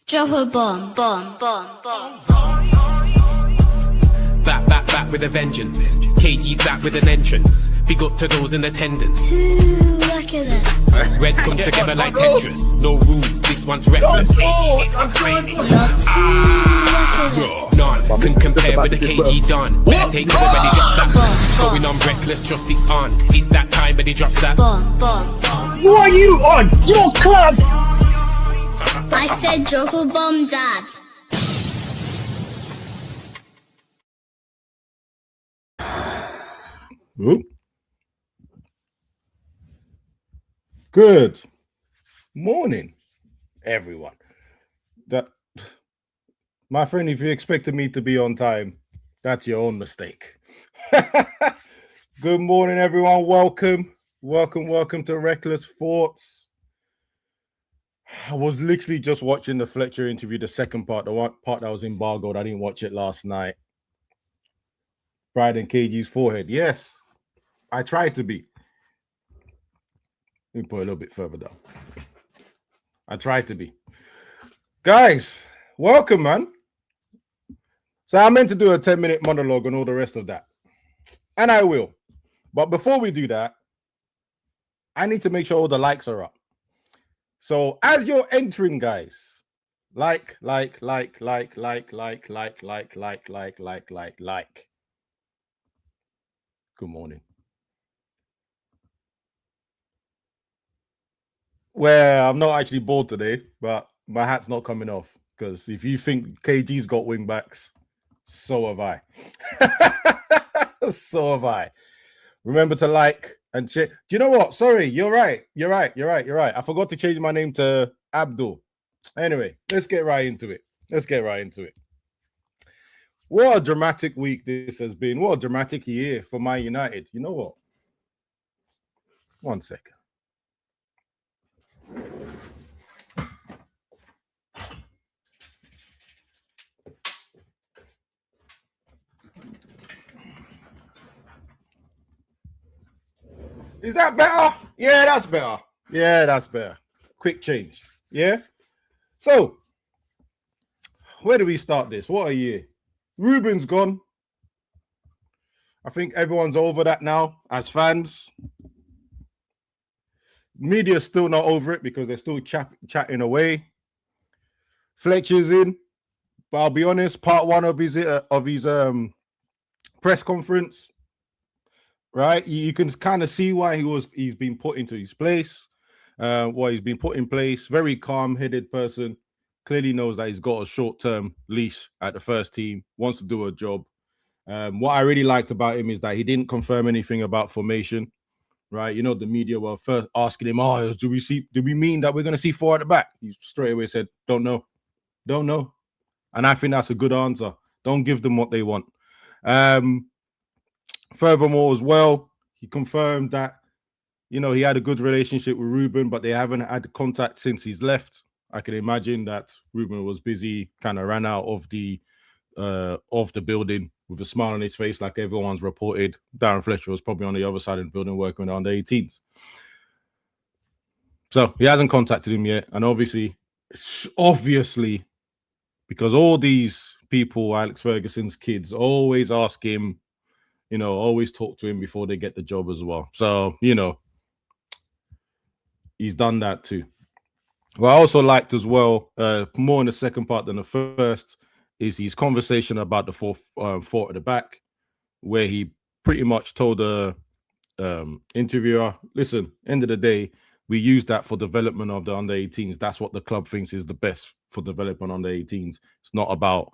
Drop a bomb, bomb, bomb, bomb. Back with a vengeance. KG's back with an entrance. Big up to those in attendance. Look at this. Reds come together like Tetris. No rules, this one's reckless. None can compare with the KG done. Better take it when he drops that. Going on reckless, trust it's on. It's that time when he drops that. Bomb, bomb. Who are you on? Your club! I said drop a bomb, Dad. Oop. Good morning, everyone. My friend, if you expected me to be on time, that's your own mistake. Good morning, everyone. Welcome to Reckless Thoughts. I was literally just watching the Fletcher interview, the second part, the one part that was embargoed. I didn't watch it last night. Pride in KG's forehead. Yes, I tried to be. Let me put it a little bit further down. I tried to be. Guys, welcome, man. So I meant to do a 10-minute monologue and all the rest of that. And I will. But before we do that, I need to make sure all the likes are up. So as you're entering, guys, like. Good morning. Well, I'm not actually bored today, but my hat's not coming off because if you think KG's got wing backs, so have I. So have I. Remember to like and share. Do you know what? Sorry, you're right. I forgot to change my name to Abdul. Anyway, let's get right into it. What a dramatic week this has been. What a dramatic year for Man United. You know what? 1 second. Is that better? Yeah, that's better. Quick change. Yeah? So, where do we start this? What a year. Ruben's gone. I think everyone's over that now as fans. Media's still not over it because they're still chatting away. Fletcher's in, but I'll be honest, part one of his press conference, right? You can kind of see why he's been put into his place. Why he's been put in place. Very calm-headed person. Clearly knows that he's got a short-term leash at the first team. Wants to do a job. What I really liked about him is that he didn't confirm anything about formation. Right, you know, the media were first asking him, do we mean that we're going to see four at the back? He straight away said, don't know. And I think that's a good answer. Don't give them what they want. Furthermore, as well, he confirmed that, you know, he had a good relationship with Ruben, but they haven't had contact since he's left. I can imagine that Ruben was busy, kind of ran out of the building with a smile on his face, like everyone's reported. Darren Fletcher was probably on the other side of the building working with under 18s. So he hasn't contacted him yet. And obviously, because all these people, Alex Ferguson's kids, always ask him, you know, always talk to him before they get the job as well. So, you know, he's done that too. What I also liked as well, more in the second part than the first, is his conversation about the four at the back, where he pretty much told the interviewer, listen, end of the day, we use that for development of the under-18s. That's what the club thinks is the best for development under 18s. It's not about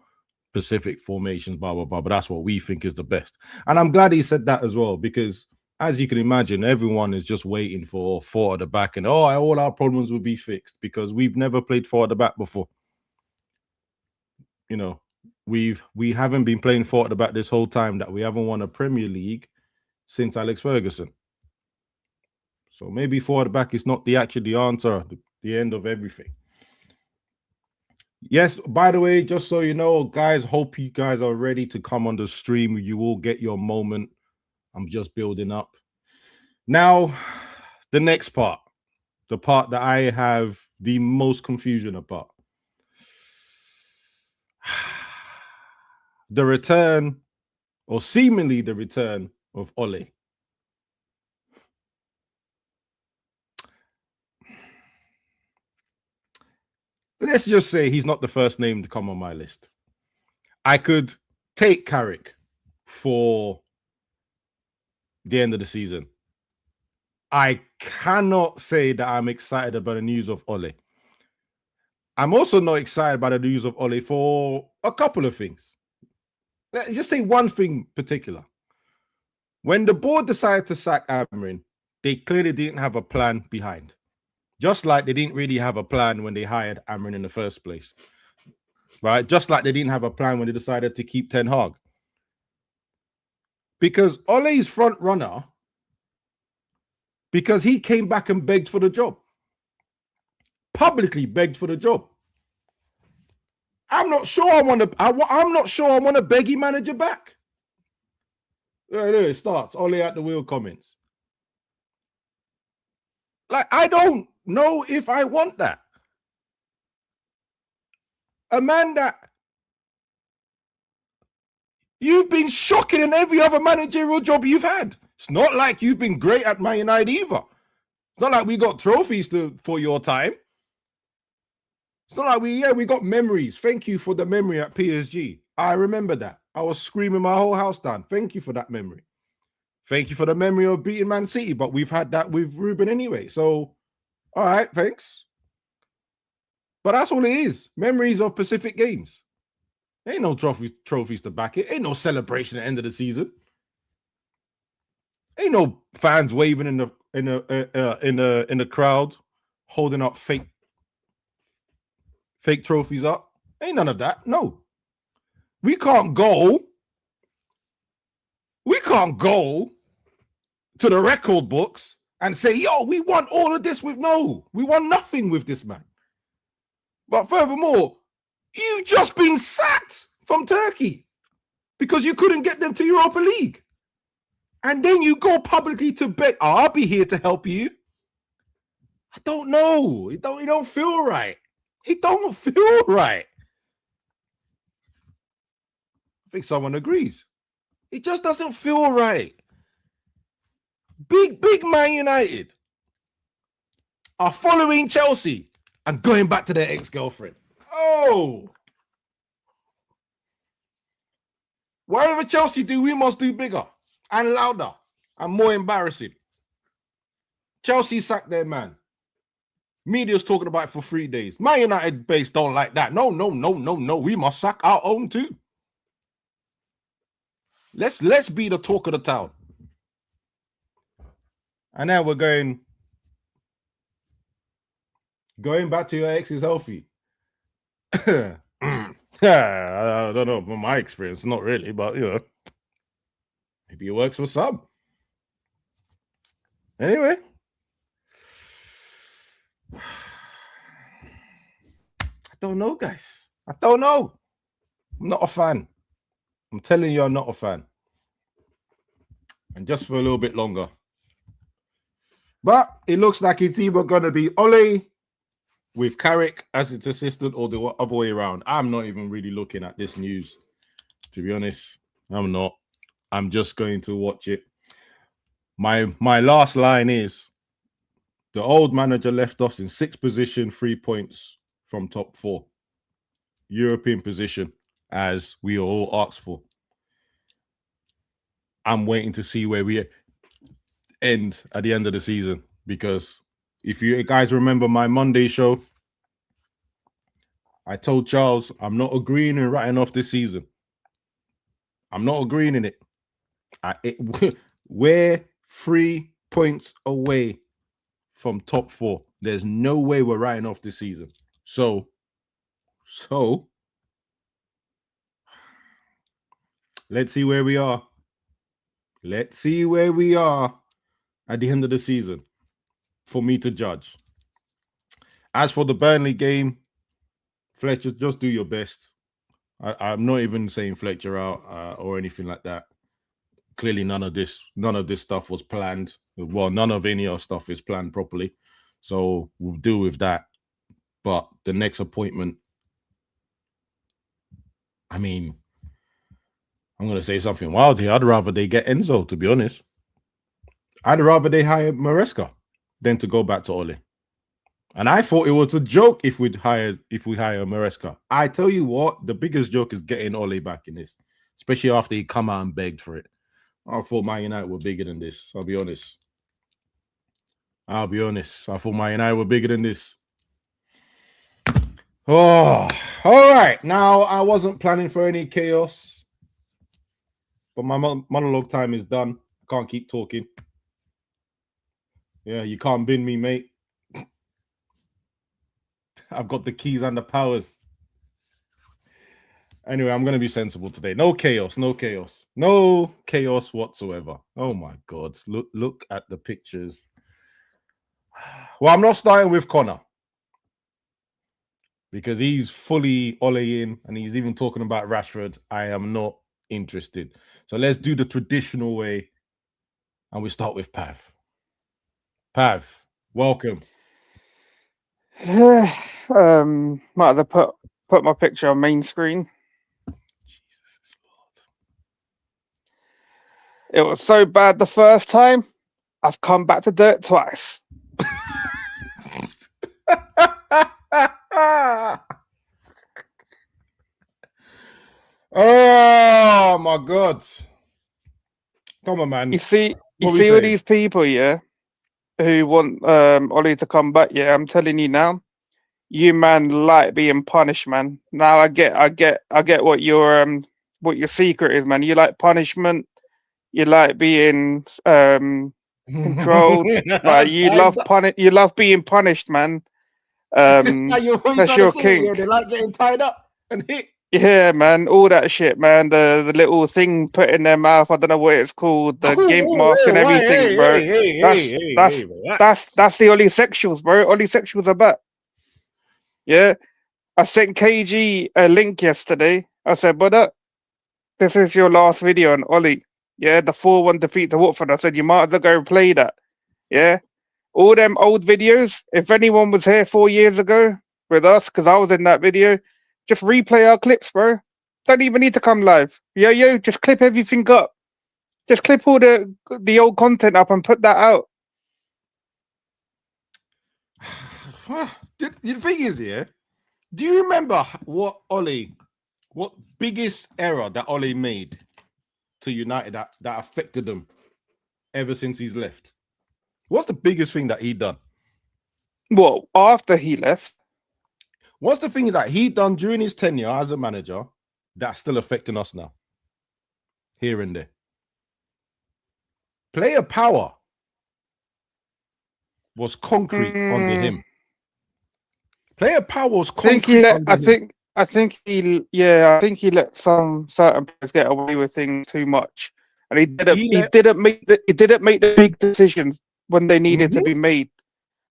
specific formations, blah, blah, blah, but that's what we think is the best. And I'm glad he said that as well, because as you can imagine, everyone is just waiting for four at the back and, all our problems will be fixed because we've never played four at the back before. You know, we haven't been playing four at the back this whole time that we haven't won a Premier League since Alex Ferguson. So maybe four at the back is not the answer, the end of everything. Yes, by the way, just so you know, guys, hope you guys are ready to come on the stream. You will get your moment. I'm just building up. Now, the next part, the part that I have the most confusion about. the return, or seemingly the return, of OLE. Let's just say he's not the first name to come on my list. I could take CARRICK for the end of the season. I cannot say that I'm excited about the news of OLE. I'm also not excited about the news of OLE for a couple of things. Let's just say one thing in particular. When the board decided to sack Amrin, they clearly didn't have a plan behind. Just like they didn't really have a plan when they hired Amrin in the first place. Right? Just like they didn't have a plan when they decided to keep Ten Hag. Because Ole's front runner, because he came back and begged for the job. Publicly begged for the job. I'm not sure I want to. I'm not sure I want to beg your manager back. There it starts. Ole at the wheel comments. Like, I don't know if I want that. A man that you've been shocking in every other managerial job you've had. It's not like you've been great at Man United either. It's not like we got trophies for your time. It's not like we got memories. Thank you for the memory at PSG. I remember that. I was screaming my whole house down. Thank you for that memory. Thank you for the memory of beating Man City, but we've had that with Ruben anyway. So, all right, thanks. But that's all it is. Memories of Pacific games. Ain't no trophies to back it. Ain't no celebration at the end of the season. Ain't no fans waving in the crowd, holding up fake trophies up. Ain't none of that. No. We can't go to the record books and say, yo, we won all of this we won nothing with this man. But furthermore, you've just been sacked from Turkey because you couldn't get them to Europa League. And then you go publicly to beg, I'll be here to help you. I don't know. It don't feel right. It don't feel right. I think someone agrees. It just doesn't feel right. Big Man United are following Chelsea and going back to their ex-girlfriend. Oh. Whatever Chelsea do, we must do bigger and louder and more embarrassing. Chelsea sacked their man. Media's talking about it for 3 days. Man United base don't like that. No. We must sack our own too. Let's be the talk of the town. And now we're going back to your ex is healthy. I don't know. From my experience, not really, but maybe it works for some. Anyway. I don't know, guys. I don't know. I'm not a fan. I'm telling you, I'm not a fan. And just for a little bit longer. But it looks like it's either going to be Ole with Carrick as its assistant or the other way around. I'm not even really looking at this news, to be honest. I'm not. I'm just going to watch it. My last line is, the old manager left us in 6th position, 3 points from top 4. European position, as we all asked for. I'm waiting to see where we end at the end of the season, because if you guys remember my Monday show, I told Charles I'm not agreeing in writing off this season. I'm not agreeing in it. We're 3 points away from top 4. There's no way we're writing off this season. So let's see where we are. Let's see where we are at the end of the season for me to judge. As for the Burnley game, Fletcher, just do your best. I'm not even saying Fletcher out or anything like that. Clearly, none of this stuff was planned. Well, none of INEOS stuff is planned properly. So we'll deal with that. But the next appointment, I mean, I'm going to say something wild here. I'd rather they get Enzo, to be honest. I'd rather they hire Maresca than to go back to Ole. And I thought it was a joke if we hire Maresca. I tell you what, the biggest joke is getting Ole back in this, especially after he come out and begged for it. I thought Man United were bigger than this. I'll be honest. I thought Man United were bigger than this. Oh, all right. Now, I wasn't planning for any chaos, but my monologue time is done. I can't keep talking. Yeah, you can't bin me, mate. I've got the keys and the powers. Anyway, I'm going to be sensible today. No chaos whatsoever. Oh my God. Look at the pictures. Well, I'm not starting with Connor because he's fully Ole in and he's even talking about Rashford. I am not interested. So let's do the traditional way and we start with Pav. Pav, welcome. Might have put my picture on main screen. Jesus Lord. It was so bad the first time, I've come back to do it twice. Oh my God. Come on, man. You see all these people, yeah, who want Ollie to come back, yeah. I'm telling you now, you man like being punished, man. Now I get what your secret is, man. You like punishment, you like being controlled, like you love being punished, man. That's your king. Yeah, they like getting tied up and hit. Yeah, man, all that shit, man. The little thing put in their mouth. I don't know what it's called. The gimp mask and everything, bro. That's the Ollie sexuals, bro. Ollie sexuals are back. Yeah, I sent KG a link yesterday. I said, brother, this is your last video on Ollie. Yeah, the 4-1 defeat to Watford. I said you might as well go and play that. Yeah, all them old videos. If anyone was here 4 years ago with us, because I was in that video. Just replay our clips, bro. Don't even need to come live. Yo, just clip everything up. Just clip all the old content up and put that out. The thing is, yeah, do you remember what biggest error that Ole made to United that affected them ever since he's left? What's the biggest thing that he done? What, after he left? What's the thing that he done during his tenure as a manager that's still affecting us now? Here and there. Player power was concrete under him. Player power was concrete. I think he let some certain players get away with things too much. And he didn't make the big decisions when they needed to be made.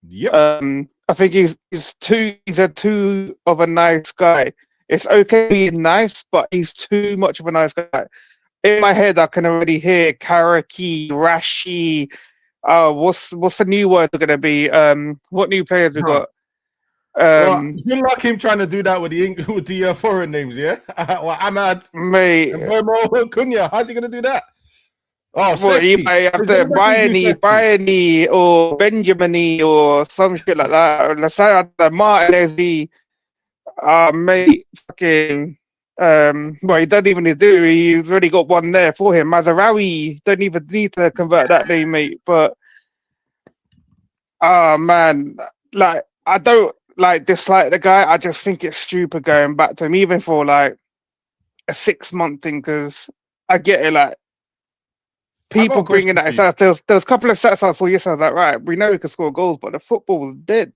Yep. I think he's too of a nice guy. It's okay being nice, but he's too much of a nice guy. In my head, I can already hear CARRICK, Rashi. What's the new word going to be? What new players we got? You like him trying to do that with the foreign names, yeah? Well, Ahmad, mate. Cunha. How's he going to do that? Oh, well, he might have to Bryony or Benjamin or some shit like that. Let's say Martinez, mate, fucking. Well, he doesn't even need to do. He's already got one there for him. Mazarawi don't even need to convert that name, mate. But, man, like I don't dislike the guy. I just think it's stupid going back to him, even for like a 6-month thing. Because I get it, like. People bringing that out. There was a couple of stats I saw yesterday. I was like, right, we know we can score goals, but the football was dead.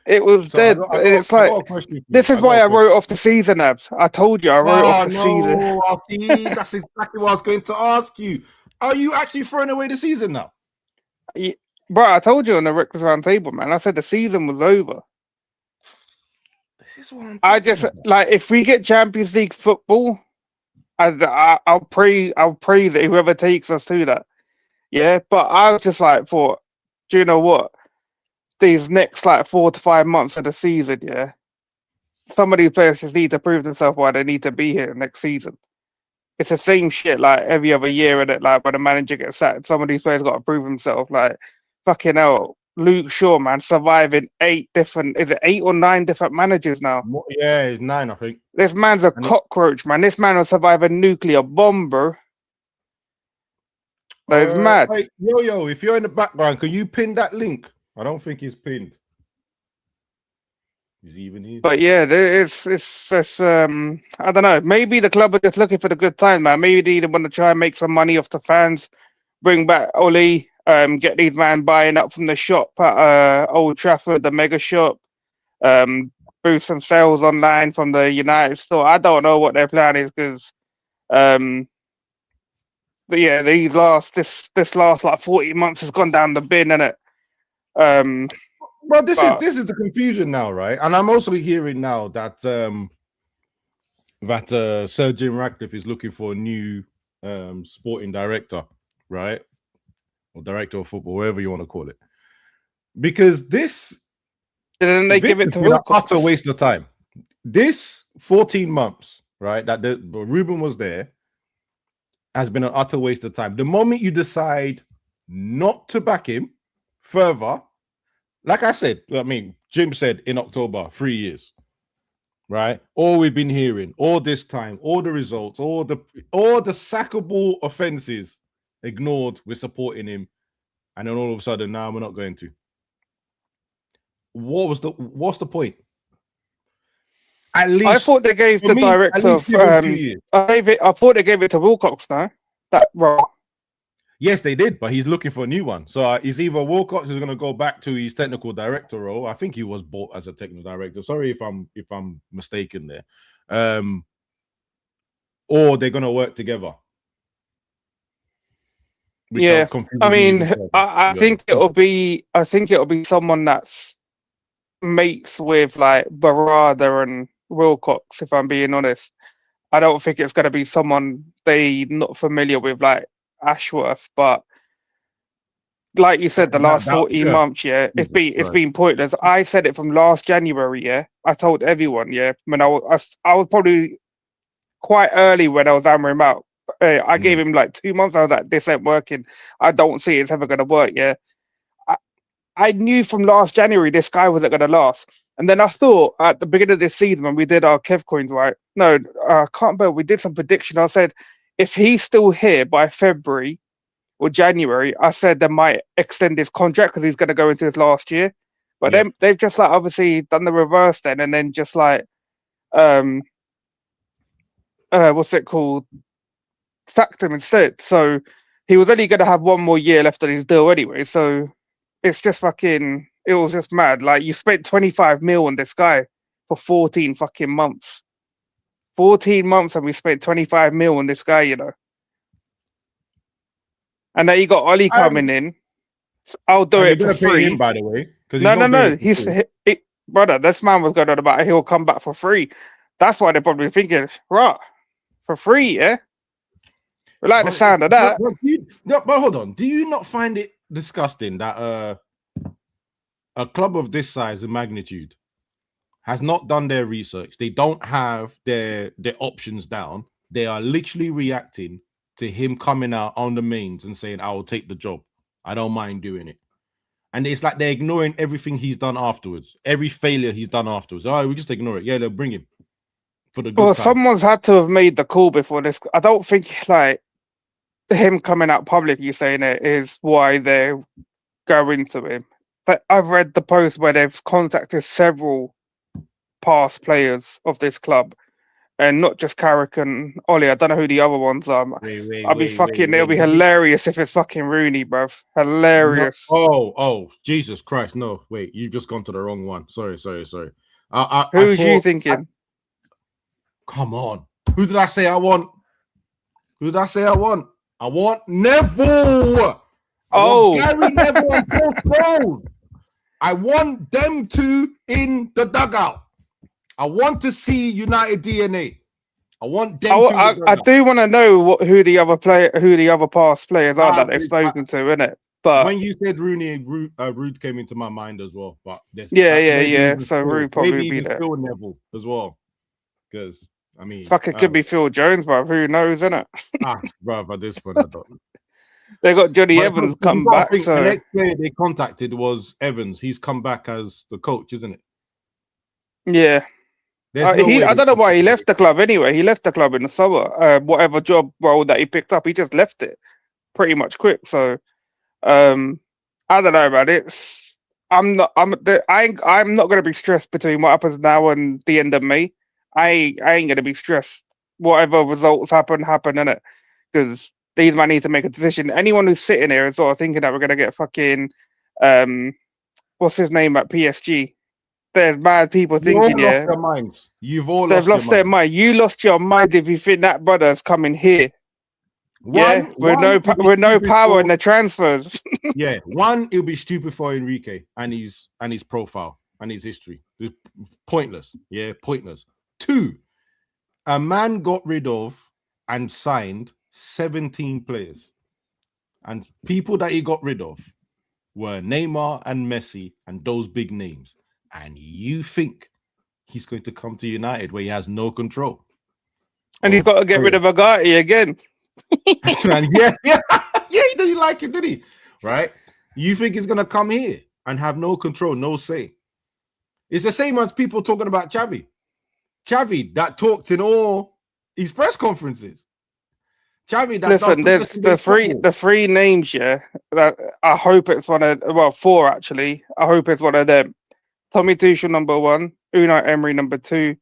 It was dead. It's like this is why I wrote off the season, Abs. I told you I wrote off the season. See, that's exactly what I was going to ask you. Are you actually throwing away the season now? Bro, I told you on the Rick's Round Table, man. I said the season was over. This is what I just like if we get Champions League football. I'll pray that whoever takes us to that, yeah. But I was just like, do you know what? These next 4 to 5 months of the season, yeah. Some of these players just need to prove themselves why they need to be here next season. it's the same shit like every other year, and it like when a manager gets sacked, some of these players got to prove himself. Like fucking hell, Luke Shaw, man, surviving 8 or 9 different managers now. Yeah, it's 9, I think. This man's a cockroach, man. This man will survive a nuclear bomb, bro. That is mad. Hey, yo, if you're in the background, can you pin that link? I don't think he's pinned. Is he even here? But yeah, it's I don't know. Maybe the club are just looking for the good time, man. Maybe they want to try and make some money off the fans, bring back OLE, get these man buying up from the shop at Old Trafford, the mega shop, boost some sales online from the United store. I don't know what their plan is because, but yeah, this last like 40 months has gone down the bin, innit? Well, this is the confusion now, right? And I'm also hearing now that Sir Jim Ratcliffe is looking for a new sporting director, right? Or director of football, whatever you want to call it. Because this didn't they give it to Wilcox? Utter waste of time. This 14 months, right? That Ruben was there has been an utter waste of time. The moment you decide not to back him further, like I said, I mean, Jim said in October, 3 years, right? All we've been hearing, all this time, all the results, all the sackable offenses ignored, we're supporting him, and then all of a sudden now we're not going to. What's the point? At least I thought they gave the director of I thought they gave it to Wilcox now. That role. Yes, they did, but he's looking for a new one. So it's either Wilcox is going to go back to his technical director role. I think he was bought as a technical director. Sorry if I'm mistaken there. Or they're going to work together. Yeah, I mean, I think it'll be someone that's mates with like Barada and Wilcox. If I'm being honest, I don't think it's going to be someone they not familiar with like Ashworth, but like you said, the last 40 months, it's been pointless. I said it from last January, I told everyone, when I was probably quite early when I was hammering him out. I gave him like 2 months. I was like, this ain't working. I don't see it's ever gonna work. I knew from last January this guy wasn't gonna last. And then I thought at the beginning of this season when we did our Kev coins, right? No, I can't remember. We did some prediction. I said if he's still here by February or January, I said they might extend his contract because he's going to go into his last year. But then they've just like obviously done the reverse then, and then just like what's it called? Sacked him instead. So he was only going to have 1 more year left on his deal anyway. So it's just fucking. It was just mad. Like you spent 25 mil on this guy for 14 fucking months. 14 months and we spent 25 mil on this guy, you know. And then you got Ollie coming in. I'll do it for free. Him, by the way. No. Brother, this man was going on about he'll come back for free. That's why they're probably thinking, right, for free, yeah? We like the sound of that. But hold on. Do you not find it disgusting that a club of this size and magnitude has not done their research? They don't have their options down. They are literally reacting to him coming out on the mains and saying, I will take the job. I don't mind doing it. And it's like they're ignoring everything he's done afterwards. Every failure he's done afterwards. Oh, we just ignore it. Yeah, they'll bring him for the good time. Someone's had to have made the call before this. I don't think like him coming out publicly saying it is why they're going to him. But I've read the post where they've contacted several past players of this club, and not just CARRICK and OLE. I don't know who the other ones are. It'll be hilarious if it's fucking Rooney, bruv. Hilarious. No. Oh, Jesus Christ. No, wait, you've just gone to the wrong one. Sorry. Who's you thinking? Come on. Who did I say I want? I want Neville. Gary Neville and Paul Scholes. I want them two in the dugout. I want to see United DNA. I want them. I do want to know who the other past players are that they've spoken to, innit? But when you said Rooney, Rude came into my mind as well. But yeah. So Rude probably be there. Phil Neville as well, because I mean, Fuck, it could be Phil Jones, but who knows, innit? bro, but this one I don't. They got Johnny But Evans you come gotta back, think the so next player they contacted was Evans. He's come back as the coach, isn't it? yeah. There's no way I they don't know why he contacted left the club anyway. He left the club in the summer. Whatever job role that he picked up, he just left it pretty much quick. So I don't know, man. I'm not gonna be stressed between what happens now and the end of May. I ain't gonna be stressed. Whatever results happen, innit? Because these man need to make a decision. Anyone who's sitting here is sort of thinking that we're gonna get fucking what's his name at PSG. There's mad people You all thinking, lost yeah, their minds. You've all they've lost lost their your mind. mind. You lost your mind if you think that brother's coming here. Yeah, with One, it'll be no stupid power for- in the transfers. Yeah, one, it'll be stupid for Enrique and his profile and his history. It's pointless. Yeah, pointless. Two, a man got rid of and signed 17 players. And people that he got rid of were Neymar and Messi and those big names. And you think he's going to come to United where he has no control? And he's got to get rid of Agati again. Man, yeah, he didn't like him, did he? Right? You think he's gonna come here and have no control, no say? It's the same as people talking about Xavi. Xavi that talked in all his press conferences. Xavi that Listen, there's football. the three names, yeah. That I hope it's one of four actually. I hope it's one of them. Tommy Tuchel number one, Unai Emery number two.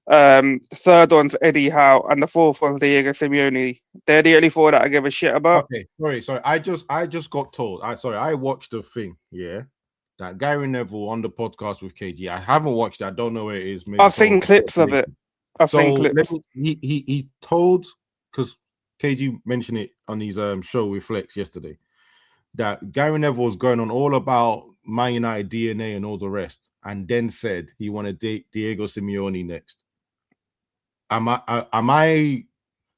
The third one's Eddie Howe, and the fourth one's Diego Simeone. They're the only four that I give a shit about. Okay, sorry. I just got told. I watched the thing, yeah. That Gary Neville on the podcast with KG. I haven't watched it. I don't know where it is. Maybe I've seen clips of it. I've seen clips. He told, because KG mentioned it on his show with Flex yesterday, that Gary Neville was going on all about Man United DNA and all the rest, and then said he wanted Diego Simeone next. Am I?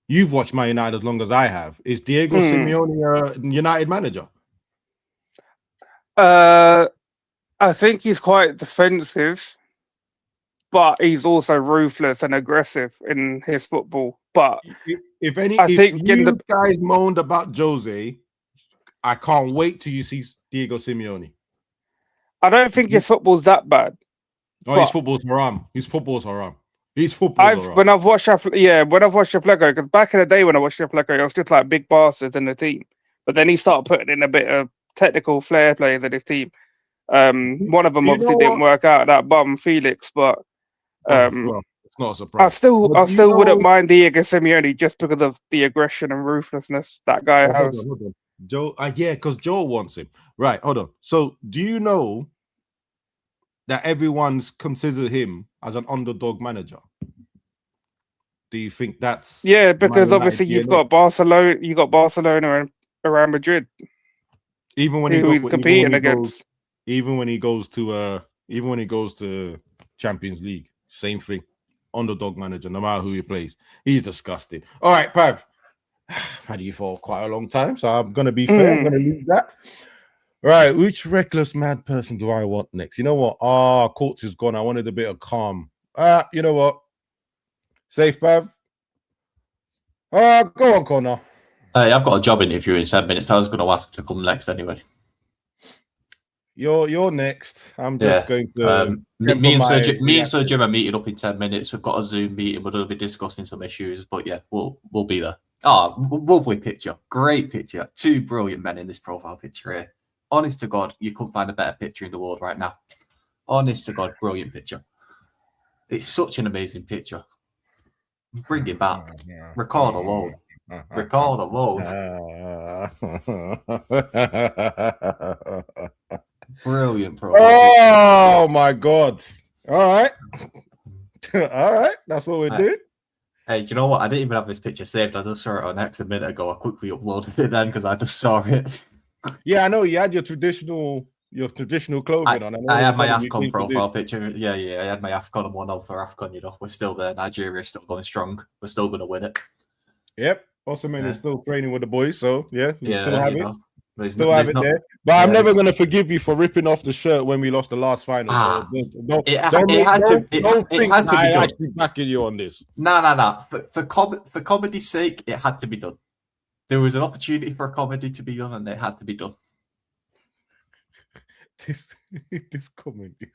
You've watched Man United as long as I have. Is Diego Simeone a United manager? I think he's quite defensive, but he's also ruthless and aggressive in his football. But if you guys moaned about Jose, I can't wait till you see Diego Simeone. I don't think his football's that bad. Oh, his football's haram. When I've watched Atletico, because back in the day when I watched Atletico, it was just like big bastards in the team. But then he started putting in a bit of technical flair players in his team. One of them obviously didn't work out, that bum Felix, but well, it's not a surprise. I still wouldn't mind Diego Simeone just because of the aggression and ruthlessness that guy has. Hold on. Joe, because Joe wants him. Right, hold on. So do you know that everyone's considered him as an underdog manager? Do you think that's because obviously you've got Barcelona and Real Madrid. Even when he's competing against. Even when he goes to Champions League, same thing. Underdog manager, no matter who he plays. He's disgusting. All right, Pav. I've had you for quite a long time, so I'm gonna be fair. I'm gonna leave that. Right, which reckless mad person do I want next? You know what? Courts is gone. I wanted a bit of calm. You know what? Safe, Pav. Go on, Connor. Hey, I've got a job interview in 10 minutes. I was going to ask to come next anyway. You're next. I'm just going to. Me and Sir Jim are meeting up in 10 minutes. We've got a Zoom meeting. We're going to be discussing some issues, but yeah, we'll be there. Lovely picture, great picture. Two brilliant men in this profile picture here. Honest to God, you couldn't find a better picture in the world right now. Honest to God, brilliant picture. It's such an amazing picture. Bring it back. Record alone. Record alone. Brilliant profile. Oh my God. All right. All right. That's what we're doing. Hey, do you know what? I didn't even have this picture saved. I just saw it on X a minute ago. I quickly uploaded it then because I just saw it. Yeah, I know you had your traditional clothing on. I had my AFCON profile picture. Yeah, I had my AFCON and 1-0 for AFCON. You know, we're still there. Nigeria's still going strong. We're still going to win it. Yep. Osimhen is still training with the boys, so yeah, still have it. Still have it there. But I'm never going to forgive you for ripping off the shirt when we lost the last final. So don't think I actually backing you on this. No. For comedy's sake, it had to be done. There was an opportunity for a comedy to be done, and it had to be done. This comment is...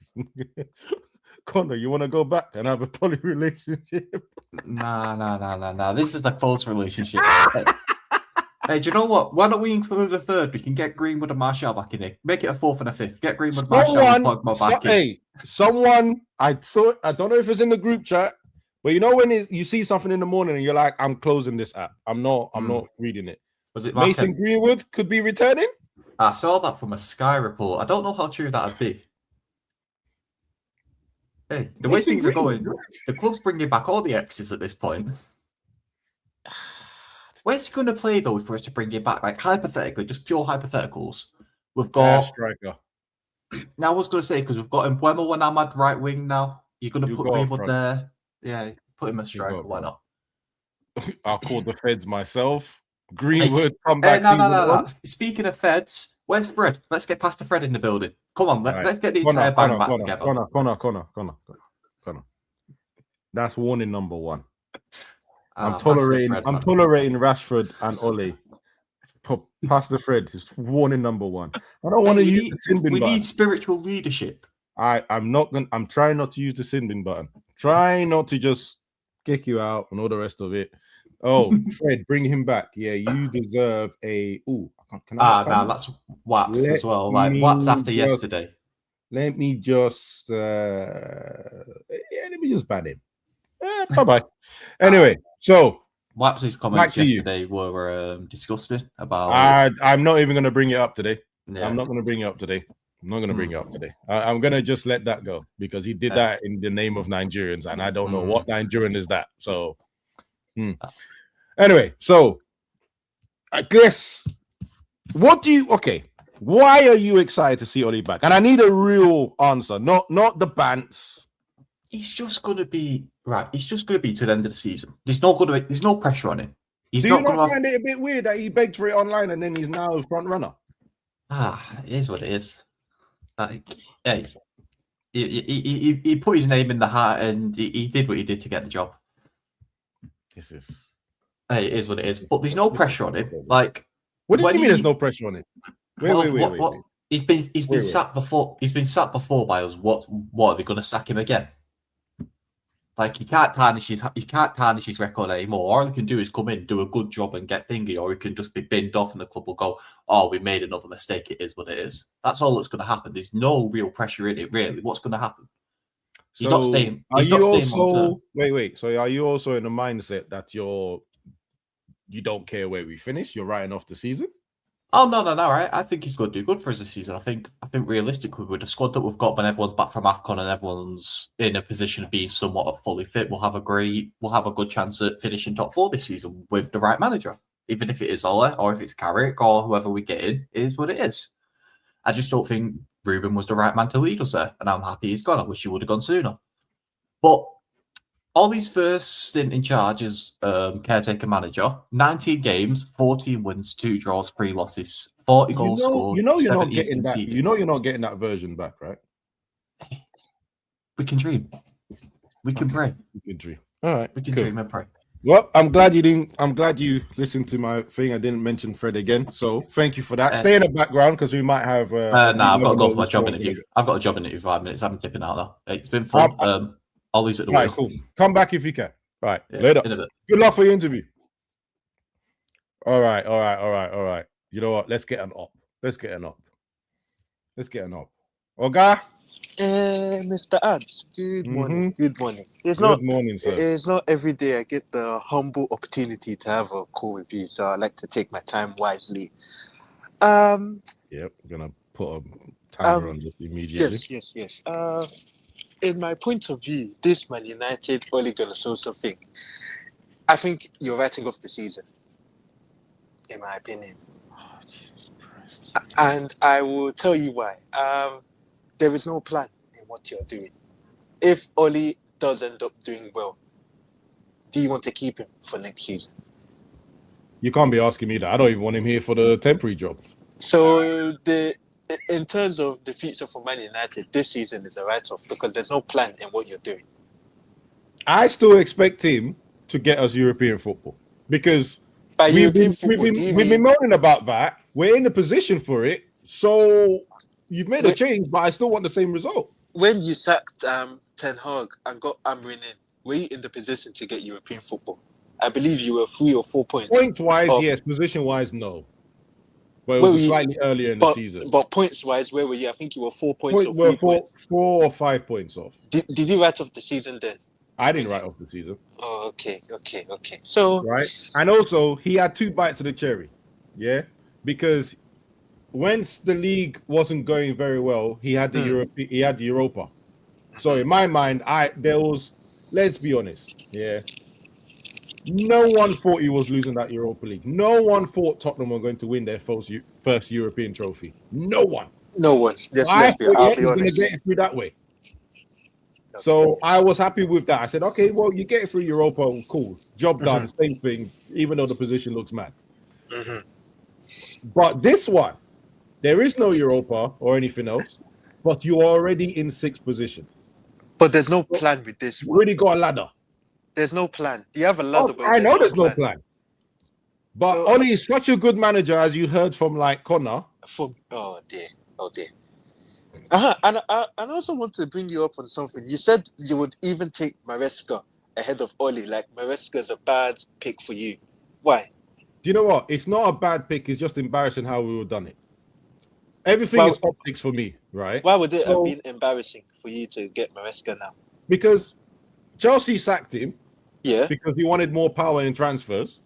Connor, you want to go back and have a poly relationship? No. This is a false relationship. Hey, do you know what? Why don't we include a third? We can get Greenwood and Martial back in here. Make it a fourth and a fifth. Get Greenwood, Martial, and Pogba back in. Hey, someone, I don't know if it's in the group chat, but you know when you see something in the morning and you're like, I'm closing this app. I'm not reading it. Was it Mason Greenwood could be returning? I saw that from a Sky report. I don't know how true that would be. Hey, the way things are going, the club's bringing back all the exes at this point. Where's he going to play, though, if we're to bring it back? Like, hypothetically, just pure hypotheticals. We've got... striker. Now, I was going to say, because we've got Mbeumo and Ahmad right wing now. You're going to put Greenwood there. Yeah, put him as striker. Why not? I'll call the feds myself. Greenwood, come back. No. Speaking of feds, where's Fred? Let's get past the Fred in the building. Come on, let's get the entire band back together. Connor. That's warning number one. I'm tolerating Rashford and Ole. Past the Fred is warning number one. I don't want to use the sin bin button. We need spiritual leadership. I'm trying not to use the sin bin button. Trying not to just kick you out and all the rest of it. Oh, Fred, bring him back. Yeah, you deserve a. That's Waps as well. Like Waps after yesterday. Let me just ban him. Bye-bye. Anyway, so Waps's comments yesterday were disgusting about. I'm not even going to bring it up today. Yeah. I'm not going to bring it up today. I'm going to just let that go because he did that in the name of Nigerians, and I don't know what Nigerian is that. So, anyway, so I guess why are you excited to see Ole back? And I need a real answer, not the bants. He's just going to be right. He's just going to be to the end of the season. There's no pressure on him. Do you not find it a bit weird that he begged for it online and then he's now a front runner? It is what it is. Hey, he put his name in the hat and he did what he did to get the job. Hey, it is what it is. But there's no pressure on him. Like, what do you mean? There's no pressure on it? Wait. He's been sacked before. He's been sacked before by us. What are they going to sack him again? Like he can't tarnish his record anymore. All he can do is come in, do a good job, and get thingy, or he can just be binned off, and the club will go, "Oh, we made another mistake. It is what it is." That's all that's going to happen. There's no real pressure in it, really. What's going to happen? He's not staying. Wait. So are you also in the mindset that you don't care where we finish? You're writing off the season? Oh no! Right. I think he's going to do good for us this season. I think realistically, with the squad that we've got, when everyone's back from AFCON and everyone's in a position of being somewhat fully fit, we'll have a good chance at finishing top 4 this season with the right manager. Even if it is OLE or if it's Carrick or whoever we get in, it is what it is. I just don't think Ruben was the right man to lead us there, and I'm happy he's gone. I wish he would have gone sooner. But Ollie's first stint in charge as caretaker manager, 19 games, 14 wins, 2 draws, 3 losses, 40 goals scored. You're not getting that. You're not getting that version back, right? We can dream. We can pray. We can dream. All right. We can dream and pray. Well, I'm glad you listened to my thing. I didn't mention Fred again, so thank you for that. Stay in the background because we might have. I've got to go for my job interview. I've got a job interview 5 minutes. I'm tipping out now. It's been fun. Ollie's at the wheel. Cool. Come back if you can. Right. Later. Good luck for your interview. All right. You know what? Let's get an up. Oga? Mr. Ads, good morning. Good morning. Good morning, sir. It's not every day I get the humble opportunity to have a call with you, so I like to take my time wisely. Yep, I'm gonna put a timer on this immediately. Yes. In my point of view, this Man United Ole Gunnar Solskjaer thing, I think you're writing off the season, in my opinion. Oh, Jesus Christ. And I will tell you why. There is no plan in what you're doing. If Ole does end up doing well, do you want to keep him for next season? You can't be asking me that. I don't even want him here for the temporary job. So in terms of the future for Man United, this season is a write-off because there's no plan in what you're doing. I still expect him to get us European football because By we've European football, do you been mean moaning about that. We're in the position for it. So you've made a change, but I still want the same result. when you sacked Ten Hag and got Amrin in, were you in the position to get European football? I believe you were 3 or 4 points. Points-wise, off. yes. Position-wise, no. But it Where was were you- slightly earlier in the season. But points-wise, where were you? I think you were 4 points or 3 We're points. 4 or 5 points off. Did you write off the season then? I didn't write off the season. Oh, okay. So, Right. And also, he had 2 bites of the cherry. Yeah. Because once the league wasn't going very well, he had the Europa. So in my mind, let's be honest. Yeah. No one thought he was losing that Europa League. No one thought Tottenham were going to win their first European trophy. No one. no one. I'll Be be honest. going to get it through that way. So I was happy with that. I said, okay, well, you get it through Europa, cool. Job done, same thing, even though the position looks mad. But this one, there is no Europa or anything else, but you're already in 6th position. But there's no plan with this You one. already got a ladder. There's no plan. You have a ladder, but I know there's no plan. But So- Oli is such a good manager, as you heard from like Connor. Oh dear. And I also want to bring you up on something. You said you would even take Maresca ahead of Oli. Like Maresca is a bad pick for you. Why? Do you know what? It's not a bad pick. It's just embarrassing how we would have done it. Everything Well- is optics for me, right? Why would it have So- been embarrassing for you to get Maresca now? Because Chelsea sacked him Yeah. because he wanted more power in transfers.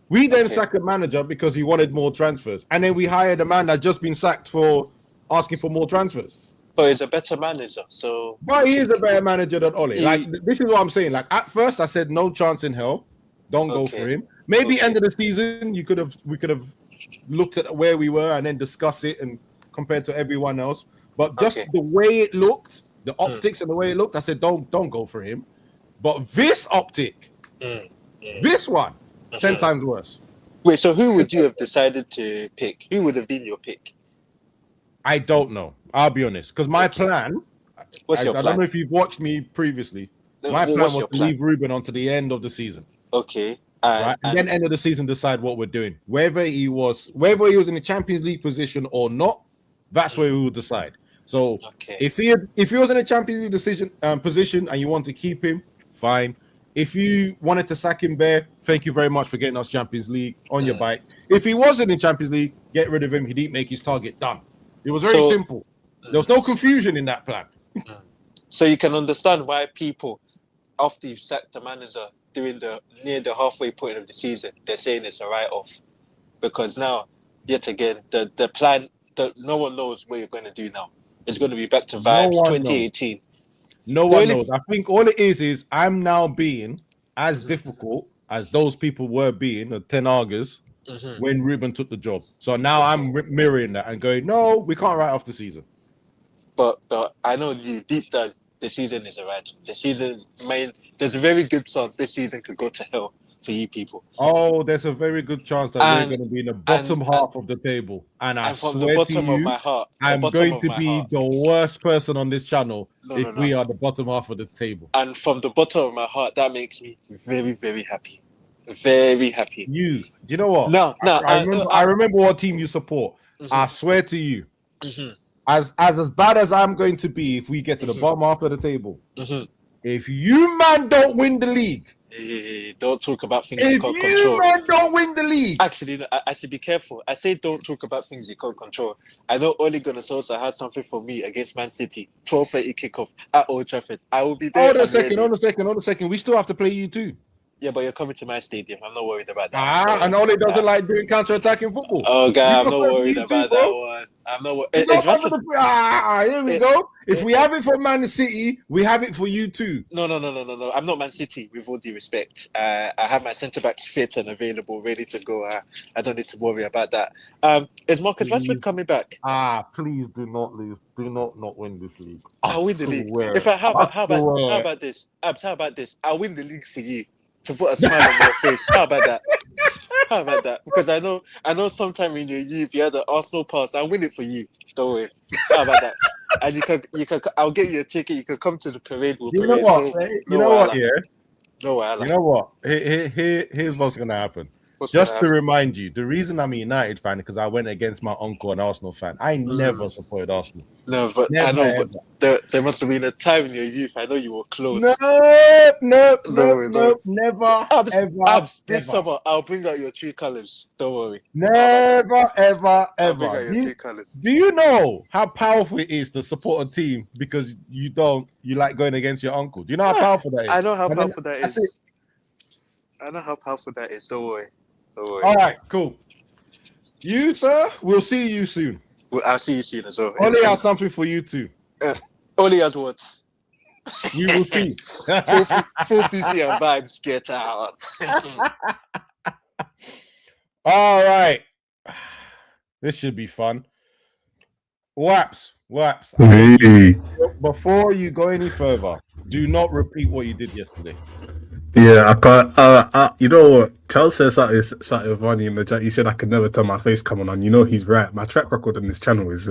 We then Okay. sacked a manager because he wanted more transfers. And then we hired a man that just been sacked for asking for more transfers. But he's a better manager. So But he is a better manager than Ole. He- Like, this is what I'm saying. Like, at first, I said no chance in hell. Don't go Okay. for him. Maybe Okay. end of the season, we could have looked at where we were and then discuss it and compared to everyone else. But just Okay. the way it looked, the optics and the way it looked, I said don't go for him. But this optic, this one, 10 times worse. wait, so who would you have decided to pick? Who would have been your pick? I don't know. I'll be honest. Because my Okay. plan, What's your I plan? don't know if you've watched me previously. My plan What's was your to plan? leave Ruben onto the end of the season. Okay. Right? And then end of the season decide what we're doing. Whether he was in the Champions League position or not, that's where we will decide. So Okay. if he was in a Champions League position and you want to keep him, fine. If you wanted to sack him there, thank you very much for getting us Champions League on your bike. If he wasn't in Champions League, get rid of him. He didn't make his target, done. It was very So- simple. There was no confusion in that plan. So you can understand why people, after you've sacked the manager near the halfway point of the season, they're saying it's a write-off. Because now, yet again, the plan, no one knows what you're going to do now. It's going to be back to vibes one 2018. No The one only- knows. I think all it is I'm now being as difficult as those people were being, the 10 Argers, when Ruben took the job. So now I'm mirroring that and going, no, we can't write off the season. But I know you deep down, the season is a write-off. The season, there's a very good chance this season could go to hell for you people. Oh, there's a very good chance that And- we're going to be in the bottom half of the table. And I And from swear the to bottom of you, my heart, I'm going to be the worst person on this channel if we are the bottom half of the table. And from the bottom of my heart, that makes me very, very happy. Very happy. Do you know what? No, I remember what team you support. I swear to you, as bad as I'm going to be if we get to the bottom half of the table, if you man don't win the league, don't talk about things you if can't you control. man don't win the league, Actually, no, I should be careful. I say don't talk about things you can't control. I know Ole Gunnar Solskjaer had something for me against Man City. 12:30 kickoff at Old Trafford. I will be there. hold on and a ready. second. We still have to play you too. Yeah, but you're coming to my stadium. I'm not worried about that. And Ole doesn't like doing counter-attacking football. Oh, God, I'm not You worried too, about bro. that one. I'm not worried. It's not under here we go. If we have it for Man City, we have it for you too. No. I'm not Man City, with all due respect. I have my centre-backs fit and available, ready to go. I don't need to worry about that. Is Marcus Rashford coming back? Please do not lose. Do not win this league. I'll win the league. In fact, how about this? Abs, how about this? I'll win the league for you to put a smile on your face. How about that? How about that? Because I know sometime in your youth you had the Arsenal pass. I'll win it for you. Don't worry. How about that? And you can I'll get you a ticket. You can come to the parade. We'll You know parade. what? You know what? Yeah. No wala. You know what? Here's what's gonna happen. What's Just gonna to happen? remind you, the reason I'm a United fan is because I went against my uncle, an Arsenal fan. I never supported Arsenal. No, but Never, I know. ever. But there must have been a time in your youth. I know you were close. No, No. never, Abs, this ever. summer I'll bring out your tree colors. Don't worry. Never, ever, I'll bring out ever. your tree colors. Do you know how powerful it is to support a team because you like going against your uncle? Do you know how powerful that is? I know how And powerful that that's is. I know how powerful that is. Don't worry. All right, cool. You, sir, we'll see you soon. Well, I'll see you soon as well. Oli has something for you too. Oli has what? We will see. Full Fifi and vibes. Get out. All right. This should be fun. Waps. Hey. Before you go any further, do not repeat what you did yesterday. Yeah, I can't. You know what? Charles said something funny in the chat. He said I could never turn my face camera on. You know he's right. My track record on this channel is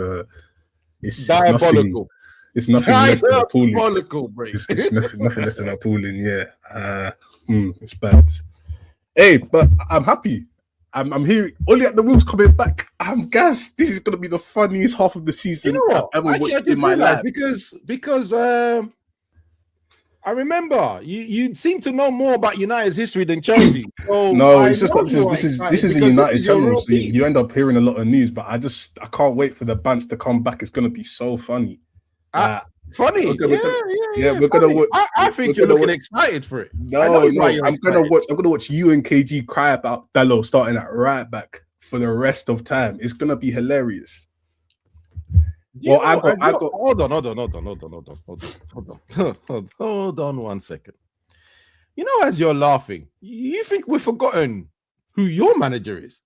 it's Diabolical. It's nothing less than appalling. Diabolical, bro. It's nothing less than appalling. Yeah. It's bad. Hey, but I'm happy. I'm hearing Oli at the wheels coming back. I'm gassed. This is gonna be the funniest half of the season I've ever watched in my life. Because I remember you seem to know more about United's history than Chelsea. So no, it's just that this is a United channel, so you end up hearing a lot of news. But I can't wait for the bands to come back. It's gonna be so funny. Funny, we're gonna watch. I think you're looking excited for it. No, I'm gonna watch you and KG cry about Dallo starting at right back for the rest of time. It's gonna be hilarious. Hold on 1 second. You know, as you're laughing, you think we've forgotten who your manager is?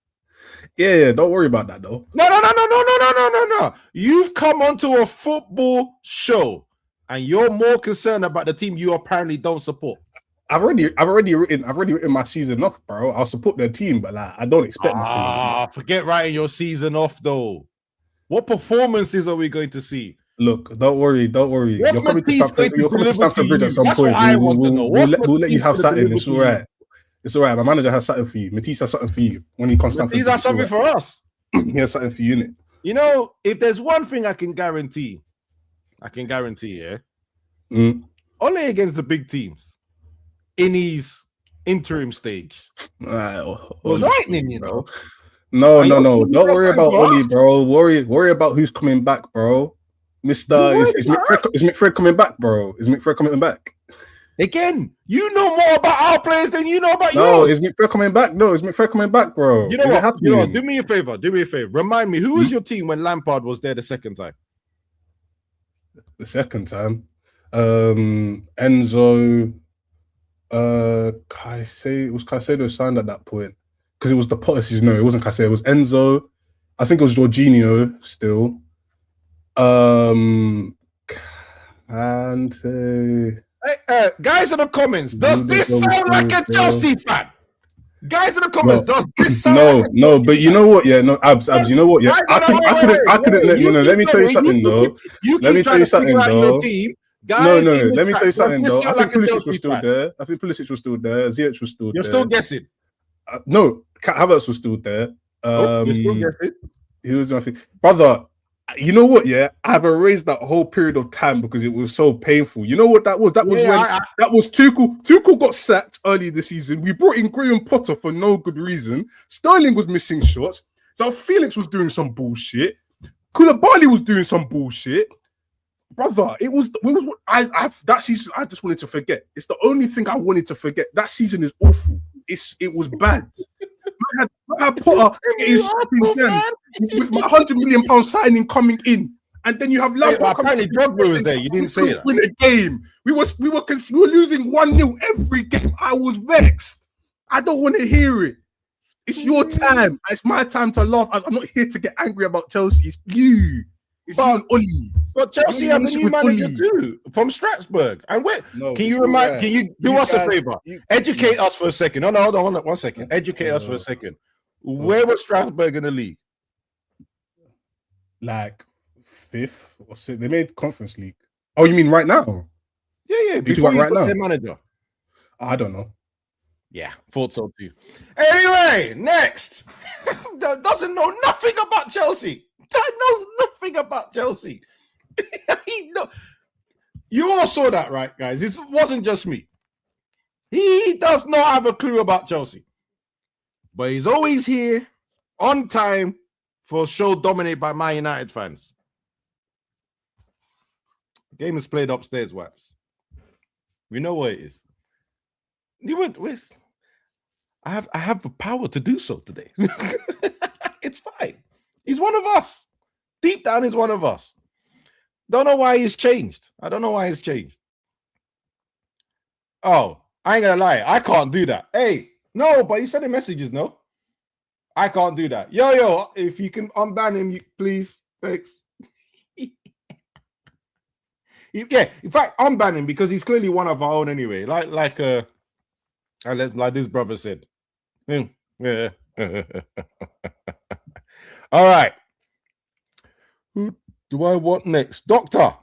Yeah, don't worry about that though. No. You've come onto a football show and you're more concerned about the team you apparently don't support. I've already written my season off, bro. I'll support the team, but like I don't expect nothing. Forget writing your season off though. What performances are we going to see? Look, don't worry. You're coming to Stamford Bridge at some point. We'll let you have something. It's all right. It's all right. My manager has something for you. Matisse has something for you when he comes to Stamford Bridge. Matisse has something for us. He has something for you, innit? You know, if there's one thing I can guarantee, only against the big teams in his interim stage was lightning, you know. No. Don't worry about Oli, bro. Worry about who's coming back, bro. Is McFred coming back, bro? Is McFred coming back? Again, you know more about our players than you know about yours. No, is McFred coming back? No, is McFred coming back, bro? You know what? Do me a favor. Remind me, who was your team when Lampard was there the second time? The second time? Enzo, Caicedo signed at that point. Because it was the policies. No, it wasn't Caicedo. It was Enzo. I think it was Jorginho still. And guys in the comments, does this sound like a Chelsea fan? Guys in the comments, does this sound no, but you know what? Yeah, no, Abs, you know what? Yeah, I couldn't let me tell you something though. Let me tell you something though. No, let me tell you something though. I think Pulisic was still there. Ziyech was still there. You're still guessing? No, Havertz was still there. You're still guessing? He was nothing. Brother, you know what? Yeah, I've erased that whole period of time because it was so painful. You know what that was? That was Tuchel. Tuchel got sacked early this season. We brought in Graham Potter for no good reason. Sterling was missing shots. So Felix was doing some bullshit. Koulibaly was doing some bullshit. Brother, it was that season. I just wanted to forget. It's the only thing I wanted to forget. That season is awful. It was bad. I had Potter getting sacked again with my £100 million signing coming in, and then you have Lampard. Apparently, Drogba was there. You didn't say that. Win a game. We were losing 1-0 every game. I was vexed. I don't want to hear it. It's your time. It's my time to laugh. I'm not here to get angry about Chelsea. It's you. It's an Oli. But Chelsea have a new manager too from Strasbourg. And where can you remind? Can you do us a favor? Educate us for a second. No, hold on 1 second. Educate us for a second. Where was Strasbourg in the league? Like 5th or 6th. They made Conference League. Oh, you mean right now? Yeah. Before you got their manager. I don't know. Yeah, thought so too. Anyway, next. Doesn't know nothing about Chelsea. That knows nothing about Chelsea. You all saw that, right, guys? This wasn't just me. He does not have a clue about Chelsea. But he's always here on time for a show dominated by Man United fans. The game is played upstairs, Waps. We know where it is. I have the power to do so today. It's fine. He's one of us. Deep down, he's one of us. Don't know why he's changed. I don't know why he's changed. Oh, I ain't gonna lie. I can't do that. Hey, no, but he sent the messages, no? I can't do that. Yo, if you can unban him, please. Thanks. Yeah, in fact, unban him because he's clearly one of our own anyway. Like this brother said. Yeah. All right. Who do I want next? Doctor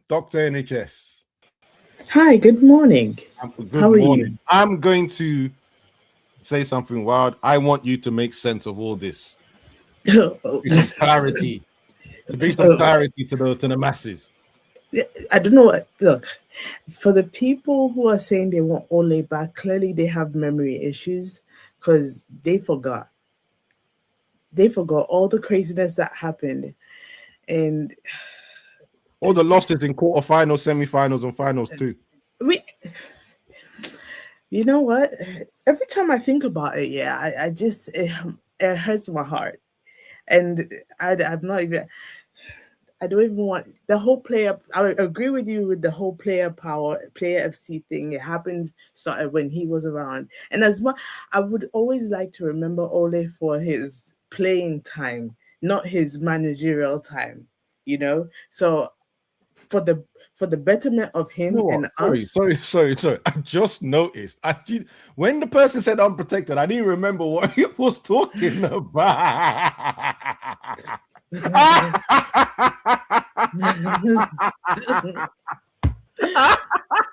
NHS. Hi, good morning. How are you? I'm going to say something wild. I want you to make sense of all this. Clarity. To bring some clarity to the masses. I don't know what. Look, for the people who are saying they want OLE back, clearly they have memory issues because they forgot. They forgot all the craziness that happened. And all the losses in quarterfinals, semifinals, and finals too. You know what? Every time I think about it, I just it hurts my heart, and I'm not even. I don't even want the whole player. I agree with you with the whole player FC thing. It started when he was around, and as much I would always like to remember Ole for his playing time, not his managerial time. You know, so for the betterment of him and us. Sorry. I just noticed. When the person said unprotected, I didn't remember what he was talking about.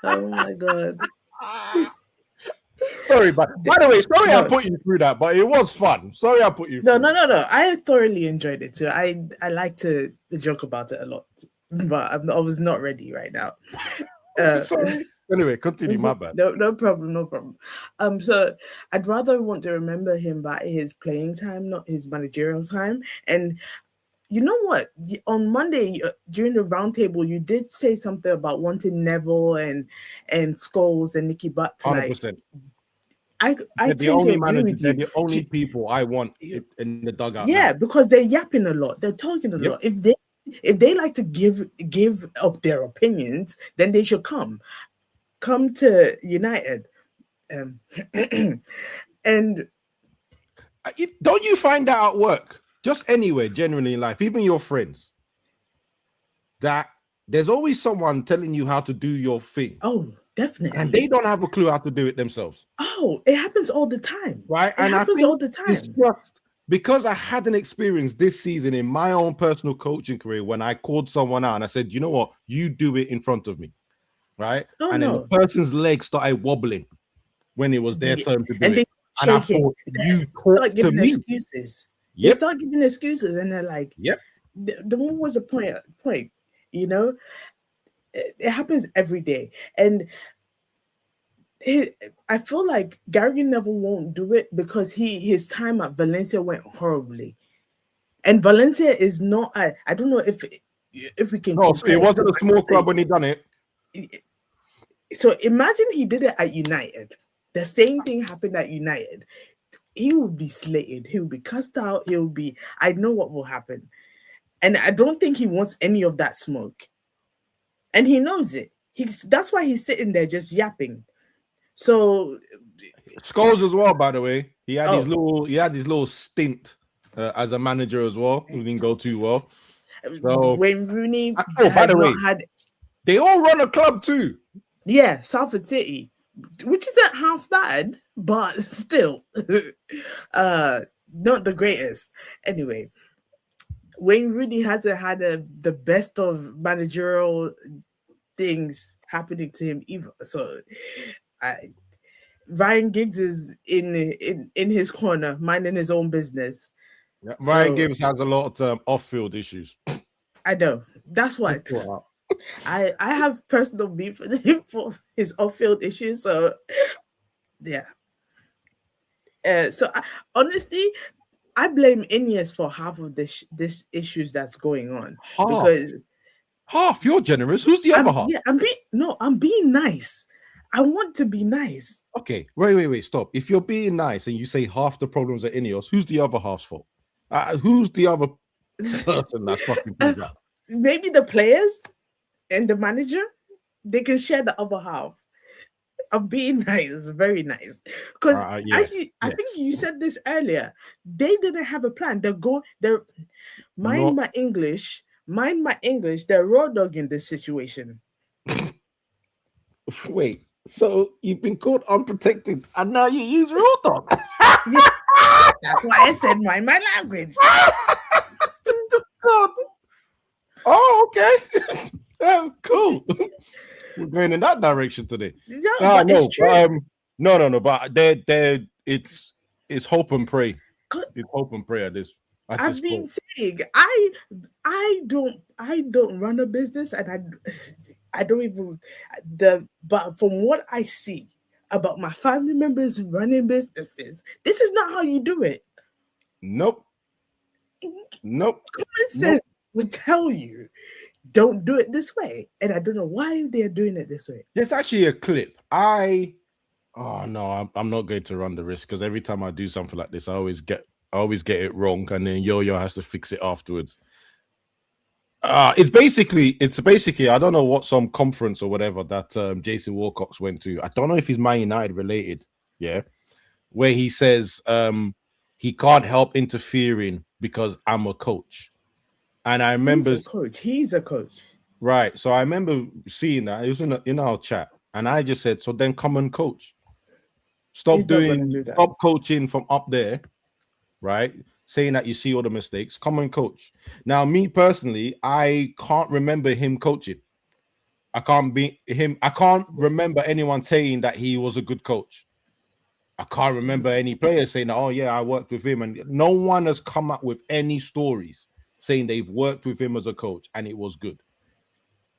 Oh my god. Sorry, but by the way, I put you through that, but it was fun. Sorry I put you through. No. I thoroughly enjoyed it too. I like to joke about it a lot, but I was not ready right now. Sorry. Anyway, continue. My bad. No problem. So I'd rather want to remember him by his playing time, not his managerial time. And you know what? On Monday during the roundtable, you did say something about wanting Neville and Scholes and Nicky Butt tonight. 100%. I the only managers, they're the only people I want in the dugout. Yeah, because they're yapping a lot. They're talking a lot. If they like to give up their opinions, then they should come to United. And don't you find that at work? Just anywhere, generally in life, even your friends, that there's always someone telling you how to do your thing. Oh, definitely. And they don't have a clue how to do it themselves. Oh, it happens all the time. Right? It happens all the time. It's just because I had an experience this season in my own personal coaching career when I called someone out and I said, you know what? You do it in front of me. Right? Then the person's legs started wobbling when it was their turn to do it. And I thought, you talk to me. Excuses. They start giving excuses, and they're like, the what was the point? You know, it happens every day, and I feel like Gary Neville won't do it because his time at Valencia went horribly, and Valencia is not. I don't know if we can. No, it wasn't a small club when he done it. So imagine he did it at United. The same thing happened at United. He will be slated. He will be cussed out. I know what will happen. And I don't think he wants any of that smoke. And he knows it. That's why he's sitting there just yapping. So Scholes as well, by the way. He had his little stint as a manager as well. It didn't go too well. So, Wayne Rooney by the way, they all run a club too. Yeah, Salford City, which isn't half bad, but still, not the greatest. Anyway, Wayne Rooney hasn't had the best of managerial things happening to him either. So, Ryan Giggs is in his corner, minding his own business. Yeah, Ryan Giggs has a lot of off-field issues. I know. That's what I have personal beef with him for his off-field issues. So, yeah. Honestly, I blame INEOS for half of this issues that's going on. Because half, you're generous. Who's the other half? Yeah, I'm being nice. I want to be nice. Okay, wait, stop. If you're being nice and you say half the problems are INEOS, who's the other half's fault? Who's the other person that's fucking up? Maybe the players and the manager, they can share the other half. I'm being nice, very nice. Because I think you said this earlier, they didn't have a plan. Mind my English, they're raw dog in this situation. Wait, so you've been caught unprotected and now you use raw dog? That's why I said mind my language. God. Oh, okay. Cool. We're going in that direction today. But it's true. But it's hope and pray. It's hope and pray at this. I've been saying I don't run a business, and I don't even but from what I see about my family members running businesses, this is not how you do it. Nope. Common sense would tell you don't do it this way, and I don't know why they're doing it this way. There's actually a clip. I'm not going to run the risk because every time I do something like this, I always get it wrong, and then Yo-Yo has to fix it afterwards. It's basically I don't know what, some conference or whatever that Jason Wilcox went to. I don't know if he's Man United related, where he says he can't help interfering because I'm a coach. And I remember he's a coach. Right. So I remember seeing that. It was in our chat. And I just said, so then come and coach. Stop coaching from up there, right? Saying that you see all the mistakes. Come and coach. Now, me personally, I can't remember him coaching. I can't remember anyone saying that he was a good coach. I can't remember any players saying, oh yeah, I worked with him. And no one has come up with any stories saying they've worked with him as a coach and it was good.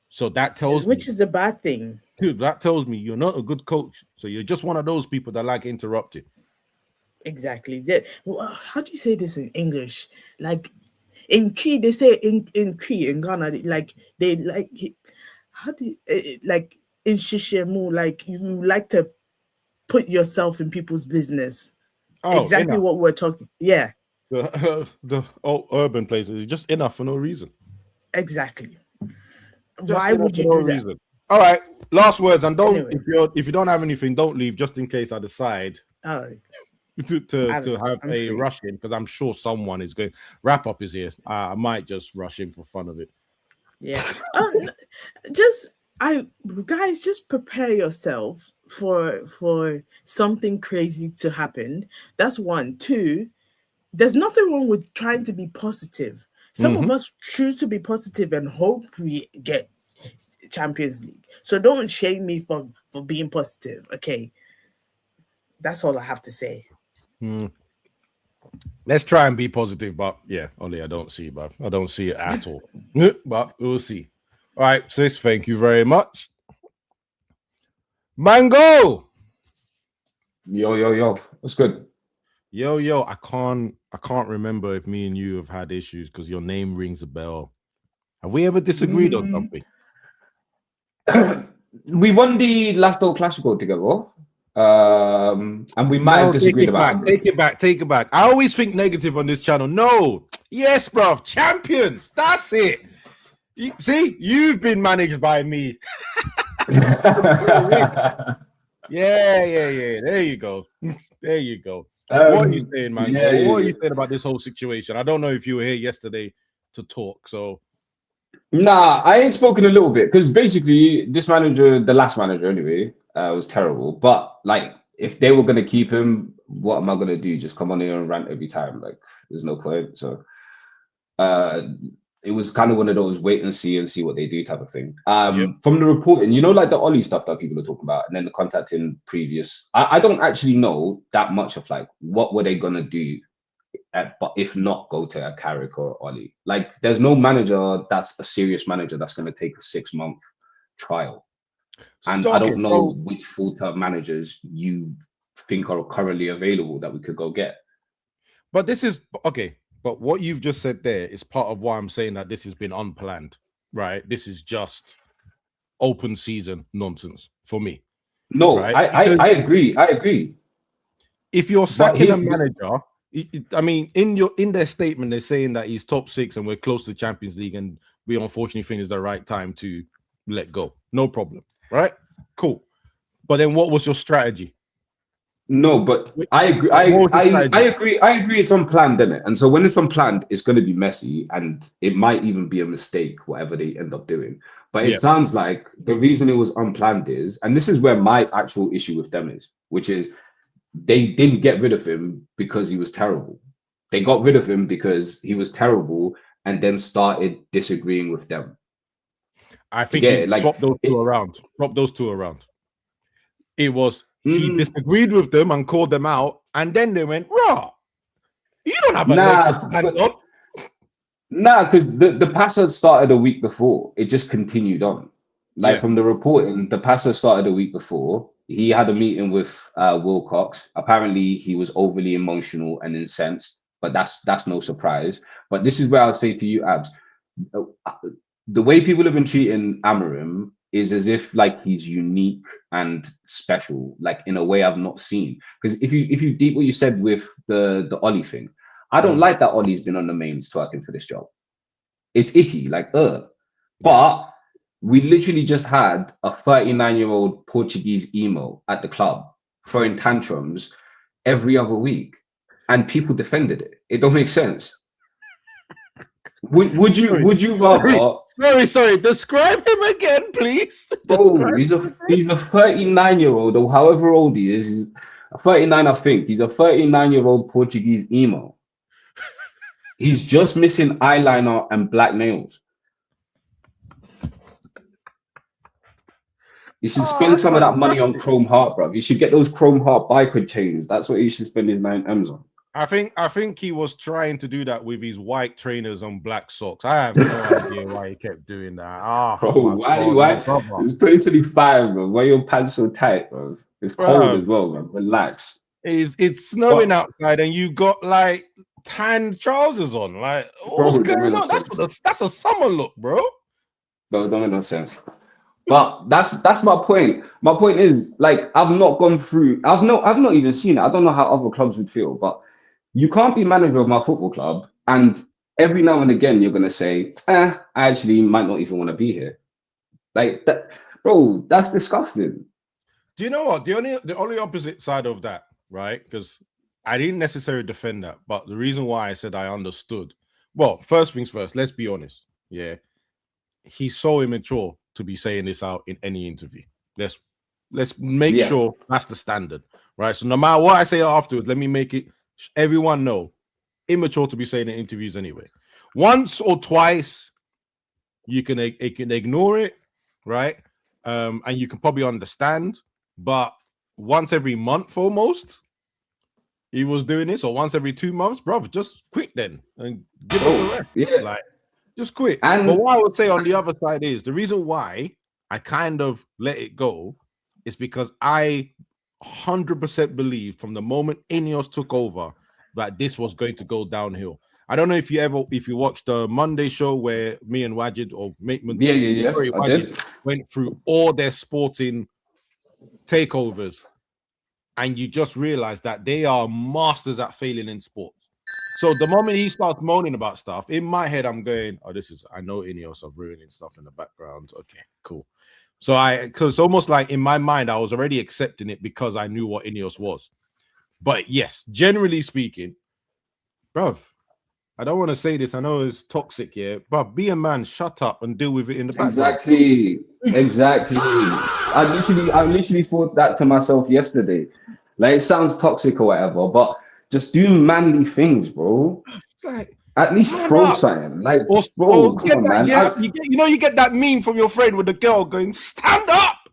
So that tells which is a bad thing. Dude, that tells me you're not a good coach. So you're just one of those people that like interrupting. Exactly. How do you say this in English? Like in Cree, they say in Cree, in Ghana, like they like, how do you, like in Shishemu, like you like to put yourself in people's business. Exactly what we're talking. Yeah. The urban places, just enough for no reason. Exactly. Just why would you do that? All right, last words, and don't if you don't have anything, don't leave just in case I decide to have a rush in, because I'm sure someone is going. Wrap up is here. I might just rush in for fun of it. Yeah. Guys, just prepare yourself for something crazy to happen. That's one. Two, there's nothing wrong with trying to be positive. Some of us choose to be positive and hope we get Champions League. So don't shame me for being positive. Okay. That's all I have to say. Let's try and be positive, but yeah, Oli, I don't see it, but I don't see it at all. But we'll see. All right, sis, thank you very much. Mango. Yo. What's good? Yo, I can't remember if me and you have had issues because your name rings a bell. Have we ever disagreed on something? We won the last El Clasico together. And we might have disagreed about it. Take it back. I always think negative on this channel. No. Yes, bro. Champions. That's it. See, you've been managed by me. Yeah. There you go. What are you saying, man? Yeah, What are you saying about this whole situation? I don't know if you were here yesterday to talk. So, Nah, I ain't spoken a little bit because basically this manager, the last manager anyway, was terrible. But like, if they were gonna keep him, what am I gonna do? Just come on here and rant every time? Like, there's no point. So, uh, it was kind of one of those wait and see what they do type of thing. yep. From the reporting, you know, like the OLE stuff that people are talking about, and then the contacting previous. I don't actually know that much of like what were they gonna do, but if not go to a Carrick or OLE. Like, there's no manager that's a serious manager that's gonna take a 6-month trial. And I don't know which full-term managers you think are currently available that we could go get. But this is okay. But what you've just said there is part of why I'm saying that this has been unplanned, right? This is just open season nonsense for me. No, right? I agree. I agree. If you're sacking a manager, I mean, in their statement, they're saying that he's top 6 and we're close to Champions League, and we unfortunately think it's the right time to let go. No problem, right? Cool. But then, what was your strategy? No, but I agree. I agree. I agree. It's unplanned, isn't it? And so when it's unplanned, it's going to be messy, and it might even be a mistake, whatever they end up doing. But it sounds like the reason it was unplanned is, and this is where my actual issue with them is, which is they didn't get rid of him because he was terrible. They got rid of him because he was terrible, and then started disagreeing with them. I think he swapped those two around. Swap those two around. It was. He disagreed with them and called them out, and then they went, "Raw, you don't have a leg to stand on." Nah, because the passer started a week before. It just continued on. Like from the reporting, the passer started a week before. He had a meeting with Wilcox. Apparently, he was overly emotional and incensed, but that's no surprise. But this is where I'll say to you, Abs, the way people have been treating Amorim is as if like he's unique and special, like in a way I've not seen. Because if you deep what you said with the OLE thing, I don't like that Ollie's been on the mains twerking for this job. It's icky, like But we literally just had a 39-year-old Portuguese emo at the club throwing tantrums every other week, and people defended it. It don't make sense. Would you rather? Sorry. Describe him again, please. Bro, he's a 39-year-old, or however old he is. 39, I think. He's a 39-year-old Portuguese emo. He's just missing eyeliner and black nails. You should spend some of that money on Chrome Heart, bro. You should get those Chrome Heart biker chains. That's what you should spend his 9Ms on. I think he was trying to do that with his white trainers on black socks. I have no idea why he kept doing that. Bro, why? It's 2025, bro. Why are your pants so tight, bro? It's cold as well, man. Relax. It's snowing outside, and you got like tan trousers on. Like, what's going on? That's a summer look, bro. No, don't make no sense. But that's my point. My point is, like, I've not gone through. I've not even seen it. I don't know how other clubs would feel, but you can't be manager of my football club, and every now and again you're gonna say, I actually might not even want to be here. Like that, bro. That's disgusting. Do you know what? The only opposite side of that, right? Because I didn't necessarily defend that, but the reason why I said I understood. Well, first things first. Let's be honest. Yeah, he's so immature to be saying this out in any interview. Let's make sure that's the standard, right? So no matter what I say afterwards, let me make it everyone know immature to be saying in interviews anyway. Once or twice, you can ignore it, right? And you can probably understand, but once every month almost, he was doing this, or once every 2 months, bro, just quit then and give us a rest. Yeah, like just quit. But what I would say on the other side is the reason why I kind of let it go is because I 100% believed from the moment INEOS took over that this was going to go downhill. I don't know if you watched the Monday show where me and Wajid went through all their sporting takeovers, and you just realize that they are masters at failing in sports. So the moment he starts moaning about stuff, in my head, I'm going, I know INEOS are ruining stuff in the background. Okay, cool. So because almost like in my mind, I was already accepting it because I knew what INEOS was. But yes, generally speaking, bruv, I don't want to say this. I know it's toxic, yeah, but be a man, shut up and deal with it in the background. Exactly. I literally thought that to myself yesterday. Like, it sounds toxic or whatever, but just do manly things, bro. Like, at least throw something. Like, bro, come on, man. Yeah, you get that meme from your friend with the girl going, "Stand up."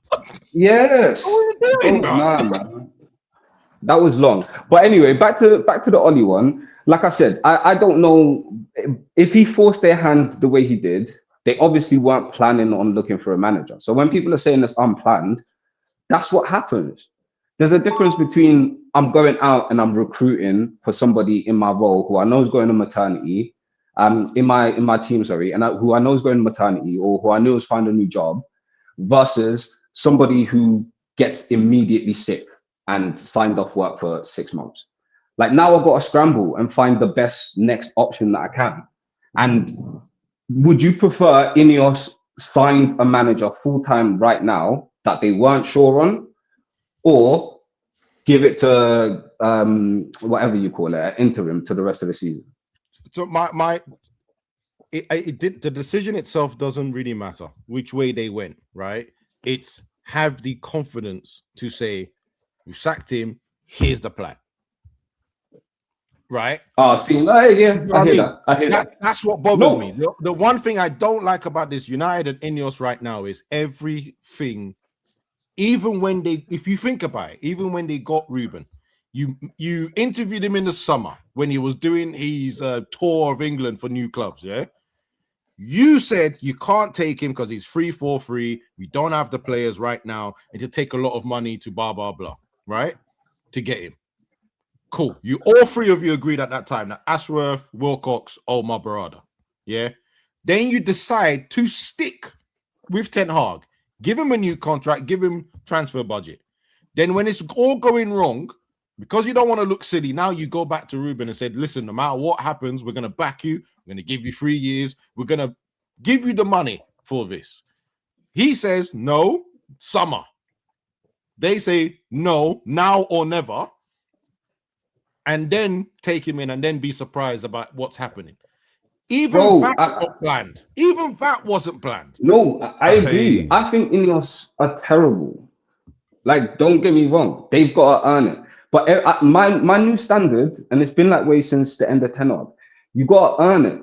Yes. What are you doing, bro? Nah, man. That was long. But anyway, back to the OLE one. Like I said, I don't know if he forced their hand the way he did. They obviously weren't planning on looking for a manager. So when people are saying it's unplanned, that's what happens. There's a difference between I'm going out and I'm recruiting for somebody in my role who I know is going on maternity, in my team, sorry, and who I know is going on maternity or who I know is finding a new job, versus somebody who gets immediately sick and signed off work for 6 months. Like, now I've got to scramble and find the best next option that I can. And would you prefer INEOS signed a manager full-time right now that they weren't sure on, or give it to whatever you call it, interim to the rest of the season? So the decision itself doesn't really matter which way they went, right? It's have the confidence to say, we sacked him, here's the plan. Right? Oh, see, I hear that. That's what bothers me. The one thing I don't like about this United and INEOS right now is everything. Even when if you think about it, even when they got Ruben, you interviewed him in the summer when he was doing his tour of England for new clubs. Yeah, you said you can't take him because he's free for free. We don't have the players right now, and to take a lot of money to blah blah blah, right? To get him. Cool. You all three of you agreed at that time that Ashworth, Wilcox, oh my brother. Yeah. Then you decide to stick with Ten Hag, give him a new contract, give him transfer budget. Then when it's all going wrong, because you don't want to look silly, now you go back to Ruben and said, listen, no matter what happens, we're going to back you. We're going to give you 3 years. We're going to give you the money for this. He says, no, summer. They say, no, now or never. And then take him in and then be surprised about what's happening. Even that planned. Even that wasn't planned. No, I agree. I think INEOS are terrible. Like, don't get me wrong. They've got to earn it. But my new standard, and it's been that way since the end of Ten Hag, you got to earn it.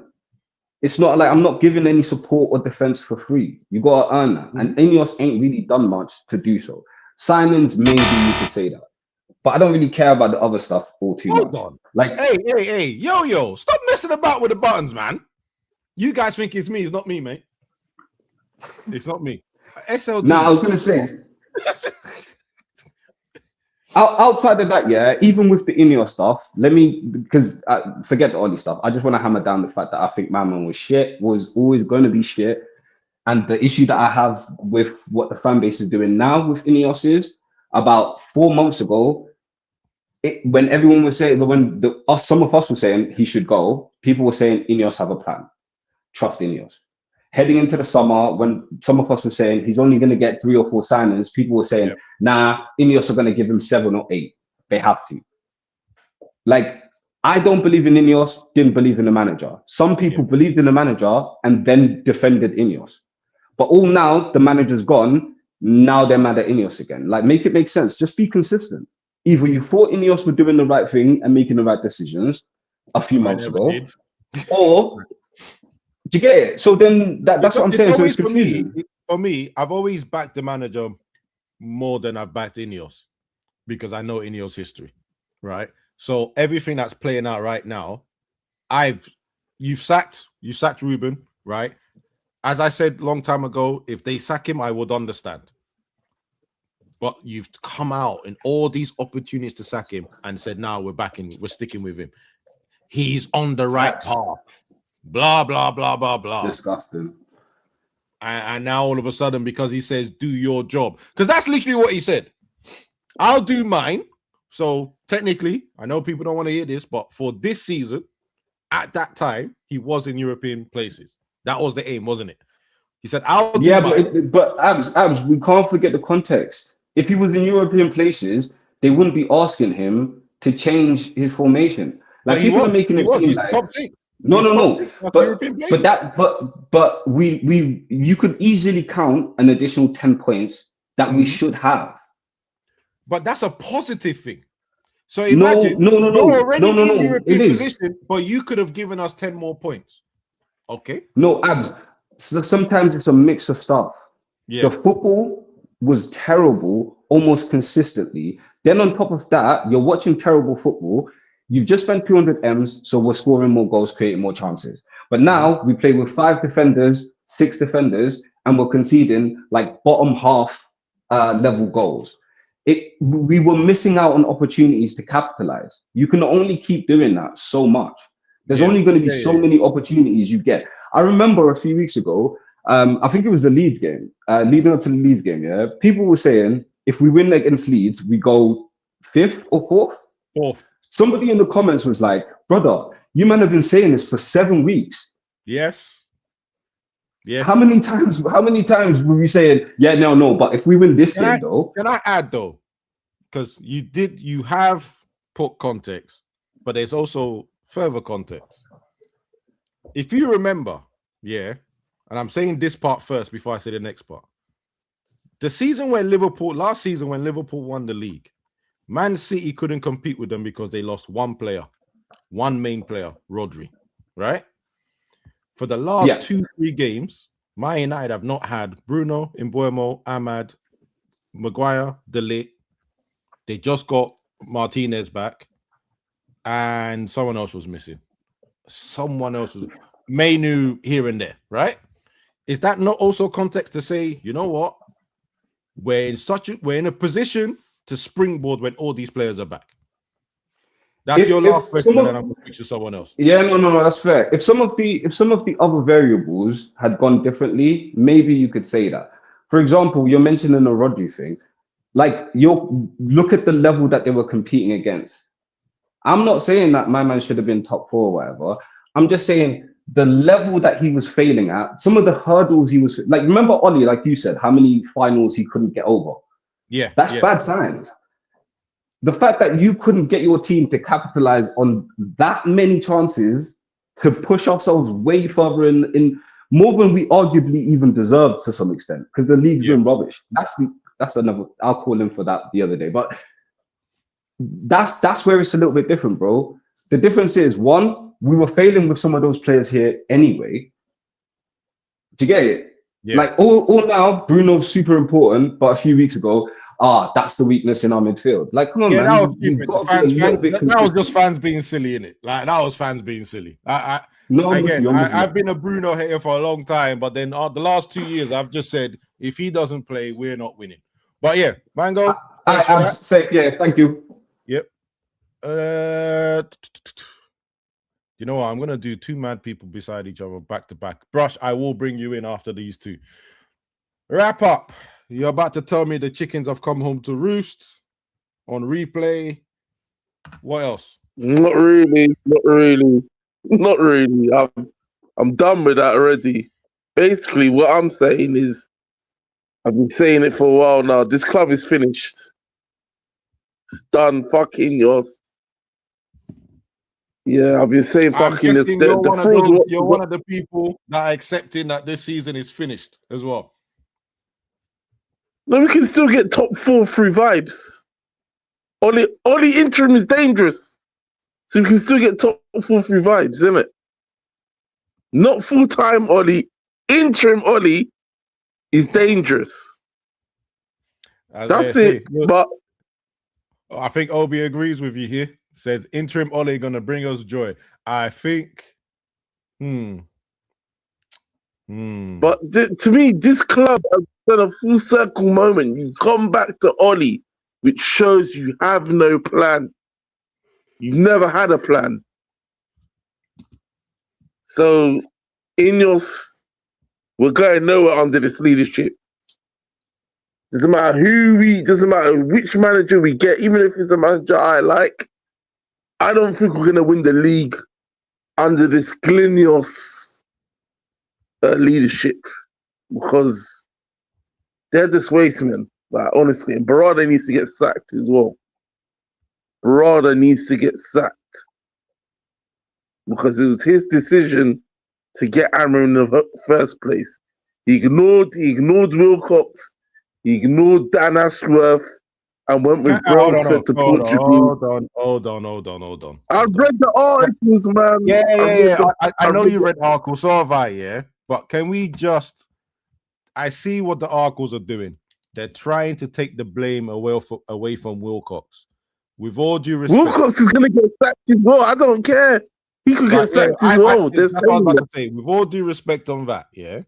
It's not like I'm not giving any support or defense for free. You got to earn that. And INEOS ain't really done much to do so. Signings, maybe you could say that. But I don't really care about the other stuff all too much. On. Like, hey, yo, stop messing about with the buttons, man. You guys think it's me. It's not me, mate. It's not me. SLD. Now, I was going to say, outside of that, yeah, even with the INEOS stuff, because forget the OLE stuff. I just want to hammer down the fact that I think Mammon was always going to be shit. And the issue that I have with what the fan base is doing now with INEOS is, about 4 months ago, when everyone was saying, some of us were saying he should go, people were saying INEOS have a plan. Trust INEOS. Heading into the summer, when some of us were saying he's only going to get 3 or 4 signings, people were saying, nah, INEOS are going to give him 7 or 8. They have to. Like, I don't believe in INEOS, didn't believe in the manager. Some people believed in the manager and then defended INEOS. But all now, the manager's gone, now they're mad at INEOS again. Like, make it make sense. Just be consistent. Either you thought INEOS were doing the right thing and making the right decisions a few months ago, or do you get it? So then that's what I'm saying. So it's confusing. For me, I've always backed the manager more than I've backed INEOS because I know INEOS history, right? So everything that's playing out right now, you've sacked Ruben, right? As I said a long time ago, if they sack him, I would understand. But you've come out in all these opportunities to sack him and said, "Now we're sticking with him. He's on the right path." Blah blah blah blah blah. Disgusting. And now all of a sudden, because he says, "Do your job," because that's literally what he said. I'll do mine. So technically, I know people don't want to hear this, but for this season, at that time, he was in European places. That was the aim, wasn't it? He said, "I'll do mine." But Abs, we can't forget the context. If he was in European places, they wouldn't be asking him to change his formation. Like But he people are was. making He it was. seem He's like top six. no, He's no, top no. six of But European but places. that but we you could easily count an additional 10 points that we should have. But that's a positive thing. So No, imagine no, no, you're no, already no, no, in no. It European is. position, but you could have given us 10 more points. Okay. No, Abs. So sometimes it's a mix of stuff. Yeah. The football was terrible almost consistently. Then on top of that, you're watching terrible football. You've just spent 200 M's, so we're scoring more goals, creating more chances. But now we play with 5 defenders, 6 defenders, and we're conceding like bottom half level goals. We were missing out on opportunities to capitalize. You can only keep doing that so much. There's only going to be so many opportunities you get. I remember a few weeks ago, I think it was the Leeds game, leading up to the Leeds game. Yeah, people were saying if we win against Leeds, we go 5th or 4th. Fourth. Somebody in the comments was like, "Brother, you man have been saying this for 7 weeks." Yes. Yes. How many times? How many times were we saying, "Yeah, no"? But if we win this game, though, can I add though, because you have put context, but there's also further context. If you remember, yeah, and I'm saying this part first before I say the next part. Last season when Liverpool won the league, Man City couldn't compete with them because they lost one main player, Rodri, right? For the last 2-3 games, Man United have not had Bruno, Mbeumo, Ahmad, Maguire, De Ligt. They just got Martinez back, and someone else was missing. Mainu here and there, right? Is that not also context to say, you know what? We're in a position to springboard when all these players are back. That's your last question, and then I'm going to switch to someone else. Yeah, no, that's fair. If some of the other variables had gone differently, maybe you could say that. For example, you're mentioning the Rodri thing. Like, look at the level that they were competing against. I'm not saying that my man should have been top 4 or whatever. I'm just saying the level that he was failing at, some of the hurdles he was like. Remember Ollie, like you said, how many finals he couldn't get over. Yeah, that's bad signs. The fact that you couldn't get your team to capitalize on that many chances to push ourselves way further in more than we arguably even deserved to some extent, because the league's been rubbish. That's another. I'll call him for that the other day, but that's where it's a little bit different, bro. The difference is, one, we were failing with some of those players here anyway. Do you get it? Yeah. Like all now, Bruno's super important, but a few weeks ago, that's the weakness in our midfield. Like, come on, man. That was just fans being silly, innit? Like, that was fans being silly. I've been a Bruno hater for a long time, but then the last 2 years, I've just said, if he doesn't play, we're not winning. But yeah, Mango. I'm safe. Yeah, thank you. Yep. You know what? I'm going to do 2 mad people beside each other back to back. Brush, I will bring you in after these 2. Wrap up. You're about to tell me the chickens have come home to roost on replay. What else? Not really. I'm done with that already. Basically, what I'm saying is, I've been saying it for a while now. This club is finished. It's done. Fuck INEOS. Yeah, I've been saying fucking this. You're one of the people that are accepting that this season is finished as well. No, we can still get top 4 through vibes. Only interim is dangerous. So we can still get top 4 through vibes, isn't it? Not full-time Ollie. Interim Ollie is dangerous. That's it. But I think Obi agrees with you here. Says interim Ollie gonna bring us joy. I think. But to me, this club has done a full circle moment. You come back to Ollie, which shows you have no plan. You've never had a plan. So, INEOS, we're going nowhere under this leadership. Doesn't matter doesn't matter which manager we get, even if it's a manager I like. I don't think we're going to win the league under this INEOS leadership, because they're just wastemen. Like, honestly, and Barada needs to get sacked as well. rather needs to get sacked because it was his decision to get Amram in the first place. He ignored Wilcox, he ignored Dan Ashworth, and went with Brailsford to Portugal. Hold on. I've read the articles, man. Yeah. I know you read articles, so have I, yeah. But can we just? I see what the articles are doing. They're trying to take the blame away from Wilcox. With all due respect, Wilcox is going to get sacked as well. I don't care. He could get sacked as well. That's what I was about to say. With all due respect on that, yeah.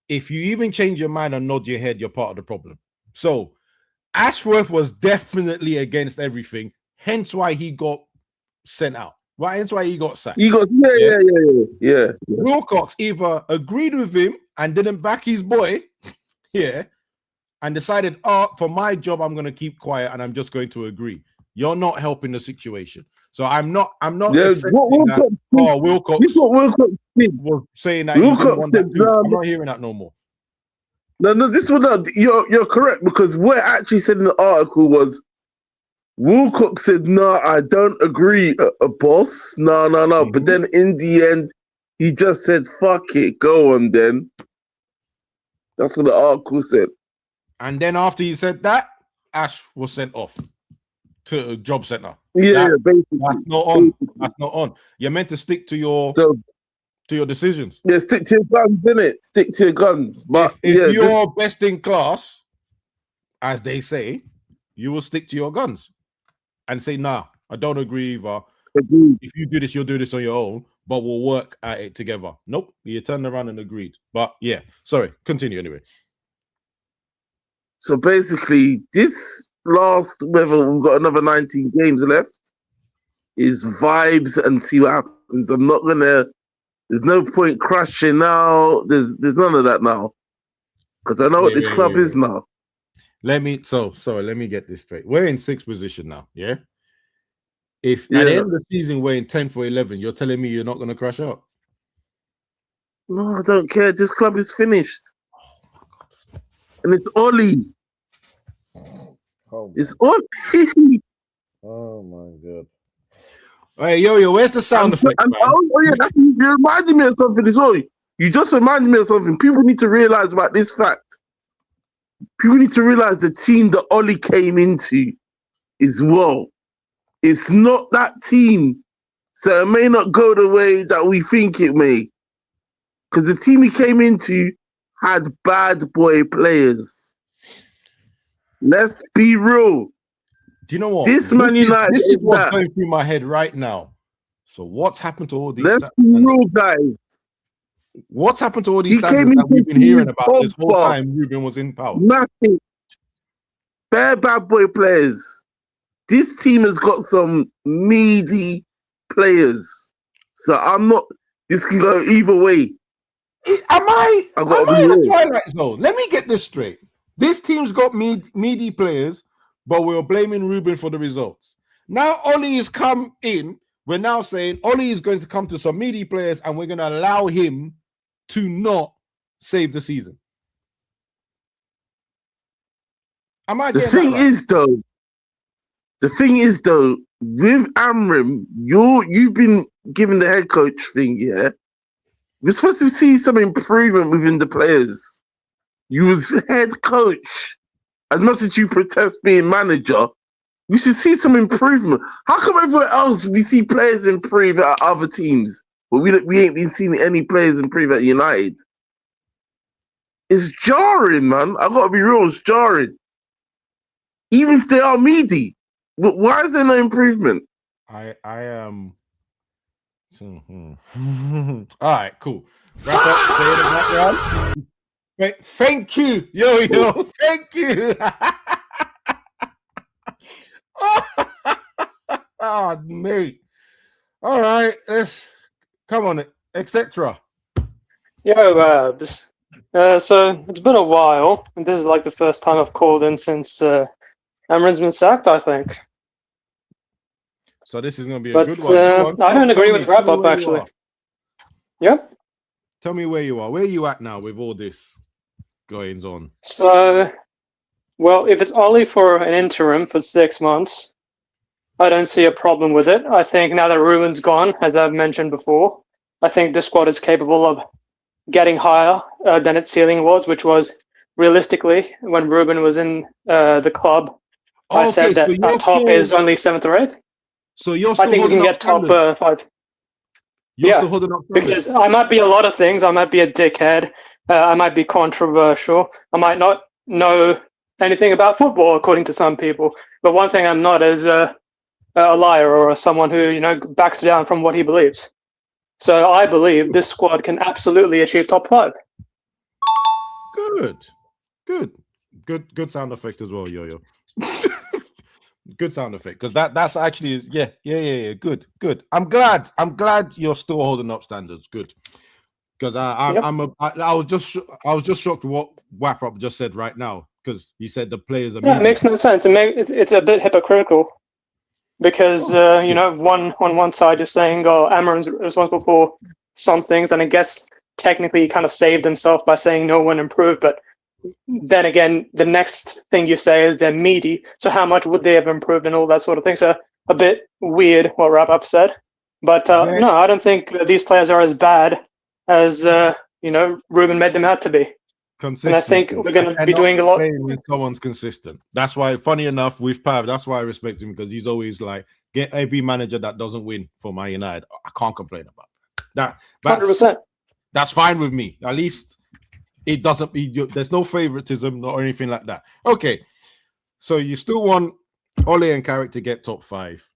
If you even change your mind and nod your head, you're part of the problem. So Ashworth was definitely against everything, hence why he got sent out. Right, hence why he got sacked. Yeah. Wilcox either agreed with him and didn't back his boy, yeah, and decided, for my job, I'm going to keep quiet and I'm just going to agree. You're not helping the situation. So I'm not. Yeah, Wilcox. Wilcox was saying that Wilcox I'm not hearing that no more. No, this one. No, you're correct because what it actually said in the article was Wilcox said, "No, I don't agree, boss. No." Mm-hmm. But then in the end, he just said, "Fuck it, go on then." That's what the article said. And then after he said that, Ash was sent off to a job center. Basically. That's not on. That's not on. You're meant to stick to your decisions. Yeah, stick to your guns, innit? Stick to your guns. But if you're best in class, as they say, you will stick to your guns and say, "Nah, I don't agree either. If you do this, you'll do this on your own, but we'll work at it together." Nope, you turned around and agreed. But yeah, sorry, continue anyway. So basically, this whether we've got another 19 games left, is vibes and see what happens. I'm not gonna. There's no point crashing now. There's none of that now, because I know what this club is now. Let me get this straight. We're in 6th position now, yeah? If at the end of the season we're in 10th or 11th, you're telling me you're not going to crash out? No, I don't care. This club is finished. Oh my God. And it's OLE. It's OLE. Oh my God. Hey, yo, where's the sound effect? You reminded me of something as well. You just reminded me of something. People need to realize about this fact. People need to realize the team that OLE came into as well. It's not that team. So it may not go the way that we think it may. Because the team he came into had bad boy players. Let's be real. Do you know what? This Man United this is what's going through my head right now. So what's happened to all these? Let's be real, guys. What's happened to all these standards that we've been hearing about this whole time Ruben was in power? Nothing. Bare bad boy players. This team has got some meaty players. So I'm not. This can go either way. Am I in the twilight zone? Let me get this straight. This team's got meaty players, but we're blaming Ruben for the results. Now OLE has come in. We're now saying OLE is going to come to some meaty players, and we're going to allow him to not save the season. The thing is though, with Amram, you've been given the head coach thing, yeah. We're supposed to see some improvement within the players. You was head coach. As much as you protest being manager, we should see some improvement. How come everywhere else we see players improve at other teams, but we ain't been seeing any players improve at United? It's jarring, man. I gotta be real, it's jarring. Even if they are meaty, but why is there no improvement? I am. All right, cool. Wrap up. Say it in the background. Thank you, yo. Thank you. Oh, mate. All right, let's come on, etc. Yo, so it's been a while, and this is like the first time I've called in since Amram's been sacked, I think. So this is going to be a good one. I don't agree with wrap up, actually. Yep. Tell me where you are. Where are you at now with all this goings on? So, well, if it's only for an interim for 6 months, I don't see a problem with it. I think now that Ruben's gone, as I've mentioned before, I think this squad is capable of getting higher than its ceiling was, which was realistically when Ruben was in the club. I said that our top is only 7th or 8th. So you're I still think we can holding up get top standards. 5. You're still holding up standards. Because I might be a lot of things. I might be a dickhead. I might be controversial. I might not know anything about football, according to some people. But one thing I'm not is a liar or someone who backs down from what he believes. So I believe this squad can absolutely achieve top 5. Good sound effect as well, Yo-Yo. Good sound effect, because that's actually good. I'm glad you're still holding up standards. Good, because I was just shocked what Waprop just said right now, because he said the players are. Yeah, it makes no sense. It's a bit hypocritical, because on one side you're saying, oh, Amarin's responsible for some things, and I guess technically he kind of saved himself by saying no one improved, but then again, the next thing you say is they're meaty. So how much would they have improved and all that sort of thing? So a bit weird what Wrap-Up said. But no, I don't think these players are as bad as Ruben made them out to be. And I think we're going to be doing a lot. When someone's consistent. That's why, funny enough, with Pav, that's why I respect him, because he's always like, get every manager that doesn't win for Man United. I can't complain about that. 100%. That's fine with me. At least it doesn't. There's no favoritism or anything like that. Okay, so you still want Ole and Carrick to get top 5,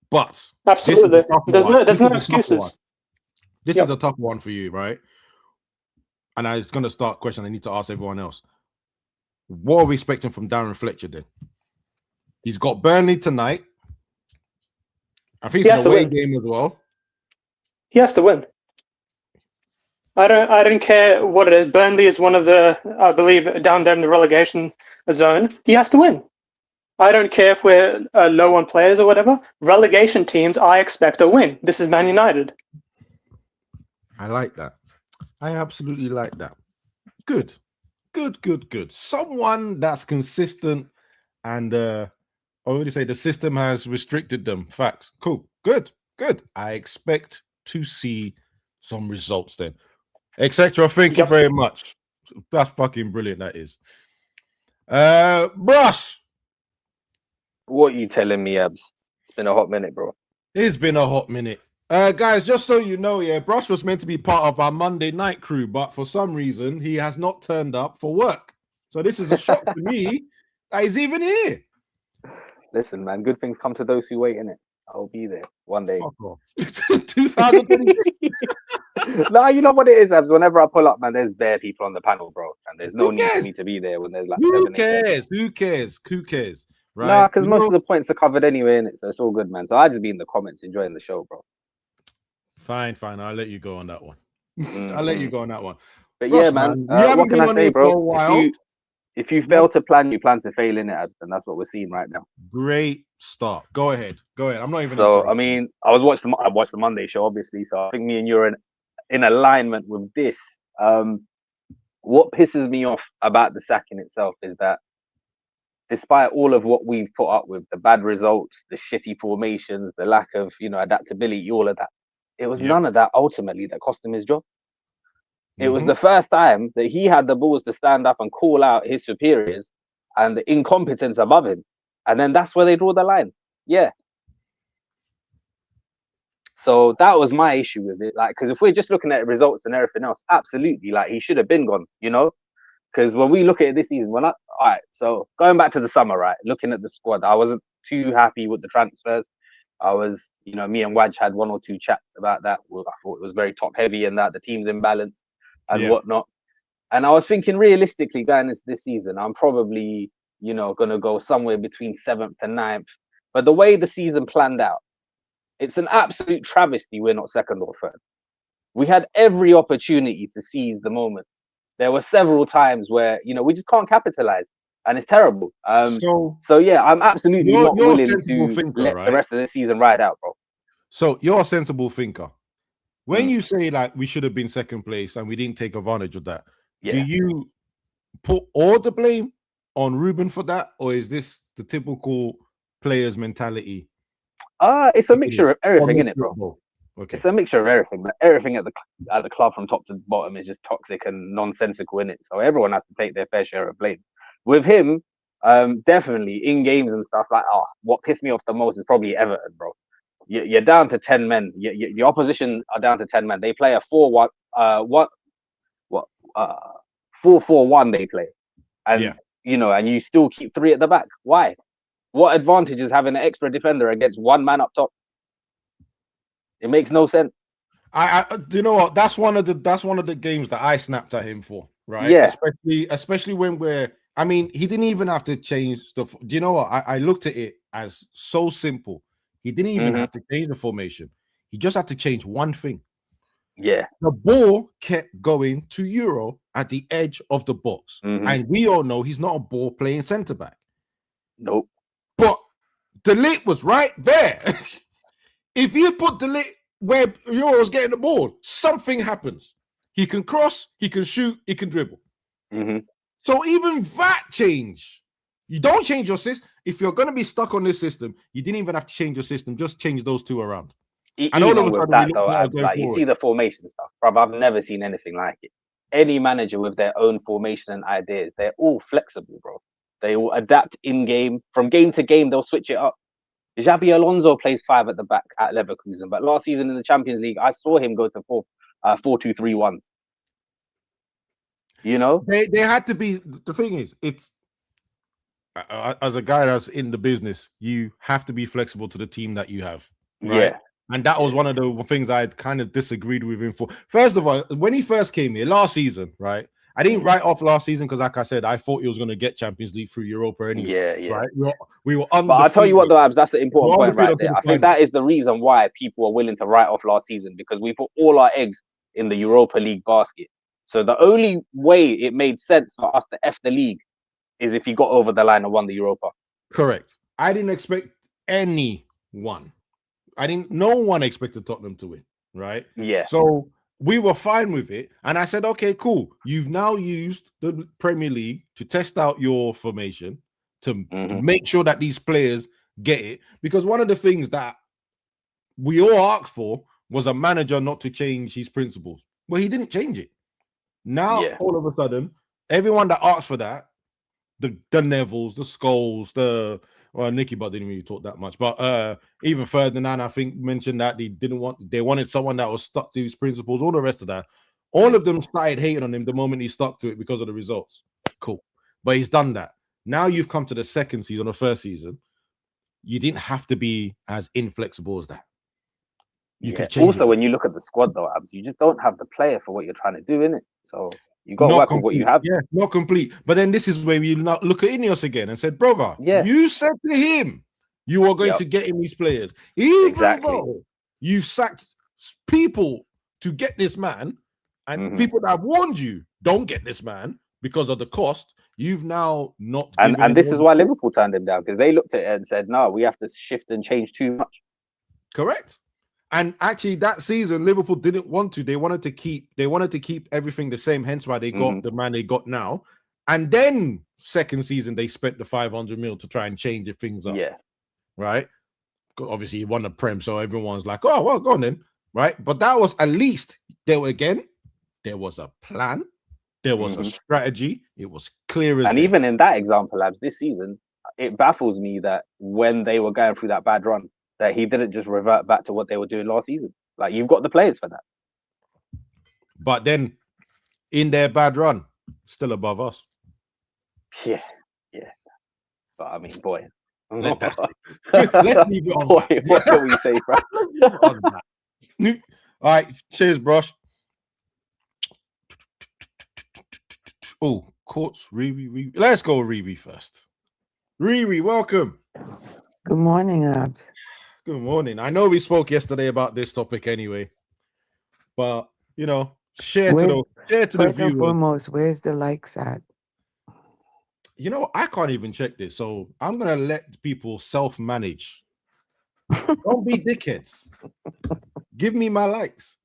but absolutely, there's no excuses. This is a tough one for you, right? And it's going to start a question I need to ask everyone else. What are we expecting from Darren Fletcher then? He's got Burnley tonight. I think it's an away game as well. He has to win. I don't care what it is. Burnley is one of the, I believe, down there in the relegation zone. He has to win. I don't care if we're low on players or whatever. Relegation teams, I expect a win. This is Man United. I like that. I absolutely like that. Good. Someone that's consistent, and I already say the system has restricted them. Facts. Cool. Good. I expect to see some results then. Etc. Thank you very much. That's fucking brilliant. That is. Brush. What are you telling me, Abs? It's been a hot minute, bro. It's been a hot minute. Guys, just so you know, Brush was meant to be part of our Monday night crew, but for some reason he has not turned up for work. So this is a shock to me that he's even here. Listen, man, good things come to those who wait, innit? I'll be there one day. 2020. No, you know what it is, Abs? Whenever I pull up, man, there's bare people on the panel, bro. And there's no need for me to be there when there's like Who cares? Right? Nah, because most of the points are covered anyway, innit? So it's all good, man. So I just be in the comments enjoying the show, bro. Fine. I'll let you go on that one. I'll let you go on that one. But Ross, yeah, man, what can I say, bro? If you fail to plan, you plan to fail in it, and that's what we're seeing right now. Great start. Go ahead. I'm not even. So I mean, I watched the Monday show, obviously. So I think me and you're in alignment with this. What pisses me off about the sacking itself is that, despite all of what we've put up with, the bad results, the shitty formations, the lack of adaptability, all of that, it was none of that ultimately that cost him his job. It was the first time that he had the balls to stand up and call out his superiors and the incompetence above him. And then that's where they draw the line. Yeah. So that was my issue with it. Like, because if we're just looking at results and everything else, absolutely, like, he should have been gone, Because when we look at it this season, all right, so going back to the summer, right, looking at the squad, I wasn't too happy with the transfers. I was, me and Waj had one or two chats about that. I thought it was very top heavy and that the team's imbalanced and whatnot. And I was thinking realistically going into this season, I'm probably, going to go somewhere between 7th and 9th. But the way the season planned out, it's an absolute travesty we're not 2nd or 3rd. We had every opportunity to seize the moment. There were several times where, we just can't capitalize. And it's terrible. So yeah, I'm absolutely not willing to let the rest of the season ride out, bro. So you're a sensible thinker. When you say like we should have been 2nd place and we didn't take advantage of that, do you put all the blame on Ruben for that, or is this the typical players' mentality? It's a mixture of everything in it, bro. Football? Okay. It's a mixture of everything. But everything at the club from top to bottom is just toxic and nonsensical in it. So everyone has to take their fair share of blame. With him, definitely in games and stuff like, what pissed me off the most is probably Everton, bro. You're down to 10 men. The opposition are down to 10 men. They play a 4-1, 4-4-1. They play, and and you still keep 3 at the back. Why? What advantage is having an extra defender against 1 man up top? It makes no sense. I do you know what? That's one of the games that I snapped at him for, right? Yeah. Especially when I mean, he didn't even have to change stuff. Do you know what? I looked at it as so simple. He didn't even have to change the formation. He just had to change one thing. Yeah. The ball kept going to Euro at the edge of the box. And we all know he's not a ball playing centre back. Nope. But De Ligt was right there. If you put De Ligt where Euro's getting the ball, something happens. He can cross, he can shoot, he can dribble. So even that change, you don't change your system. If you're going to be stuck on this system, you didn't even have to change your system. Just change those 2 around. And all of that, though, like you see the formation stuff, bro. I've never seen anything like it. Any manager with their own formation and ideas, they're all flexible, bro. They will adapt in game. From game to game, they'll switch it up. Xabi Alonso plays 5 at the back at Leverkusen, but last season in the Champions League, I saw him go to 4-2-3-1. You know, they had to be. The thing is, it's as a guy that's in the business, you have to be flexible to the team that you have. Right? Yeah. And that was one of the things I kind of disagreed with him for. First of all, when he first came here last season, right? I didn't write off last season because, like I said, I thought he was going to get Champions League through Europa anyway. Yeah. Right? We were But I'll tell you what, though, Abs, that's the important point right there. I think that that is the reason why people are willing to write off last season, because we put all our eggs in the Europa League basket. So the only way it made sense for us to F the league is if he got over the line and won the Europa. Correct. I didn't expect anyone. No one expected Tottenham to win, right? Yeah. So we were fine with it. And I said, okay, cool. You've now used the Premier League to test out your formation, to make sure that these players get it. Because one of the things that we all asked for was a manager not to change his principles. Well, he didn't change it. Now, all of a sudden, everyone that asked for that, the Nevilles, the Scholes, Nicky Butt didn't really talk that much, but even Ferdinand, I think, mentioned that they wanted someone that was stuck to his principles, all the rest of that. All of them started hating on him the moment he stuck to it because of the results. Cool. But he's done that. Now you've come to the second season, the first season. You didn't have to be as inflexible as that. You could change also, it. when you look at the squad, though, Abs, you just don't have the player for what you're trying to do, innit? So you got to work with what you have. Yeah, not complete. But then this is where we now look at INEOS again and said, brother, you said to him you are going to get him these players. Even though you sacked people to get this man, and people that have warned you don't get this man because of the cost, you've now not. And this is why Liverpool turned him down, because they looked at it and said, no, we have to shift and change too much. Correct. And actually, that season, Liverpool didn't want to. They wanted to keep everything the same. Hence why they got the man they got now. And then second season, they spent the 500 mil to try and change things up. Yeah. Right. Obviously, he won the Prem, so everyone's like, "Oh, well, go on then." Right. But that was at least there was a plan. There was a strategy. It was clear as and day. even in that example, Labs, this season, it baffles me that when they were going through that bad run, that he didn't just revert back to what they were doing last season. Like, you've got the players for that. But then, in their bad run, still above us. Yeah. But I mean, boy. Let's leave it on boy, what can we say, bro? All right, cheers, brush. Oh, Courts, Riri. Let's go, Riri first. Riri, welcome. Good morning, Abs. Good morning. I know we spoke yesterday about this topic anyway, but share to the First and viewers. foremost, where's the likes at? I can't even check this, so I'm gonna let people self-manage. Don't be dickheads. Give me my likes,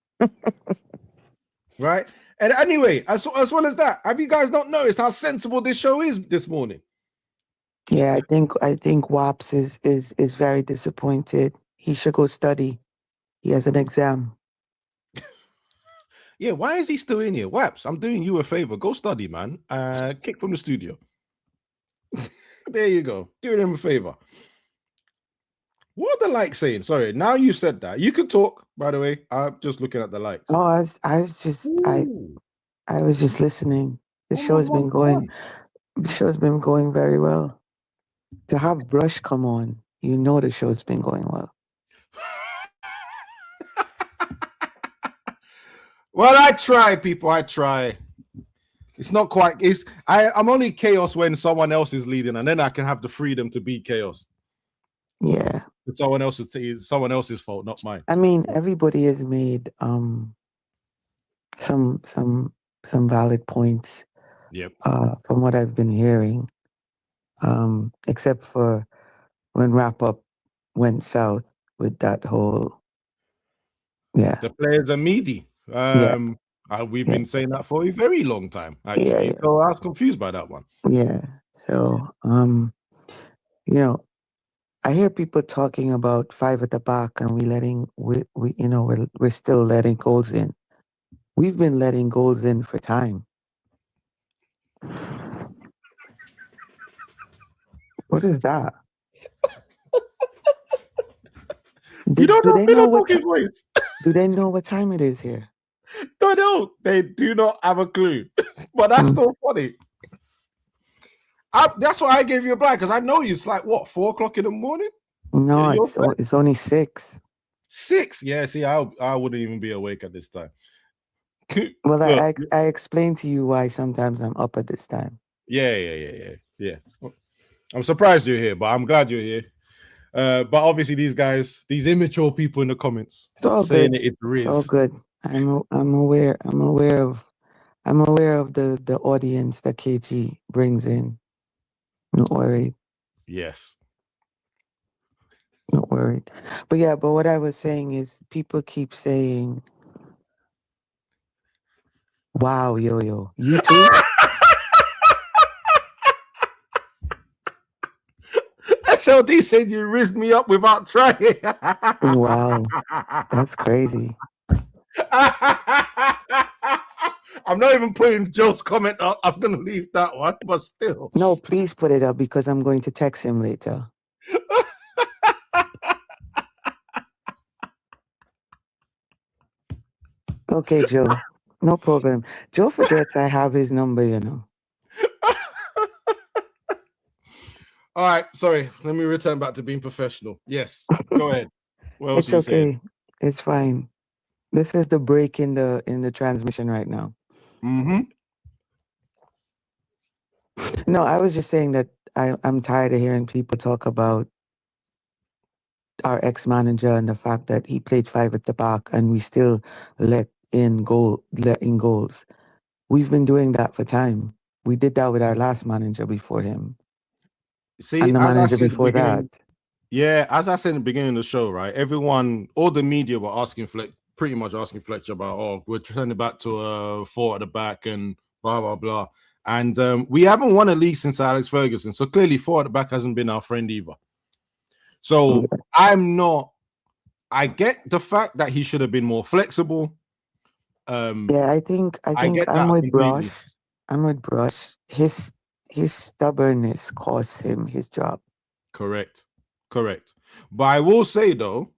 right? And anyway, as well as that, have you guys not noticed how sensible this show is this morning? Yeah, I think Waps is very disappointed. He should go study. He has an exam. Yeah, why is he still in here? Waps, I'm doing you a favor. Go study, man. Kick from the studio. There you go. Doing him a favor. What are the likes saying? Sorry, now you said that. You can talk, by the way. I'm just looking at the likes. Oh, I was just I was just listening. The show's been going very well. To have Brush come on, you know the show's been going well. Well, I try, people. I try. It's not quite. I'm only chaos when someone else is leading, and then I can have the freedom to be chaos. Yeah. But someone else would say it's someone else's fault, not mine. I mean, everybody has made some valid points. Yep. From what I've been hearing. Except for when wrap up went south with that whole The players are meaty. We've been saying that for a very long time, actually. Yeah. So I was confused by that one. Yeah. So you know, I hear people talking about 5 at the back and we're still letting goals in. We've been letting goals in for time. What is that? Do they know what do they know what time it is here? No, no, they do not have a clue. But that's still funny. That's why I gave you a blind, because I know you. It's like what, 4 o'clock in the morning? No, it's only 6. 6? Yeah, see, I wouldn't even be awake at this time. Well, I explained to you why sometimes I'm up at this time. Yeah. I'm surprised you're here, but I'm glad you're here. But obviously, these immature people in the comments saying it's Riz. It's all good. I'm aware of the audience that KG brings in. Not worried. Yes. Not worried. But what I was saying is people keep saying, wow, yo. You too? SLD said you rizzed me up without trying. Wow. That's crazy. I'm not even putting Joe's comment up. I'm going to leave that one, but still. No, please put it up because I'm going to text him later. Okay, Joe. No problem. Joe forgets I have his number, you know. All right, sorry. Let me return back to being professional. Yes, go ahead. What else It's are you okay. saying? It's fine. This is the break in the transmission right now. Mm-hmm. No, I was just saying that I'm tired of hearing people talk about our ex-manager and the fact that he played 5 at the back and we still let in goals. We've been doing that for time. We did that with our last manager before him. See, and the as I manager said at the before beginning, that. yeah, as I said in the beginning of the show, right? All the media were asking pretty much asking Fletcher about, oh, we're turning back to 4 at the back and blah blah blah. And we haven't won a league since Alex Ferguson, so clearly 4 at the back hasn't been our friend either. So I get the fact that he should have been more flexible. I think I'm with Brush. I'm with Brush. His stubbornness cost him his job. Correct. But I will say though,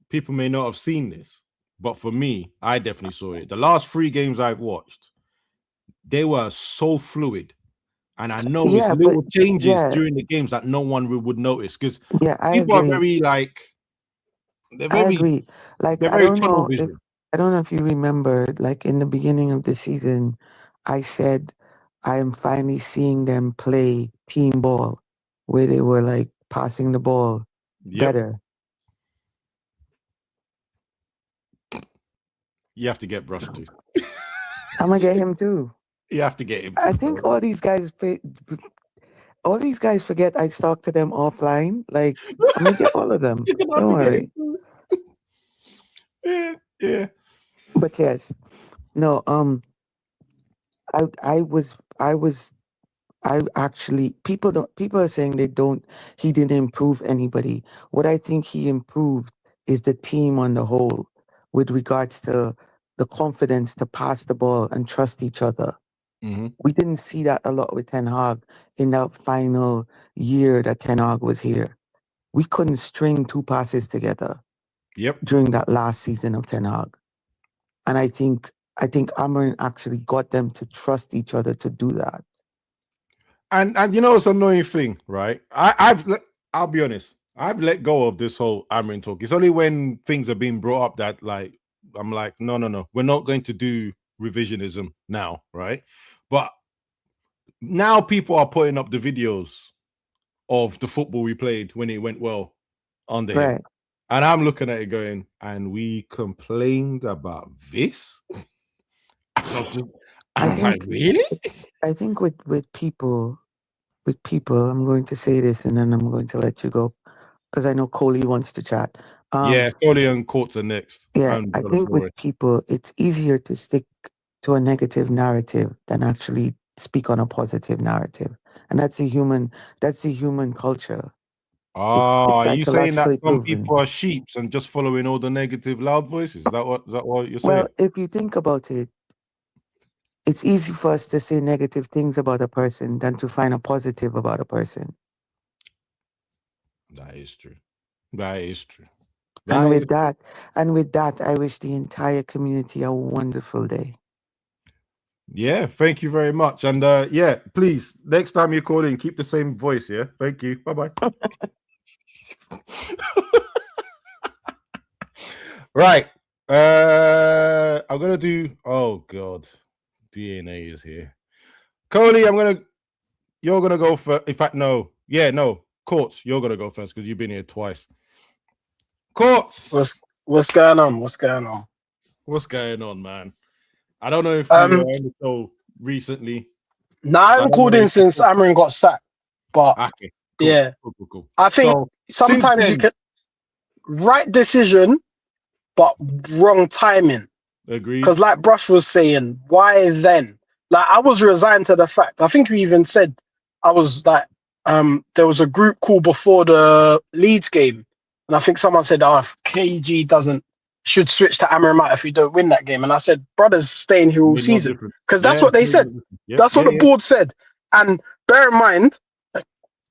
people may not have seen this, but for me, I definitely saw it. The last 3 games I've watched, they were so fluid. And I know it's little changes during the games that no one would notice, because people are very they're very, I agree. Like they're I very don't tunnel know vision. if you remember, like in the beginning of the season, I said I am finally seeing them play team ball, where they were like passing the ball better. You have to get Brush too. I'm gonna get him too. You have to get him too. I think all these guys forget I talk to them offline. Like I'm gonna get all of them. Don't worry. Yeah. But yes, no. I was people are saying he didn't improve anybody. What I think he improved is the team on the whole with regards to the confidence to pass the ball and trust each other. Mm-hmm. We didn't see that a lot with Ten Hag in that final year that Ten Hag was here. We couldn't string 2 passes together. Yep. During that last season of Ten Hag. And I think Amarin actually got them to trust each other to do that. And you know, it's an annoying thing, right? I'll be honest. I've let go of this whole Amarin talk. It's only when things are being brought up that like I'm like, no. We're not going to do revisionism now, right? But now people are putting up the videos of the football we played when it went well under him. And I'm looking at it going, and we complained about this? I'm like, really? I think with people, I'm going to say this and then I'm going to let you go because I know Coley wants to chat. Yeah, Coley and Courts are next. Yeah, I think with people, it's easier to stick to a negative narrative than actually speak on a positive narrative. And that's the human culture. Are you saying that some people are sheeps and just following all the negative loud voices? Is that what you're saying? Well, if you think about it, it's easy for us to say negative things about a person than to find a positive about a person. That is true. That is true. And with that, I wish the entire community a wonderful day. Yeah, thank you very much. And yeah, please, next time you call in, keep the same voice, yeah? Thank you. Bye-bye. Right. I'm gonna do. Oh God, DNA is here. Coley, you're gonna go first. In fact, no. Yeah, no. Courts, you're gonna go first because you've been here twice. Courts. What's going on? What's going on? What's going on, man? I don't know if you were on the show recently. No, I haven't called in since Amarin got sacked. But okay, cool, yeah, cool. I think sometimes you can right decision, but wrong timing. Agreed. Because like Brush was saying, why then? Like I was resigned to the fact. I think we even said I was like, there was a group call before the Leeds game, and I think someone said, "Oh, if KG should switch to Amrabat if we don't win that game." And I said, "Brothers, staying here all season," because that's what they said. That's what the board said. And bear in mind,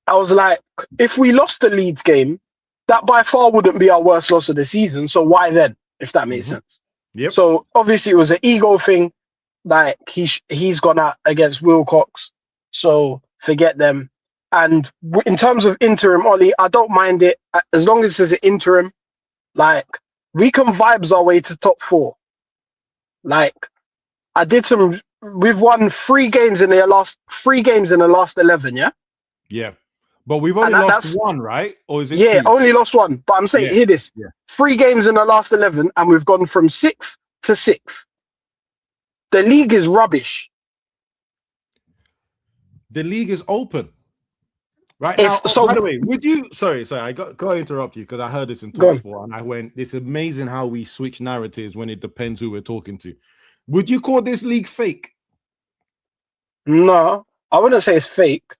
I was like, if we lost the Leeds game, that by far wouldn't be our worst loss of the season. So why then, if that makes sense? Yep. So obviously it was an ego thing. Like he's gone out against Wilcox, so forget them. And in terms of interim, Ollie, I don't mind it as long as it's an interim. Like we can vibes our way to top 4. Like I did some. We've won 3 games in the last 11. Yeah. Yeah. But we've only lost 1, right? Or is it 2? Only lost 1. But I'm saying, hear this. Yeah. 3 games in the last 11, and we've gone from 6th to 6th. The league is rubbish. The league is open. Right now, by the way, would you... Sorry, I got to interrupt you because I heard this in TalkSport and I went, it's amazing how we switch narratives when it depends who we're talking to. Would you call this league fake? No, I wouldn't say it's fake.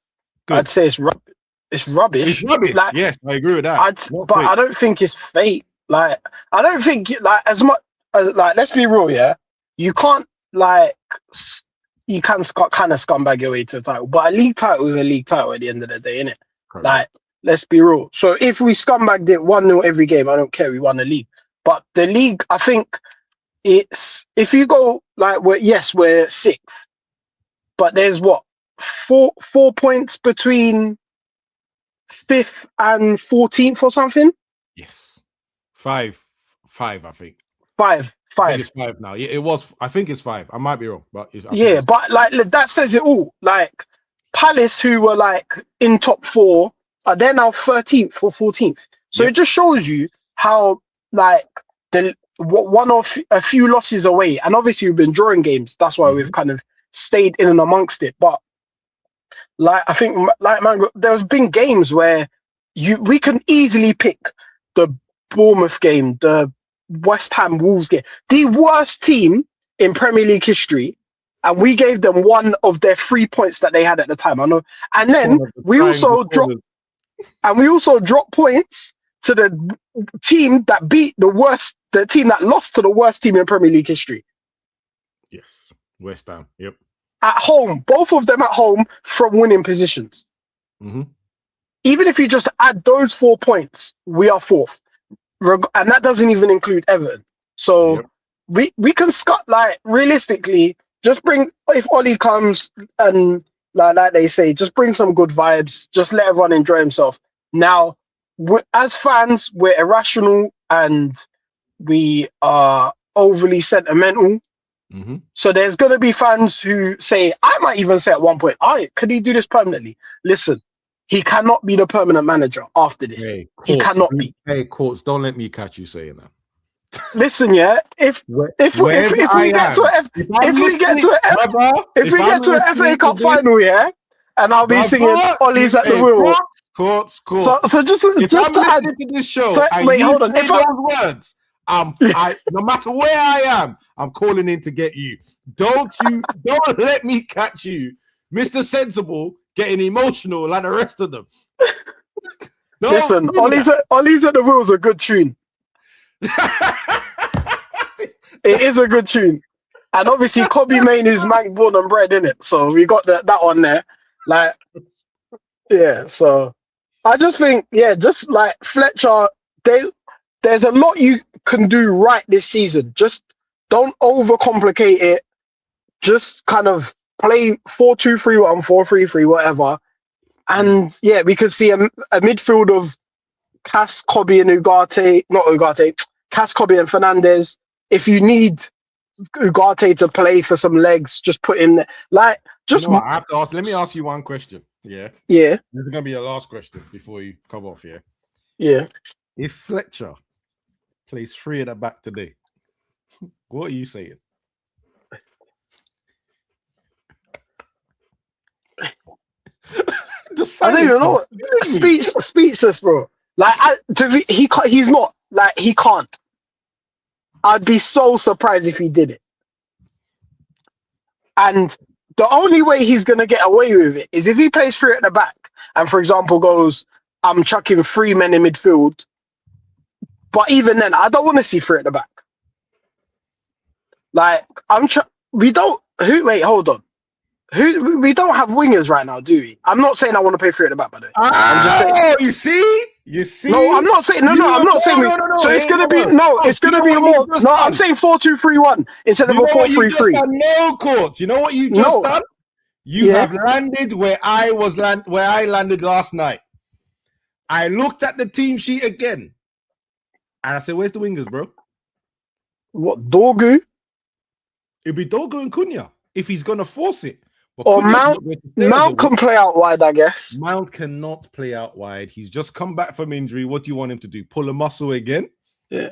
Good. I'd say it's rubbish. It's rubbish. Like, yes, I agree with that. I don't think it's fake. Like, I don't think as much like. Let's be real, yeah. You can't kind of scumbag your way to a title, but a league title is a league title at the end of the day, innit? Correct. Like, let's be real. So if we scumbagged it 1-0 every game, I don't care. We won the league, but the league, I think it's if you go like we're 6th, but there's what 4 points between 5th and 14th or something. Yes, 5, I think. 5. I think it's 5 now. Yeah, it was. I think it's 5. I might be wrong, but but like that says it all. Like Palace, who were like in top 4, they're now 13th or 14th. So it just shows you how like one of a few losses away, and obviously we've been drawing games. That's why we've kind of stayed in and amongst it. But like I think, like man, there's been games where we can easily pick the Bournemouth game, the West Ham Wolves game, the worst team in Premier League history, and we gave them one of their 3 points that they had at the time. I know, and then we also dropped points to the team that beat the team that lost to the worst team in Premier League history. Yes, West Ham. Yep. At home, both of them at home from winning positions. Mm-hmm. Even if you just add those 4 points, we are fourth, and that doesn't even include Everton. So we can like realistically just bring, if Ollie comes and like they say, just bring some good vibes, just let everyone enjoy himself. Now, as fans, we're irrational and we are overly sentimental. Mm-hmm. So there's going to be fans who say, I might even say at one point, could he do this permanently? Listen, he cannot be the permanent manager after this. Hey, he cannot be. Hey, Courts, don't let me catch you saying that. Listen, yeah, if we get to an FA Cup final, yeah, and I'll be singing Ollie's at the wheel. Courts. So just I'm to add listening to this show, so, and wait, you hold on. say those words, no matter where I am, I'm calling in to get you. Don't let me catch you, Mr. Sensible, getting emotional like the rest of them. Listen, Ollie's at the wheel's a good tune. It is a good tune, and obviously Kobe Main is man born and bred in it, so we got that one there. Like, yeah. So I just think, just like Fletcher, there's a lot you can do right this season. Just don't overcomplicate it. Just kind of play 4-2-3-1, 4-3-3, whatever. And we could see a midfield of Cass, Kobe, and Cass, Kobe, and Fernandez. If you need Ugarte to play for some legs, just put him there. Like, just I have to ask. Let me ask you one question. Yeah. Yeah. This is gonna be your last question before you come off. Yeah. Yeah. If Fletcher plays 3 at the back today, what are you saying? I don't even know. Speechless, bro. Like, he can't. I'd be so surprised if he did it. And the only way he's going to get away with it is if he plays 3 at the back and, for example, goes, I'm chucking 3 men in midfield. But even then, I don't want to see 3 at the back. Like, we don't have wingers right now, do we? I'm not saying I want to play 3 at the back, by the way. I'm just saying. You see? No, I'm not saying. I'm not saying. So it's gonna be It's gonna be more. No, I'm saying 4-2-3-1 instead of a 4-3-3. No, Court. You know what you just done? You have landed where I landed last night. I looked at the team sheet again, and I said, "Where's the wingers, bro?" What, Dorgu? It'd be Dorgu and Cunha if he's gonna force it. But or Mount can play out wide, I guess. Mount cannot play out wide. He's just come back from injury. What do you want him to do? Pull a muscle again? Yeah.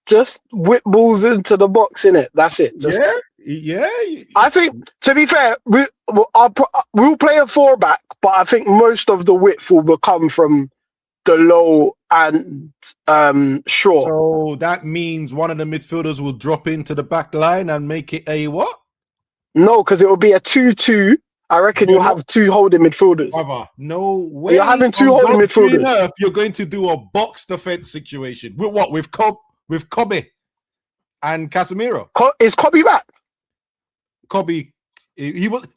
Just whip balls into the box, innit? That's it. Yeah. I think, to be fair, we'll play a 4-back, but I think most of the width will come from the low and short. So that means one of the midfielders will drop into the back line and make it a what? No, because it will be a 2-2. I reckon you'll have 2 holding midfielders. Brother, no way. You're having 2 holding midfielders. You're going to do a box defense situation. With what? With Kobe and Casemiro. Is Kobe back? Kobe,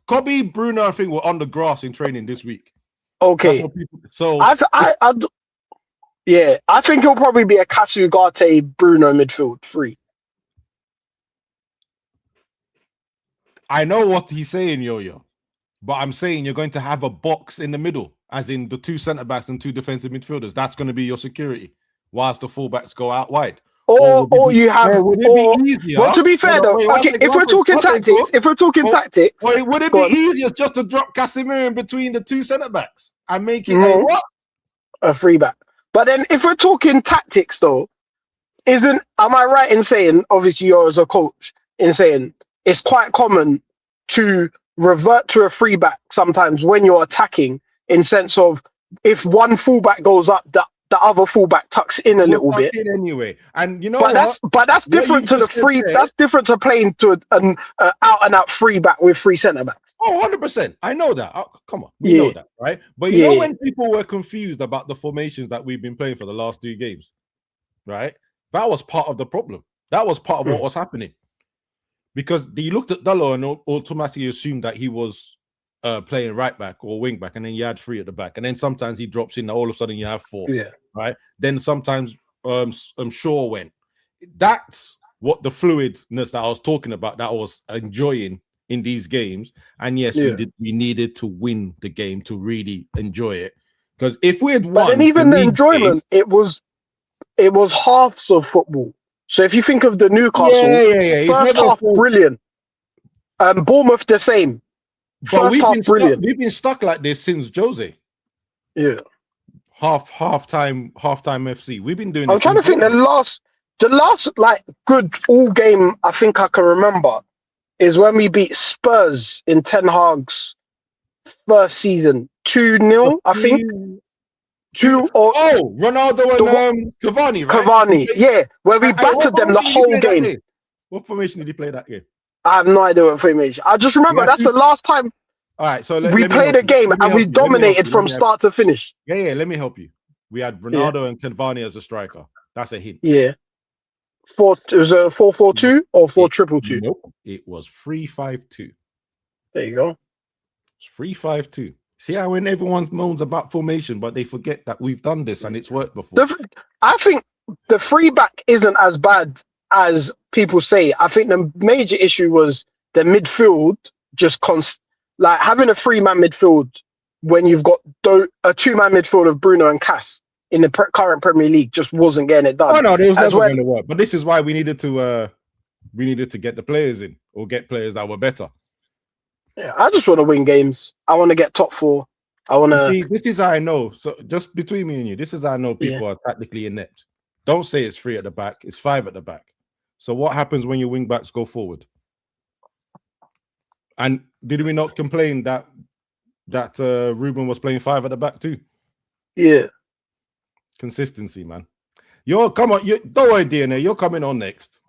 Kobe, Bruno, I think, were on the grass in training this week. Okay. I think it'll probably be a Casu, Ugarte, Bruno midfield 3. I know what he's saying, Yo-Yo, but I'm saying you're going to have a box in the middle, as in the 2 centre-backs and 2 defensive midfielders. That's going to be your security, whilst the full-backs go out wide. Or you have... Would it be easier? Well, to be fair, though, if we're talking tactics... Would it be easier just to drop Casemiro in between the 2 centre-backs and make it a what? A 3-back. But then, if we're talking tactics, though, am I right in saying, obviously you're as a coach, in saying... it's quite common to revert to a 3-back sometimes when you're attacking, in sense of if one fullback goes up, the other fullback tucks in a little bit. Anyway, and you know but that's different to the free. That's different to playing to an out and out free back with three centre backs. Oh, 100%. I know that. Come on, we know that, right? But you know when people were confused about the formations that we've been playing for the last 2 games, right? That was part of the problem. That was part of what was happening. Because you looked at Dallo and automatically assumed that he was playing right back or wing back, and then you had 3 at the back, and then sometimes he drops in, all of a sudden you have 4. Yeah. Right. Then sometimes Shaw went. That's what the fluidness that I was talking about, that I was enjoying in these games. And yes, we needed to win the game to really enjoy it. Because if we had won, but then even the enjoyment, it was halves of football. So if you think of the Newcastle, first half brilliant. Bournemouth the same. But we've been stuck like this since Jose. Yeah. Half-time FC. We've been doing this. I'm trying to think the last like good all game I think I can remember is when we beat Spurs in Ten Hag's first season. 2-0, I think. Ronaldo and Cavani, right? Cavani, yeah, where we battered them the whole game. What formation did he play that game? I have no idea what formation. I just remember that's the last time. All right, so we played a game and we dominated from start to finish. Yeah, let me help you. We had Ronaldo and Cavani as a striker. That's a hint. Yeah. It was a 4-4-2 or 4-2-2? Nope. It was 3-5-2. There you go. It's 3-5-2. See how when everyone moans about formation, but they forget that we've done this and it's worked before. I think the 3-back isn't as bad as people say. I think the major issue was the midfield just like having a 3-man midfield when you've got a 2-man midfield of Bruno and Cass in the current Premier League just wasn't getting it done. Oh no, it was never going to work. But this is why we needed to get the players in or get players that were better. Yeah, I just want to win games. I want to get top 4. I want to. This is how I know. So just between me and you, this is how I know people are tactically inept. Don't say it's 3 at the back. It's 5 at the back. So what happens when your wing backs go forward? And did we not complain that Ruben was playing 5 at the back too? Yeah. Consistency, man. Don't worry, DNA. You're coming on next.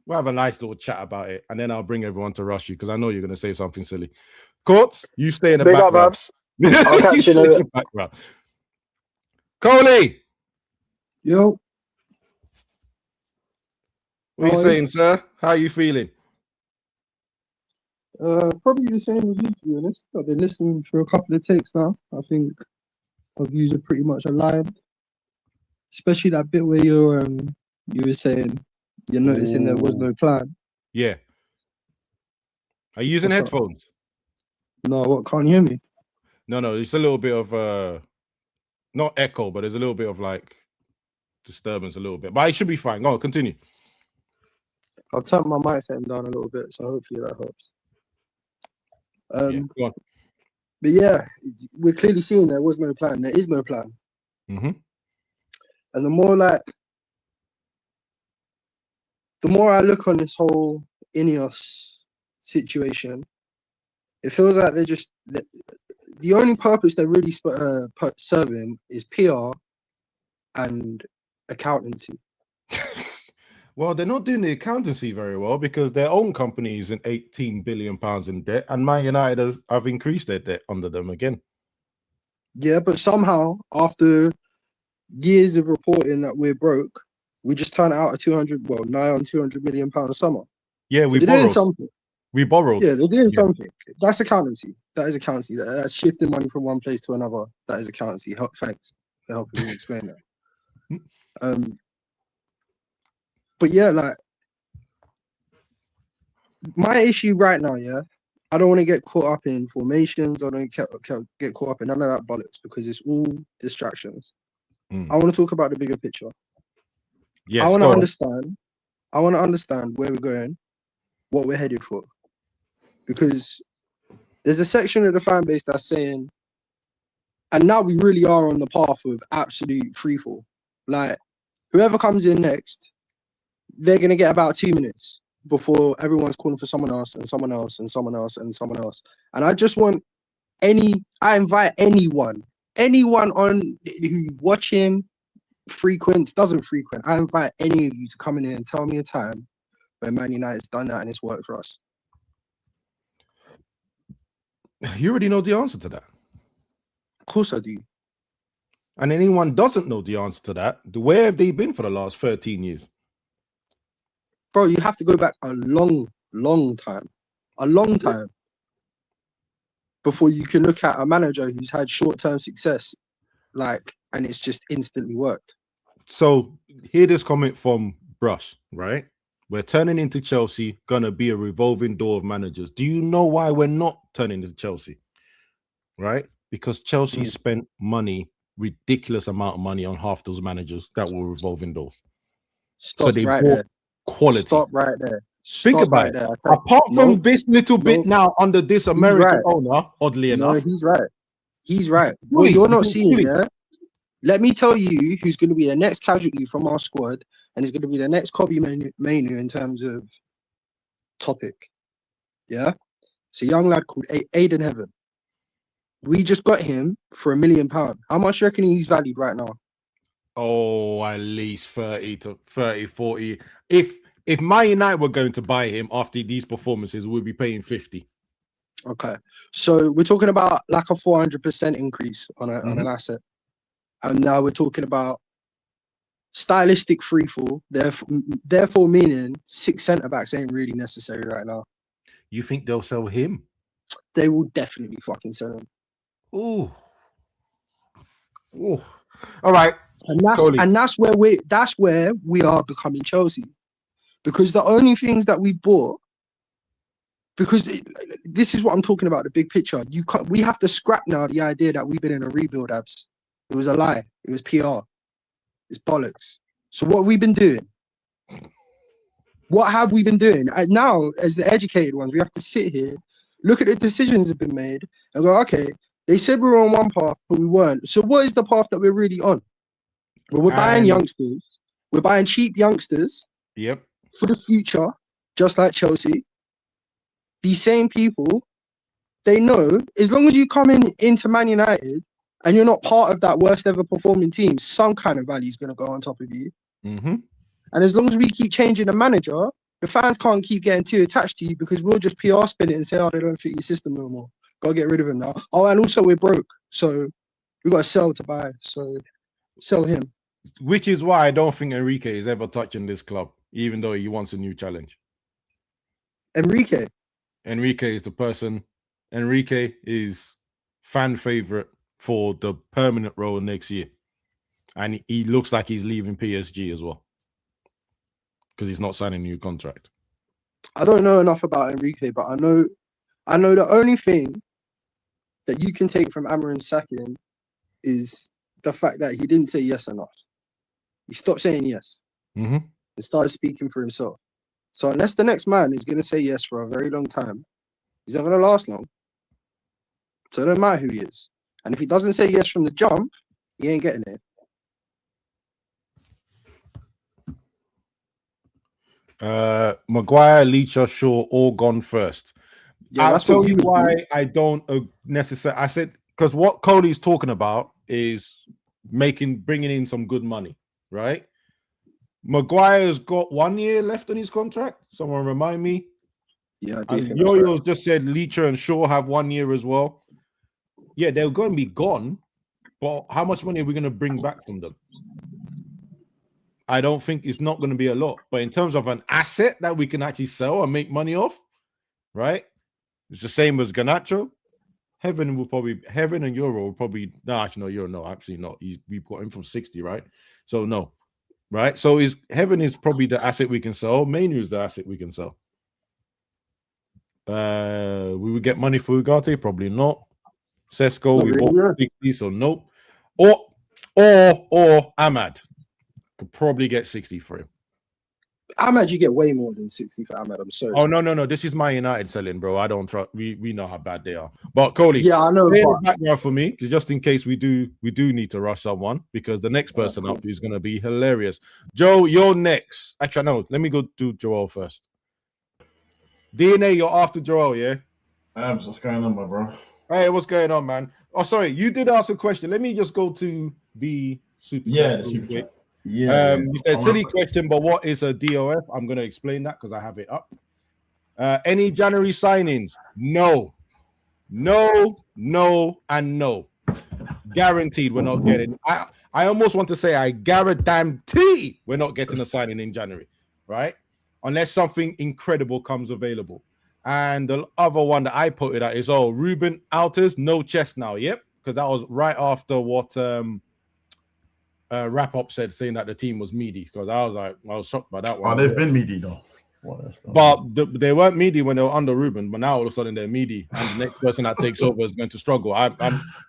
We'll have a nice little chat about it, and then I'll bring everyone to rush you because I know you're going to say something silly. Courts, you stay in the background. I'll catch you in the background. Coley. Yo. What are you saying, sir? How are you feeling? Probably the same as you, to be honest. I've been listening for a couple of takes now. I think our views are pretty much aligned. Especially that bit where you were saying you're noticing there was no plan. Yeah. Are you using headphones? No, what? Can't you hear me? No. It's a little bit of not echo, but there's a little bit of like disturbance, a little bit. But it should be fine. Go on, continue. I'll turn my mic setting down a little bit, so hopefully that helps. Go on. But yeah, we're clearly seeing there was no plan. There is no plan. Mm-hmm. And the more I look on this whole INEOS situation, it feels like they're just the only purpose they're really serving is PR and accountancy. Well, they're not doing the accountancy very well because their own company is in £18 billion in debt, and Man United have increased their debt under them again. Yeah, but somehow after years of reporting that we're broke, we just turn it out of nigh on £200 million a summer. Yeah, they're doing something. We borrowed. Yeah, they're doing something. That's accountancy. That is accountancy. That's shifting money from one place to another. That is accountancy. Thanks for helping me explain that. But yeah, like my issue right now, I don't want to get caught up in formations. I don't get caught up in none of that bollocks because it's all distractions. I want to talk about the bigger picture. Yes, I want to understand. I want to understand where we're going, what we're headed for, because there's a section of the fan base that's saying, and now we really are on the path of absolute freefall. Like whoever comes in next, they're gonna get about 2 minutes before everyone's calling for someone else and someone else and someone else and someone else. And I just want I invite anyone on who watching, frequents, doesn't frequent. I invite any of you to come in here and tell me a time where Man United's done that and it's worked for us. You already know the answer to that. Of course I do. And anyone doesn't know the answer to that, where have they been for the last 13 years? Bro, you have to go back a long time. A long time. Before you can look at a manager who's had short-term success, and it's just instantly worked. So hear this comment from Brush, right? We're turning into Chelsea, gonna be a revolving door of managers. Do you know why we're not turning into Chelsea? Right? Because Chelsea spent money, ridiculous amount of money on half those managers that were revolving doors. Stop right there. Quality. Stop right there. Think about it. Apart from this little bit now under this American owner, oddly enough. He's right. He's right. What you're not seeing, yeah? Let me tell you who's going to be the next casualty from our squad, and is going to be the next Kobe Manu in terms of topic. Yeah? It's a young lad called Aiden Heaven. We just got him for £1 million. How much do you reckon he's valued right now? Oh, at least 30 to 30, 40. If Man United were going to buy him after these performances, we'd be paying 50. Okay. So we're talking about like a 400% increase on an asset. And now we're talking about stylistic freefall. Therefore meaning 6 centre-backs ain't really necessary right now. You think they'll sell him? They will definitely fucking sell him. Ooh. All right. And that's where we are becoming Chelsea. Because the only things that we bought, this is what I'm talking about, the big picture. We have to scrap now the idea that we've been in a rebuild, abs. It was a lie. It was PR. It's bollocks. So what have we been doing? What have we been doing? And now, as the educated ones, we have to sit here, look at the decisions that have been made, and go, okay, they said we were on one path, but we weren't. So what is the path that we're really on? Well, we're buying youngsters. We're buying cheap youngsters. Yep. For the future, just like Chelsea. These same people, they know as long as you come into Man United and you're not part of that worst ever performing team, some kind of value is going to go on top of you. Mm-hmm. And as long as we keep changing the manager, the fans can't keep getting too attached to you because we'll just PR spin it and say, oh, they don't fit your system no more. Got to get rid of him now. Oh, and also we're broke. So we got to sell to buy. So sell him. Which is why I don't think Enrique is ever touching this club, even though he wants a new challenge. Enrique is the person. Enrique is fan favorite for the permanent role next year. And he looks like he's leaving PSG as well. Because he's not signing a new contract. I don't know enough about Enrique, but I know the only thing that you can take from Amarim sacking is the fact that he didn't say yes enough. He stopped saying yes. Mm-hmm. And started speaking for himself. So unless the next man is going to say yes for a very long time, he's not going to last long. So it don't matter who he is. And if he doesn't say yes from the jump, he ain't getting it. Maguire, Leacher, Shaw, all gone first. Yeah, I'll tell you why I don't necessarily. I said because what Cody's talking about is bringing in some good money, right? Maguire's got 1 year left on his contract. Someone remind me. Yeah, I do. Yo-Yo just said Leacher and Shaw have 1 year as well. Yeah, they're going to be gone, but how much money are we going to bring back from them? I don't think it's not going to be a lot. But in terms of an asset that we can actually sell and make money off, right? It's the same as Garnacho. Heaven and Euro will probably Euro, no, absolutely not. We got him from 60, right? So no, right? So Heaven is probably the asset we can sell. Manu is the asset we can sell. We would get money for Ugarte, probably not. Sesko, we bought 60, so nope. Or Ahmad. Could probably get 60 for him. Ahmad, you get way more than 60 for Ahmad. I'm sorry. Oh, no. This is my United selling, bro. I don't trust. We know how bad they are. But Coley, yeah, I know. The background for me, just in case we do need to rush someone, because the next person up is going to be hilarious. Joe, you're next. Actually, no. Let me go do Joel first. DNA, you're after Joel, yeah? Abs, what's going on, my bro? Hey, what's going on, man? Oh, sorry. You did ask a question. Let me just go to the super. Yeah, the super chat. Yeah. You said silly question, but what is a DOF? I'm going to explain that because I have it up. Any January signings? No, and no. Guaranteed we're not getting. I almost want to say I guarantee we're not getting a signing in January, right? Unless something incredible comes available. And the other one that I put it at is Ruben Alters, no chest now. Yep, because that was right after what Wrap Up said, saying that the team was meaty. Because I was shocked by that one. Oh, they've been meaty though. But they weren't meaty when they were under Ruben, but now all of a sudden they're meaty, and the next person that takes over is going to struggle.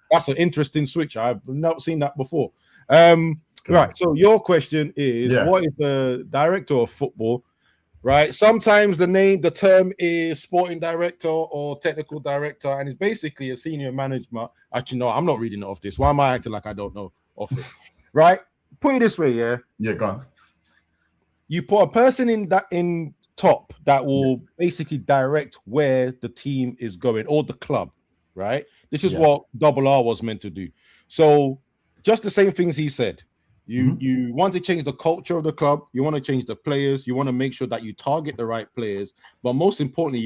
That's an interesting switch. I've not seen that before. Right. So your question is, what is the director of football? Right. Sometimes the term is sporting director or technical director, and it's basically a senior management. Actually, no, I'm not reading it off this. Why am I acting like I don't know off it? Right. Put it this way, yeah. Yeah, go on. You put a person in top that will basically direct where the team is going or the club, right? This is what Double R was meant to do. So just the same things he said. You want to change the culture of the club, you want to change the players, you want to make sure that you target the right players, but most importantly,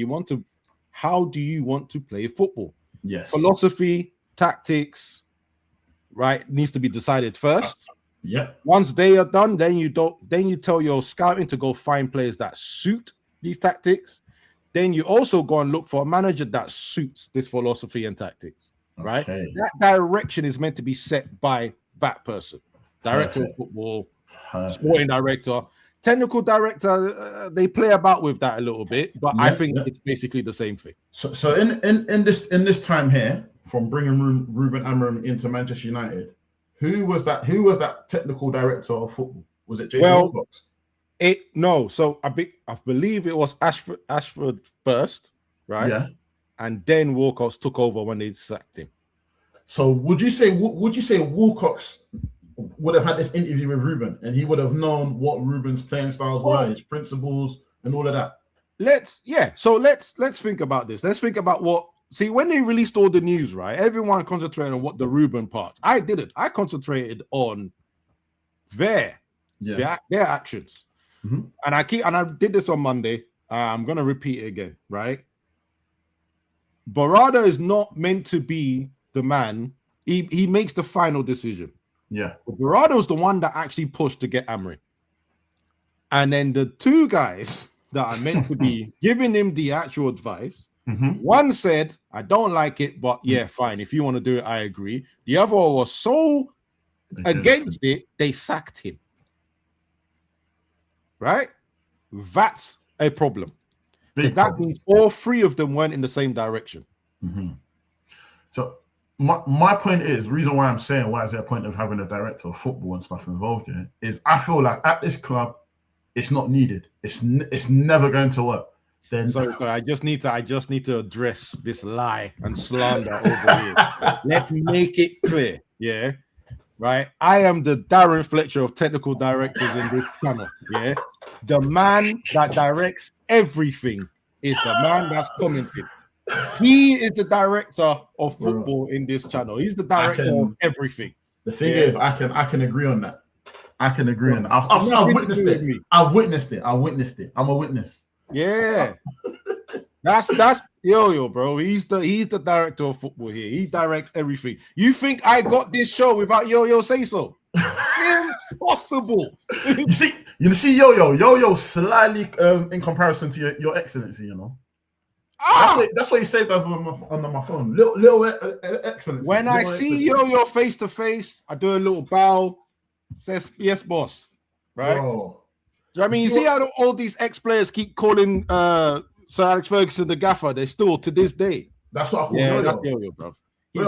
how do you want to play football? Yes. Philosophy, tactics, right, needs to be decided first. Yeah. Once they are done, then you tell your scouting to go find players that suit these tactics. Then you also go and look for a manager that suits this philosophy and tactics. Right? That direction is meant to be set by that person. Director of football, sporting director, technical director. They play about with that a little bit, but I think it's basically the same thing. So in this time here, from bringing Ruben Amorim into Manchester United, who was that technical director of football? Was it Jason Wilcox? No. So I believe it was Ashford first, right? Yeah. And then Wilcox took over when they sacked him. So would you say Wilcox would have had this interview with Ruben and he would have known what Ruben's playing styles were, his principles, and all of that? Let's think about this. Let's think about when they released all the news, right? Everyone concentrated on what the Ruben parts. I didn't. I concentrated on their actions. Mm-hmm. And I did this on Monday. I'm gonna repeat it again, right? Barada is not meant to be the man. He makes the final decision. Yeah. But Barado's the one that actually pushed to get Amorim. And then the two guys that are meant to be giving him the actual advice, one said, I don't like it, but yeah, fine. If you want to do it, I agree. The other was so against it, they sacked him. Right? That's a problem. Because that means all three of them went in the same direction. Mm-hmm. So my point is, the reason why I'm saying why is there a point of having a director of football and stuff involved in it, is I feel like at this club, it's not needed. It's never going to work. Then sorry, I just need to address this lie and slander over here. Let's make it clear, yeah. Right, I am the Darren Fletcher of technical directors in this channel. Yeah, the man that directs everything is the man that's commented. He is the director of football in this channel. He's the director of everything. The thing is, I can agree on that. I can agree on that. I've witnessed it. I've witnessed it. I'm a witness. Yeah, that's Yo-Yo, bro. He's the director of football here. He directs everything. You think I got this show without Yo-Yo say so? Impossible. You see, Yo-Yo slightly in comparison to your excellency, you know. That's what he said on my phone. Little excellency. When I see Yo-Yo face to face, I do a little bow. Says yes, boss. Right? Bro. Do you know what I mean? You see how all these ex-players keep calling Sir Alex Ferguson the gaffer? They're still to this day. That's what I call Yo-Yo. That's Yo-Yo, bro.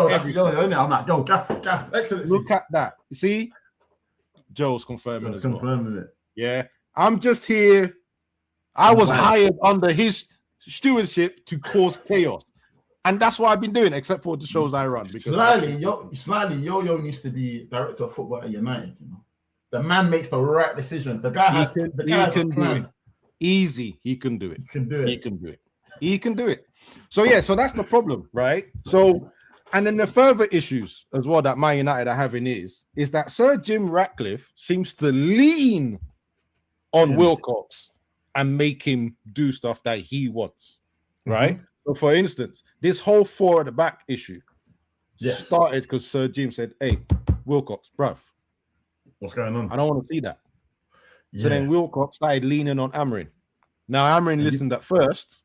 That's Yo-Yo, isn't it? I'm like, yo, gaff, excellency. Look at that. You see? Joe's confirming Joe's confirming it. Yeah. I'm just here. I was hired under his stewardship to cause chaos. And that's what I've been doing, except for the shows I run. Because slightly, Yo-Yo needs to be director of football at United, you know. The man makes the right decisions. The guy can do it. Easy. He can do it. He can do it. He can do it. So yeah, so that's the problem, right? So And then the further issues as well that Man United are having is that Sir Jim Ratcliffe seems to lean on Wilcox and make him do stuff that he wants, right? So for instance, this whole 4 at the back issue started because Sir Jim said, hey, Wilcox, bruv, what's going on? I don't want to see that. So then Wilcox started leaning on Amarin. Now Amarin listened at first,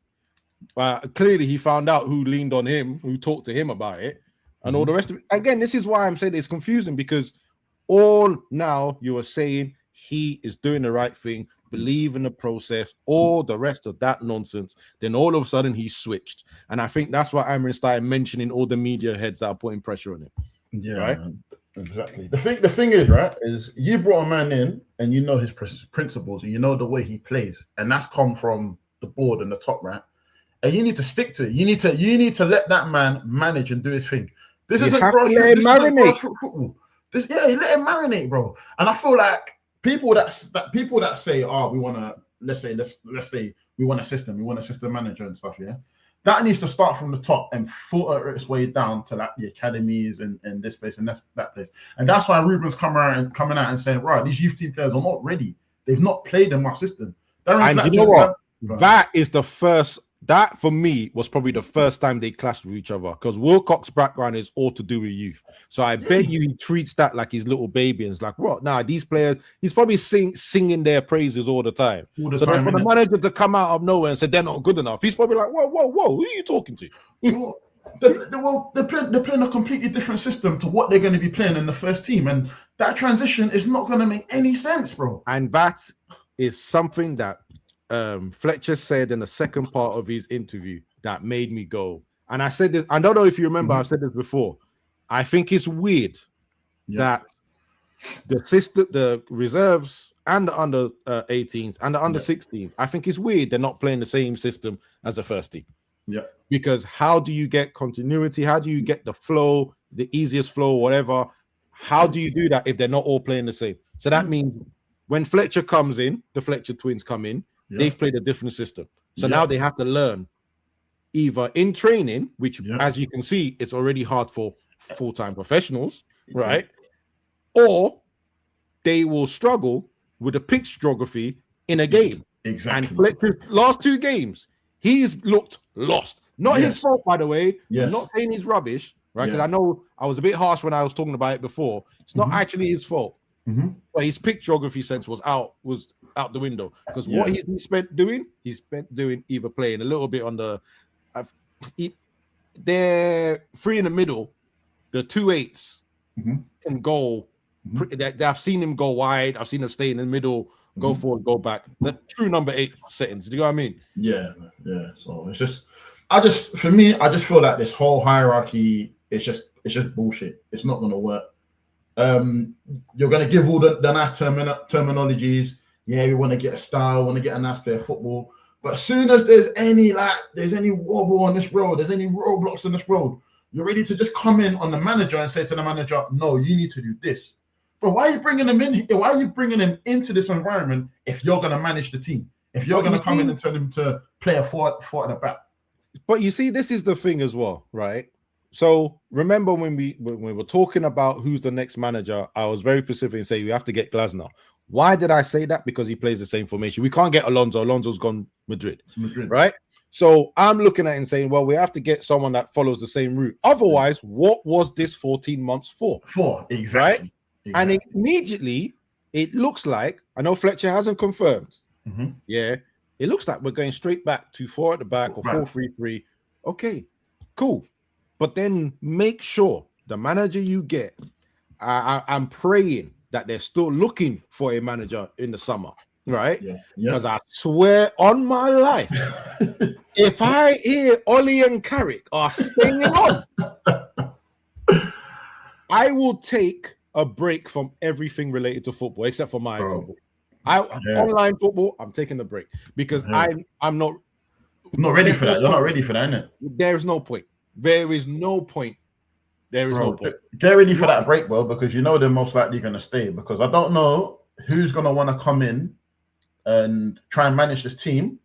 but clearly he found out who leaned on him, who talked to him about it, and all the rest of it. Again, this is why I'm saying it's confusing, because all now you are saying he is doing the right thing, believe in the process, all the rest of that nonsense. Then all of a sudden he switched. And I think that's why Amarin started mentioning all the media heads that are putting pressure on him. Yeah, right? Exactly. The thing is, right, is you brought a man in and you know his principles and you know the way he plays, and that's come from the board and the top, right? And you need to stick to it. You need to let that man manage and do his thing. This isn't grassroots football. You let him marinate, bro. And I feel like people that say, oh, we want to, let's say we want a system, we want a system manager and stuff, yeah. That needs to start from the top and filter its way down to like the academies and this place and that place. And that's why Ruben's coming out and saying, right, these youth team players are not ready. They've not played in my system. And you know what? That is the first. That for me was probably the first time they clashed with each other, because Wilcox's background is all to do with youth. So I bet you he treats that like his little baby and it's like, what? Nah, these players, he's probably singing their praises all the time. Then for the manager to come out of nowhere and say they're not good enough, he's probably like, whoa, who are you talking to? They're playing a completely different system to what they're going to be playing in the first team, and that transition is not going to make any sense, bro. And that is something that Fletcher said in the second part of his interview that made me go. And I said this, I don't know if you remember, I've said this before. I think it's weird that the system, the reserves and the under 18s and the under 16s, I think it's weird they're not playing the same system as the first team. Yeah. Because how do you get continuity? How do you get the flow, the easiest flow, whatever? How do you do that if they're not all playing the same? So that means when Fletcher comes in, the Fletcher twins come in, they've played a different system. So now they have to learn either in training, which as you can see, it's already hard for full-time professionals, right? Or they will struggle with the pitch geography in a game. Exactly. And Fletcher's last 2 games, he's looked lost. Not his fault, by the way. I'm not saying he's rubbish, right? Because I know I was a bit harsh when I was talking about it before. It's not actually his fault. But his pitch geography sense was out the window, because what he spent doing either playing a little bit on the they're free in the middle, the 2/8s can go. I've seen him go wide, I've seen him stay in the middle, go forward, go back. The true number 8 settings. Do you know what I mean? Yeah. So it's just I just feel like this whole hierarchy is just bullshit. It's not gonna work. You're going to give all the nice terminologies. Yeah, we want to get a style, want to get a nice player of football. But as soon as there's any wobble on this road, there's any roadblocks on this road, you're ready to just come in on the manager and say to the manager, no, you need to do this. But why are you bringing them in? Why are you bringing them into this environment if you're going to manage the team? If you're going to come in and tell them to play a four at the back? But you see, this is the thing as well, right? So remember when we were talking about who's the next manager, I was very specific and say we have to get Glasner. Why did I say that? Because he plays the same formation. We can't get Alonso. Alonso's gone Madrid, right? So I'm looking at it and saying, well, we have to get someone that follows the same route. Otherwise, what was this 14 months for? Exactly. Right? And immediately it looks like, I know Fletcher hasn't confirmed. Yeah, it looks like we're going straight back to 4 at the back or 4-3-3. Okay, cool. But then make sure the manager you get, I'm praying that they're still looking for a manager in the summer, right? Because I swear on my life, if I hear OLE and CARRICK are staying on, I will take a break from everything related to football, except for my football. Online football, I'm taking a break because I'm not ready for that. You're not ready for that, innit? There is no point. There is no point. There is no point. Get ready for that break, bro, because you know they're most likely going to stay. Because I don't know who's going to want to come in and try and manage this team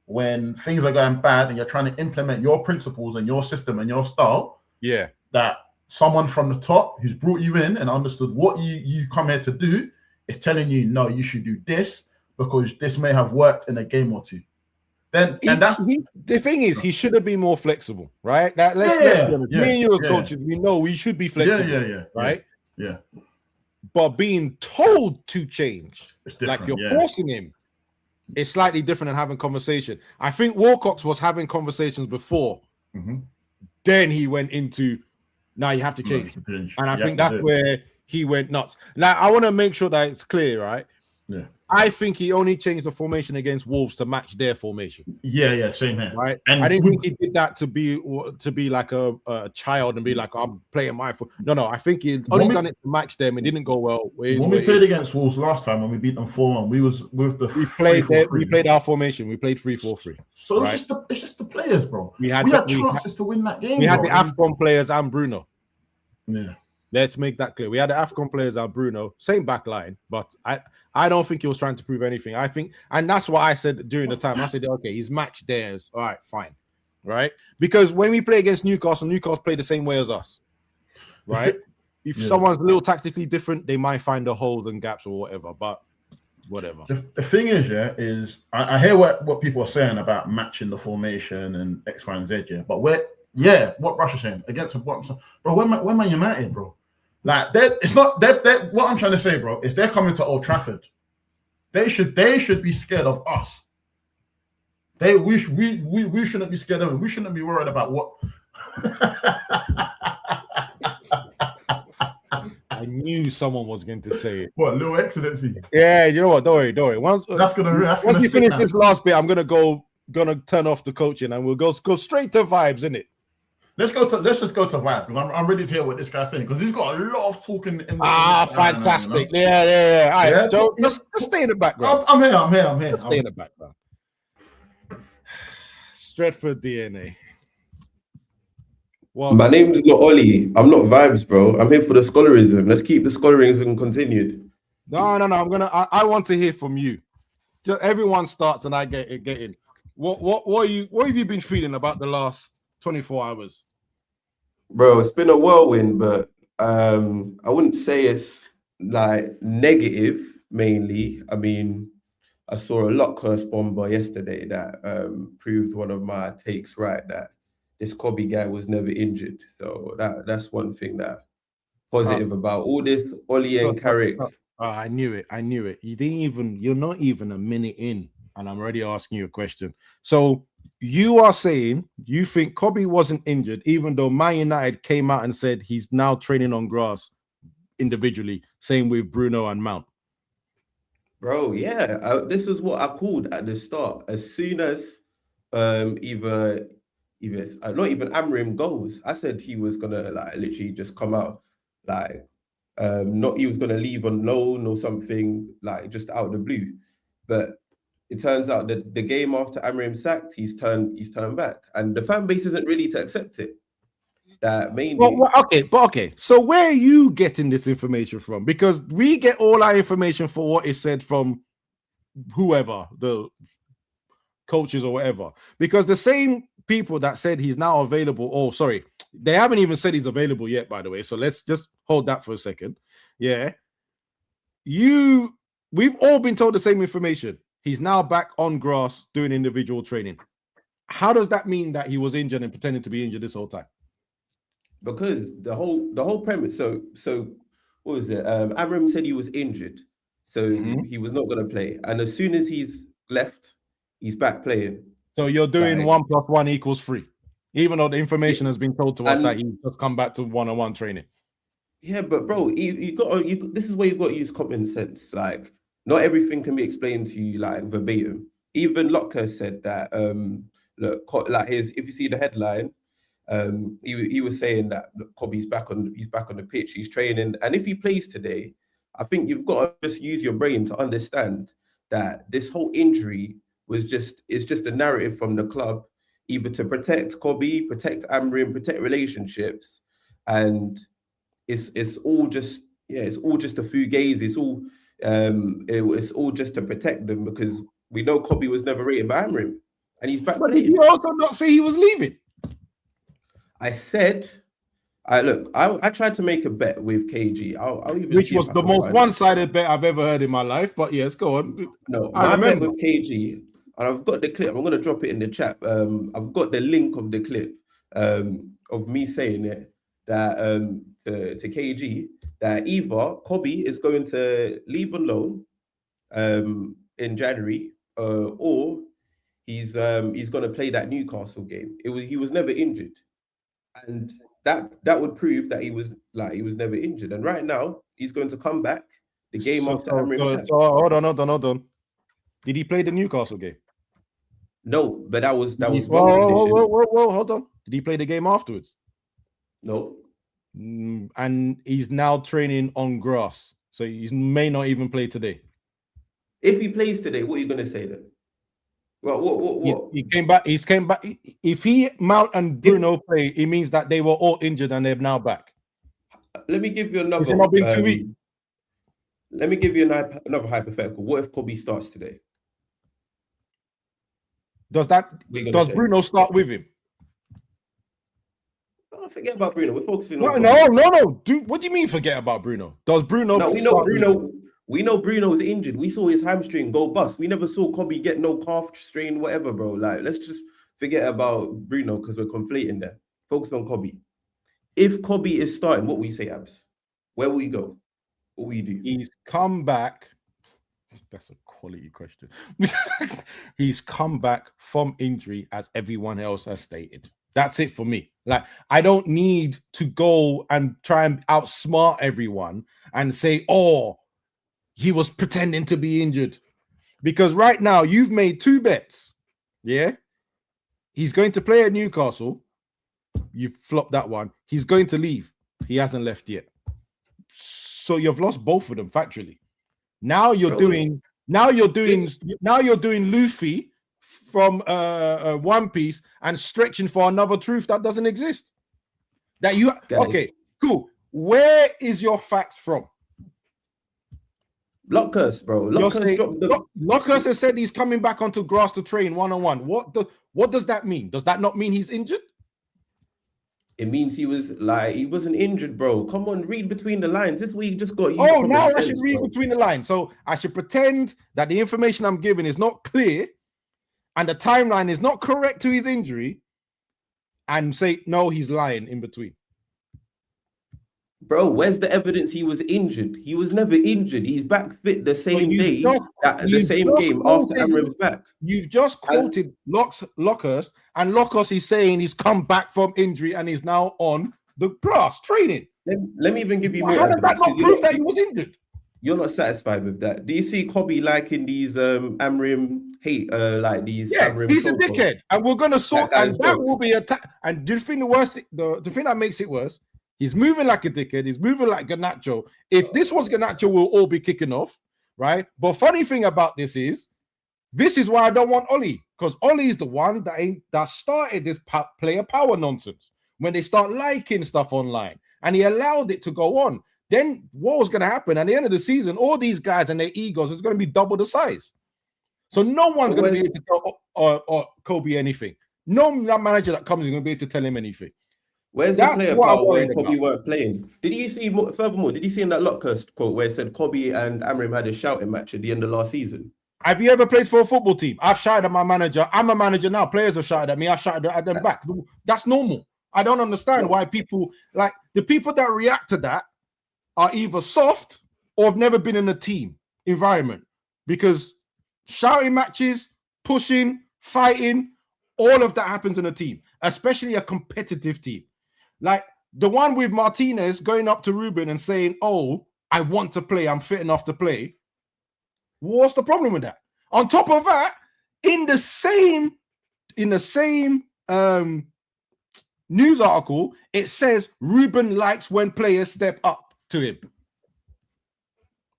when things are going bad and you're trying to implement your principles and your system and your style. Yeah. that someone from the top who's brought you in and understood what you come here to do is telling you, no, you should do this because this may have worked in a game or two. Then the thing is, he should have been more flexible, right? That let's be honest. Me and you as coaches, we know we should be flexible, right? Yeah. But being told to change, like you're forcing him, it's slightly different than having conversation. I think Wilcox was having conversations before. Then he went into, now you have to change. And I think that's where he went nuts. Now, I want to make sure that it's clear, right? Yeah. I think he only changed the formation against Wolves to match their formation. Yeah, same here. Right. And I didn't think he did that to be like a child and be like, I'm playing my foot. No. I think he only done it to match them. It didn't go well. When we played against Wolves last time, when we beat them 4-1, we was with the we played our formation. We played 3-4-3. So right? it's just the players, bro. We had chances to win that game. We had the AFCON players and Bruno. Yeah. Let's make that clear. We had the AFCON players and Bruno, same back line, but I don't think he was trying to prove anything. I think, and that's what I said during the time. I said, okay, he's matched theirs. All right, fine. Right? Because when we play against Newcastle play the same way as us. Right? If someone's a little tactically different, they might find the holes and gaps or whatever, but whatever. The thing is, I hear what people are saying about matching the formation and X, Y, and Z, but what Rush is saying against bro, when Man United, bro. Like it's not that what I'm trying to say, bro, is they're coming to Old Trafford. They should be scared of us. We shouldn't be scared of them. We shouldn't be worried about what. I knew someone was going to say it. What, little excellency? Yeah, you know what? Don't worry. Once you finish this last bit, I'm gonna turn off the coaching and we'll go straight to vibes, innit? Let's just go to vibes because I'm ready to hear what this guy's saying because he's got a lot of talking. Fantastic! Yeah. All right, Joe, just stay in the background. I'm here. Stay in the background. Stretford DNA. Well, my name's not Ollie. I'm not vibes, bro. I'm here for the scholarism. Let's keep the scholarism continued. No. I want to hear from you. Just everyone starts and I get in. What have you been feeling about the last 24 hours? Bro, it's been a whirlwind, but I wouldn't say it's like negative mainly. I mean, I saw a lot curse bomber yesterday that proved one of my takes right, that this Kobe guy was never injured. So that's one thing that positive about all this OLE and CARRICK. I knew it. You're not even a minute in, and I'm already asking you a question. So you are saying you think Kobe wasn't injured, even though Man United came out and said he's now training on grass individually, same with Bruno and Mount. Bro, yeah, this is what I called at the start. As soon as either not even Amrim goes, I said he was gonna like literally just come out, like not he was gonna leave on loan or something, like just out of the blue. But it turns out that the game after Amrim sacked, he's turned back, and the fan base isn't really to accept it. That mainly. Okay. So where are you getting this information from? Because we get all our information for what is said from whoever, the coaches or whatever. Because the same people that said he's now available, they haven't even said he's available yet, by the way. So let's just hold that for a second. Yeah. We've all been told the same information. He's now back on grass doing individual training. How does that mean that he was injured and pretending to be injured this whole time? Because the whole premise. So what was it? Amram said he was injured, so he was not going to play. And as soon as he's left, he's back playing. So you're doing 1 + 1 = 3, even though the information has been told to us that he's just come back to one-on-one training. Yeah, but bro, this is where you've got to use common sense. Like, not everything can be explained to you like verbatim. Even Locker said that. Look, like if you see the headline, he was saying that Kobe's back on the pitch. He's training, and if he plays today, I think you've got to just use your brain to understand that this whole injury is just a narrative from the club, either to protect Kobe, protect Amrim, protect relationships, and it's all just a fugazi. It's all just to protect them because we know Kobe was never rated by Amrim, and he's back. But did you also not say he was leaving? I said I tried to make a bet with KG. I'll even Which see if was I the can most find it. one-sided bet I've ever heard in my life. But yes, go on. No, I my bet remember. with KG, and I've got the clip. I'm gonna drop it in the chat. I've got the link of the clip of me saying it that to KG that either Kobe is going to leave on loan in January, or he's going to play that Newcastle game. He was never injured, and that would prove that he was never injured. And right now he's going to come back the game after Amrim's. Hold on. Did he play the Newcastle game? No, but that was one condition. Whoa, hold on. Did he play the game afterwards? No. And he's now training on grass, so he may not even play today. If he plays today, what are you going to say then? Well, what? He came back. He's came back. If he, Mount, and Bruno play, it means that they were all injured and they're now back. Let me give you another. It's not been 2 weeks. Let me give you another hypothetical. What if Kobe starts today? Does Bruno start with him? Oh, forget about Bruno. We're focusing on. No. Dude, what do you mean forget about Bruno? Does Bruno? No, we know Bruno. We know Bruno's injured. We saw his hamstring go bust. We never saw Kobe get no calf strain, whatever, bro. Like, let's just forget about Bruno because we're conflating there. Focus on Kobe. If Kobe is starting, what will you say, Abs? Where will you go? What will you do? He's come back. That's a quality question. He's come back from injury, as everyone else has stated. That's it for me. Like, I don't need to go and try and outsmart everyone and say, oh, he was pretending to be injured. Because right now, you've made 2 bets. Yeah? He's going to play at Newcastle. You've flopped that one. He's going to leave. He hasn't left yet. So you've lost both of them factually. Now you're doing Luffy from One Piece and stretching for another truth that doesn't exist. Okay, cool. Where is your facts from? Lockhurst, bro. Lockhurst has said he's coming back onto grass to train one-on-one. What does that mean? Does that not mean he's injured? It means he wasn't injured, bro. Come on, read between the lines. This week just got you. Oh, now I should read between the lines. So I should pretend that the information I'm giving is not clear and the timeline is not correct to his injury and say, no, he's lying in between. Bro, where's the evidence he was injured? He was never injured. He's back fit the same day, the same game after Amram's back. You've just quoted Lockhurst, and Lockhurst is saying he's come back from injury and is now on the grass training. Let me even give you more. How does that not prove that he was injured? You're not satisfied with that. Do you see Kobe liking these Amram hate like these? Yeah, Amram he's a photos? dickhead, and we're gonna sort. And that jokes. will be attacked. And do you think the thing that makes it worse? He's moving like a dickhead. He's moving like Garnacho. If this was Garnacho, we'll all be kicking off, right? But funny thing about this is why I don't want OLE, because OLE is the one that started this player power nonsense when they start liking stuff online, and he allowed it to go on. Then what was going to happen at the end of the season? All these guys and their egos is going to be double the size. So no one's going to be able to tell Kobe anything. No manager that comes is going to be able to tell him anything. Where's the player power when Kobe weren't playing? Did you see, furthermore, did you see in that Lockhurst quote where it said Kobe and Amram had a shouting match at the end of last season? Have you ever played for a football team? I've shouted at my manager. I'm a manager now. Players have shouted at me. I've shouted at them back. That's normal. I don't understand why people, like, the people that react to that are either soft or have never been in a team environment, because shouting matches, pushing, fighting, all of that happens in a team, especially a competitive team. Like the one with Martinez going up to Ruben and saying, oh, I want to play. I'm fit enough to play. What's the problem with that? On top of that, in the same news article, it says Ruben likes when players step up to him.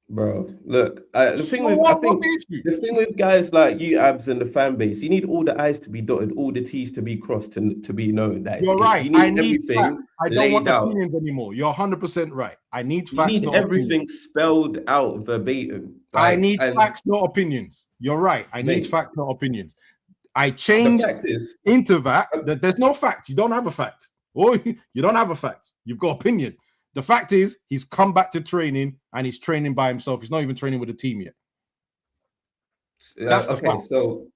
Bro, look, the thing with guys like you, Abs, and the fan base, you need all the I's to be dotted, all the T's to be crossed, to be known. That you're right. You need everything I don't want opinions anymore. You're 100% right. I need facts. You need everything spelled out verbatim. I need facts, not opinions. You're right. I need facts, not opinions. I changed into that. There's no fact. You don't have a fact. Or you don't have a fact. You've got opinion. The fact is, he's come back to training and he's training by himself. He's not even training with the team yet. That's the Okay, fact. so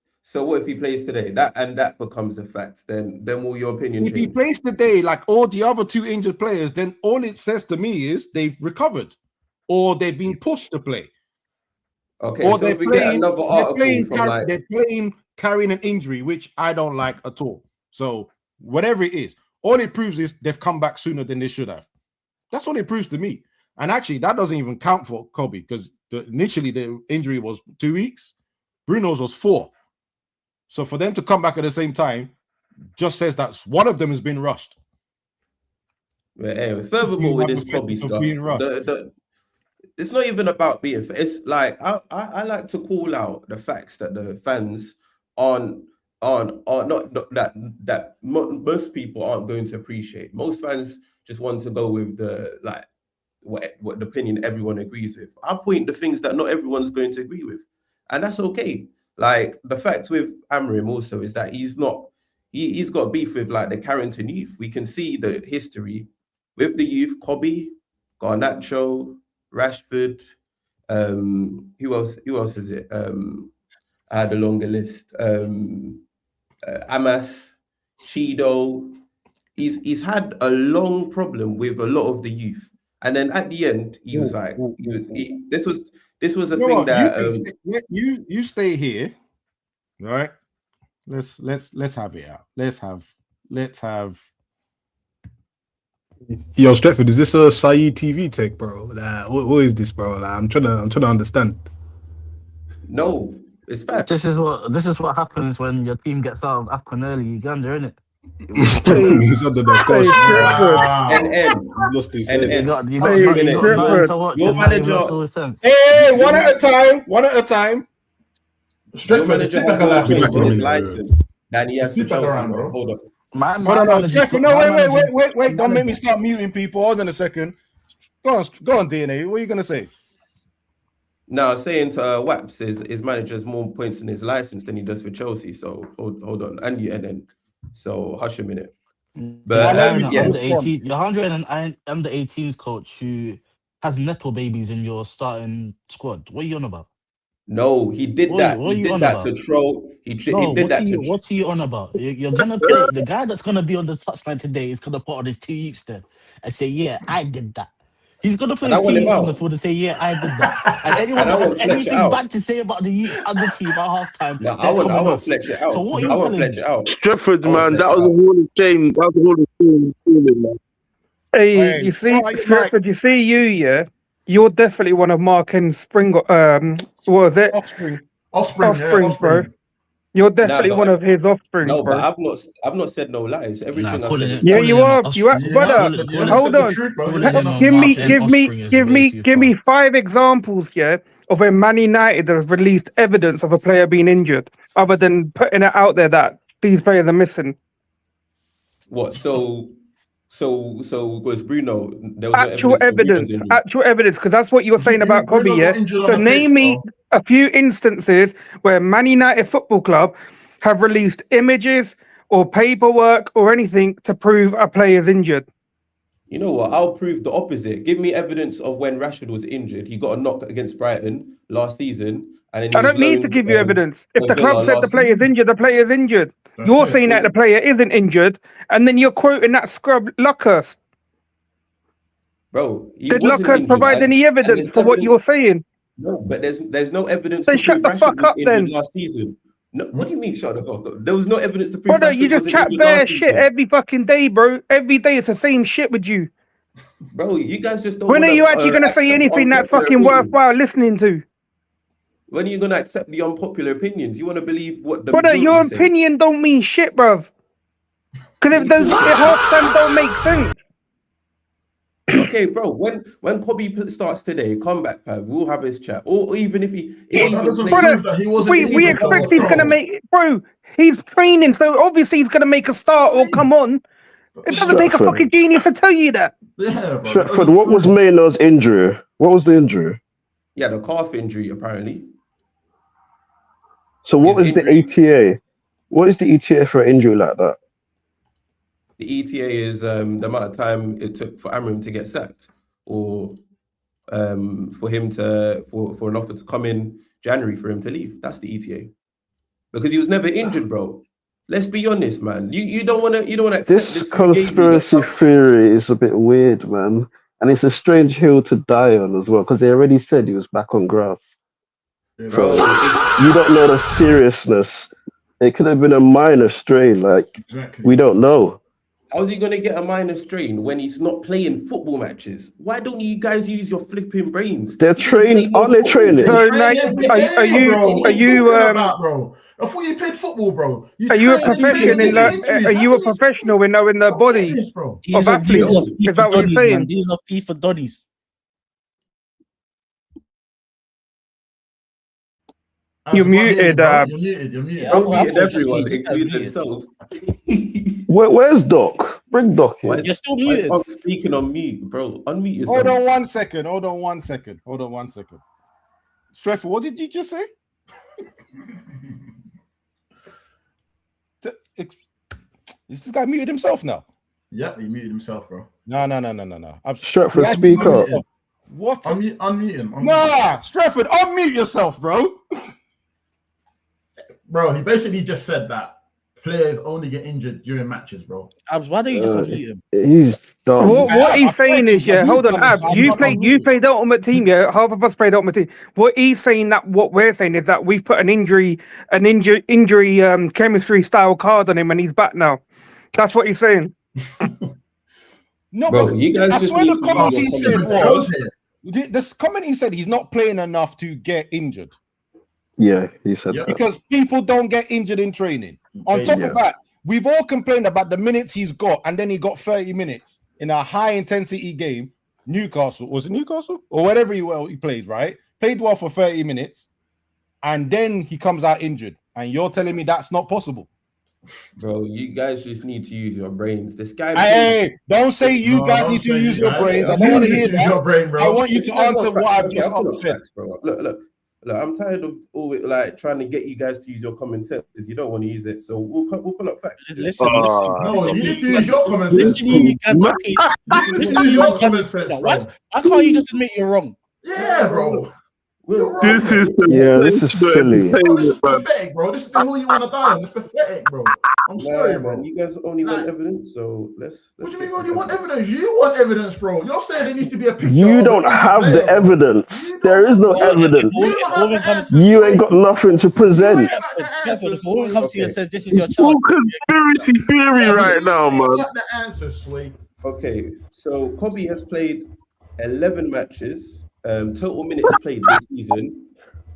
what if he plays today? That becomes a fact. Then will your opinion If change? he plays today, like all the other 2 injured players, then all it says to me is they've recovered, or they've been pushed to play. Okay, Or so if we get another article from like they're playing carrying an injury, which I don't like at all. So whatever it is, all it proves is they've come back sooner than they should have. That's all it proves to me. And actually, that doesn't even count for Kobe, because initially the injury was 2 weeks. Bruno's was 4. So for them to come back at the same time just says that one of them has been rushed. But anyway, furthermore with this Kobe stuff, it's not even about being. It's like I like to call out the facts that the fans are not that most people aren't going to appreciate. Most fans just want to go with the like what the opinion everyone agrees with. I point the things that not everyone's going to agree with, and that's okay. Like the fact with Amorim also is that he's got beef with like the Carrington youth. We can see the history with the youth: Kobe, Garnacho, Rashford. Who else? Who else is it? I had a longer list. Amas, Chido. He's had a long problem with a lot of the youth, and then at the end, he was like, this was a thing that you stay here, right? Let's have it out. Let's have. Yo, Stretford, is this a Saeed TV take, bro? Like, what is this, bro? Like, I'm trying to understand. No, it's fact. This is what happens when your team gets out of AFCON early, Uganda, innit? He's under the coach. Lost his Your manager. Hey, one at a time. One at a time. Your manager has more points on his license than he has for Chelsea. Hold up. Wait. Don't make me start muting people. Hold on a second. Go on, DNA. What are you going to say? No, saying to Waps, his manager has more points in his license than he does for Chelsea. So hold on. And then, so hush a minute. But you're under 18s coach who has nepo babies in your starting squad. What are you on about? No, he did that. He did that to troll. He did that to. What's he on about? You're gonna play the guy that's gonna be on the touchline today is gonna put on his 2 youths there and say, "Yeah, I did that." He's gonna put his 2 youths on the field and say, "Yeah, I did that." And anyone that has anything bad to say about the youths on the team at halftime, no, I want to flex it out. So what are you telling me? Stretford, man, that was a hall of shame. That was a hall of shame, man. Hey, you see, Stretford, you see yeah? You're definitely one of Mark and Spring. What was it? Offspring, bro. You're definitely one of his offspring, no, bro. but I've not said no lies. Everything I've said. Yeah, you are. You are, brother. Hold on. Give me 5 examples, yeah, of when Man United has released evidence of a player being injured, other than putting it out there that these players are missing. What? So was Bruno? There was actual evidence, because that's what you were saying about Kobe, yeah? So name me a few instances where Man United Football Club have released images or paperwork or anything to prove a player's injured. You know what? I'll prove the opposite. Give me evidence of when Rashford was injured. He got a knock against Brighton last season. And then I don't need to give you evidence. If the club said the player's injured, the player's injured. You're saying that the player isn't injured, and then you're quoting that scrub Luckhurst. Bro, did Luckhurst provide any evidence for what you're saying? No, but there's no evidence. Then shut the fuck up then. Last season. No, what do you mean shut the fuck up? There was no evidence to prove. Brother, you just chat bare shit every fucking day, bro. Every day it's the same shit with you. Bro, you guys just don't. When are you actually gonna say anything that's fucking worthwhile listening to? When are you gonna accept the unpopular opinions? You want to believe what the brother, your opinion don't mean shit, bruv. Because if half them don't make sense. Okay, bro. When Kobe starts today, come back, Pav. We'll have his chat. Or even if he we expect he's gonna make bro. He's training, so obviously he's gonna make a start or come on. It doesn't take a fucking genius to tell you that. Yeah, Stretford, what was Maynard's injury? What was the injury? Yeah, the calf injury apparently. So what is the ETA? What is the ETA for an injury like that? The ETA is the amount of time it took for Amram to get sacked, or for him to for an offer to come in January for him to leave. That's the ETA, because he was never injured, bro. Let's be honest, man. You don't want to accept This conspiracy theory is a bit weird, man, and it's a strange hill to die on as well because they already said he was back on grass. So you don't know the seriousness. It could have been a minor strain, like we don't know. How's he gonna get a minor strain when he's not playing football matches? Why don't you guys use your flipping brains? They're training. Are they training? So, are you bro? I thought you played football, bro. Are you a professional in the? Are you a professional in knowing the body of athletes? Is that what you're saying? These are FIFA Donnies. You're muted. You're muted. I'm muted everyone, including themselves. Where's Doc? Bring Doc in. You're still muted. I'm speaking on mute, bro. Unmute yourself. Hold on 1 second. Hold on 1 second. Hold on 1 second. Streffer, what did you just say? Is this guy muted himself now? Yep, he muted himself, bro. No. Stretford, speak up. What? Unmute him. Nah, Stretford, unmute yourself, bro. Bro, he basically just said that players only get injured during matches, bro. Abs, why don't you just unmute him? He's dumb. What he's saying is, hold on, Ab, you played the Ultimate Team, yeah. Half of us played the Ultimate Team. What he's saying that what we're saying is that we've put an injury chemistry style card on him, and he's back now. That's what he's saying. No, bro, but you guys I just swear need the to comment use he your said common was this comment he said he's not playing enough to get injured. Yeah, he said that. Because people don't get injured in training. On top of that, we've all complained about the minutes he's got, and then he got 30 minutes in a high intensity game. Newcastle, was it Newcastle? Or whatever he played, right? Played well for 30 minutes, and then he comes out injured. And you're telling me that's not possible. Bro, you guys just need to use your brains. This guy. Hey, don't say you guys need to use your brains. I don't want to hear that. I want you to answer what I've just said. Bro. Look, I'm tired of always like trying to get you guys to use your common sense because you don't want to use it. So we'll pull up facts. Listen. No, you need to use your common sense. Listen, your common sense. Why can't you just admit you're wrong? Yeah, bro. This is silly. This is pathetic, bro. This is the hill you want to die on. It's pathetic, bro. I'm sorry, bro. Man, you guys only want evidence, so let's. What do you mean only want evidence? You want evidence, bro. You're saying there needs to be a picture. You don't have the evidence. There is no evidence. You ain't got nothing to present. If a woman comes to you and says this is your child, conspiracy theory right now, man. The answer, Sway. Okay, so Kobe has played 11 matches. Total minutes played this season.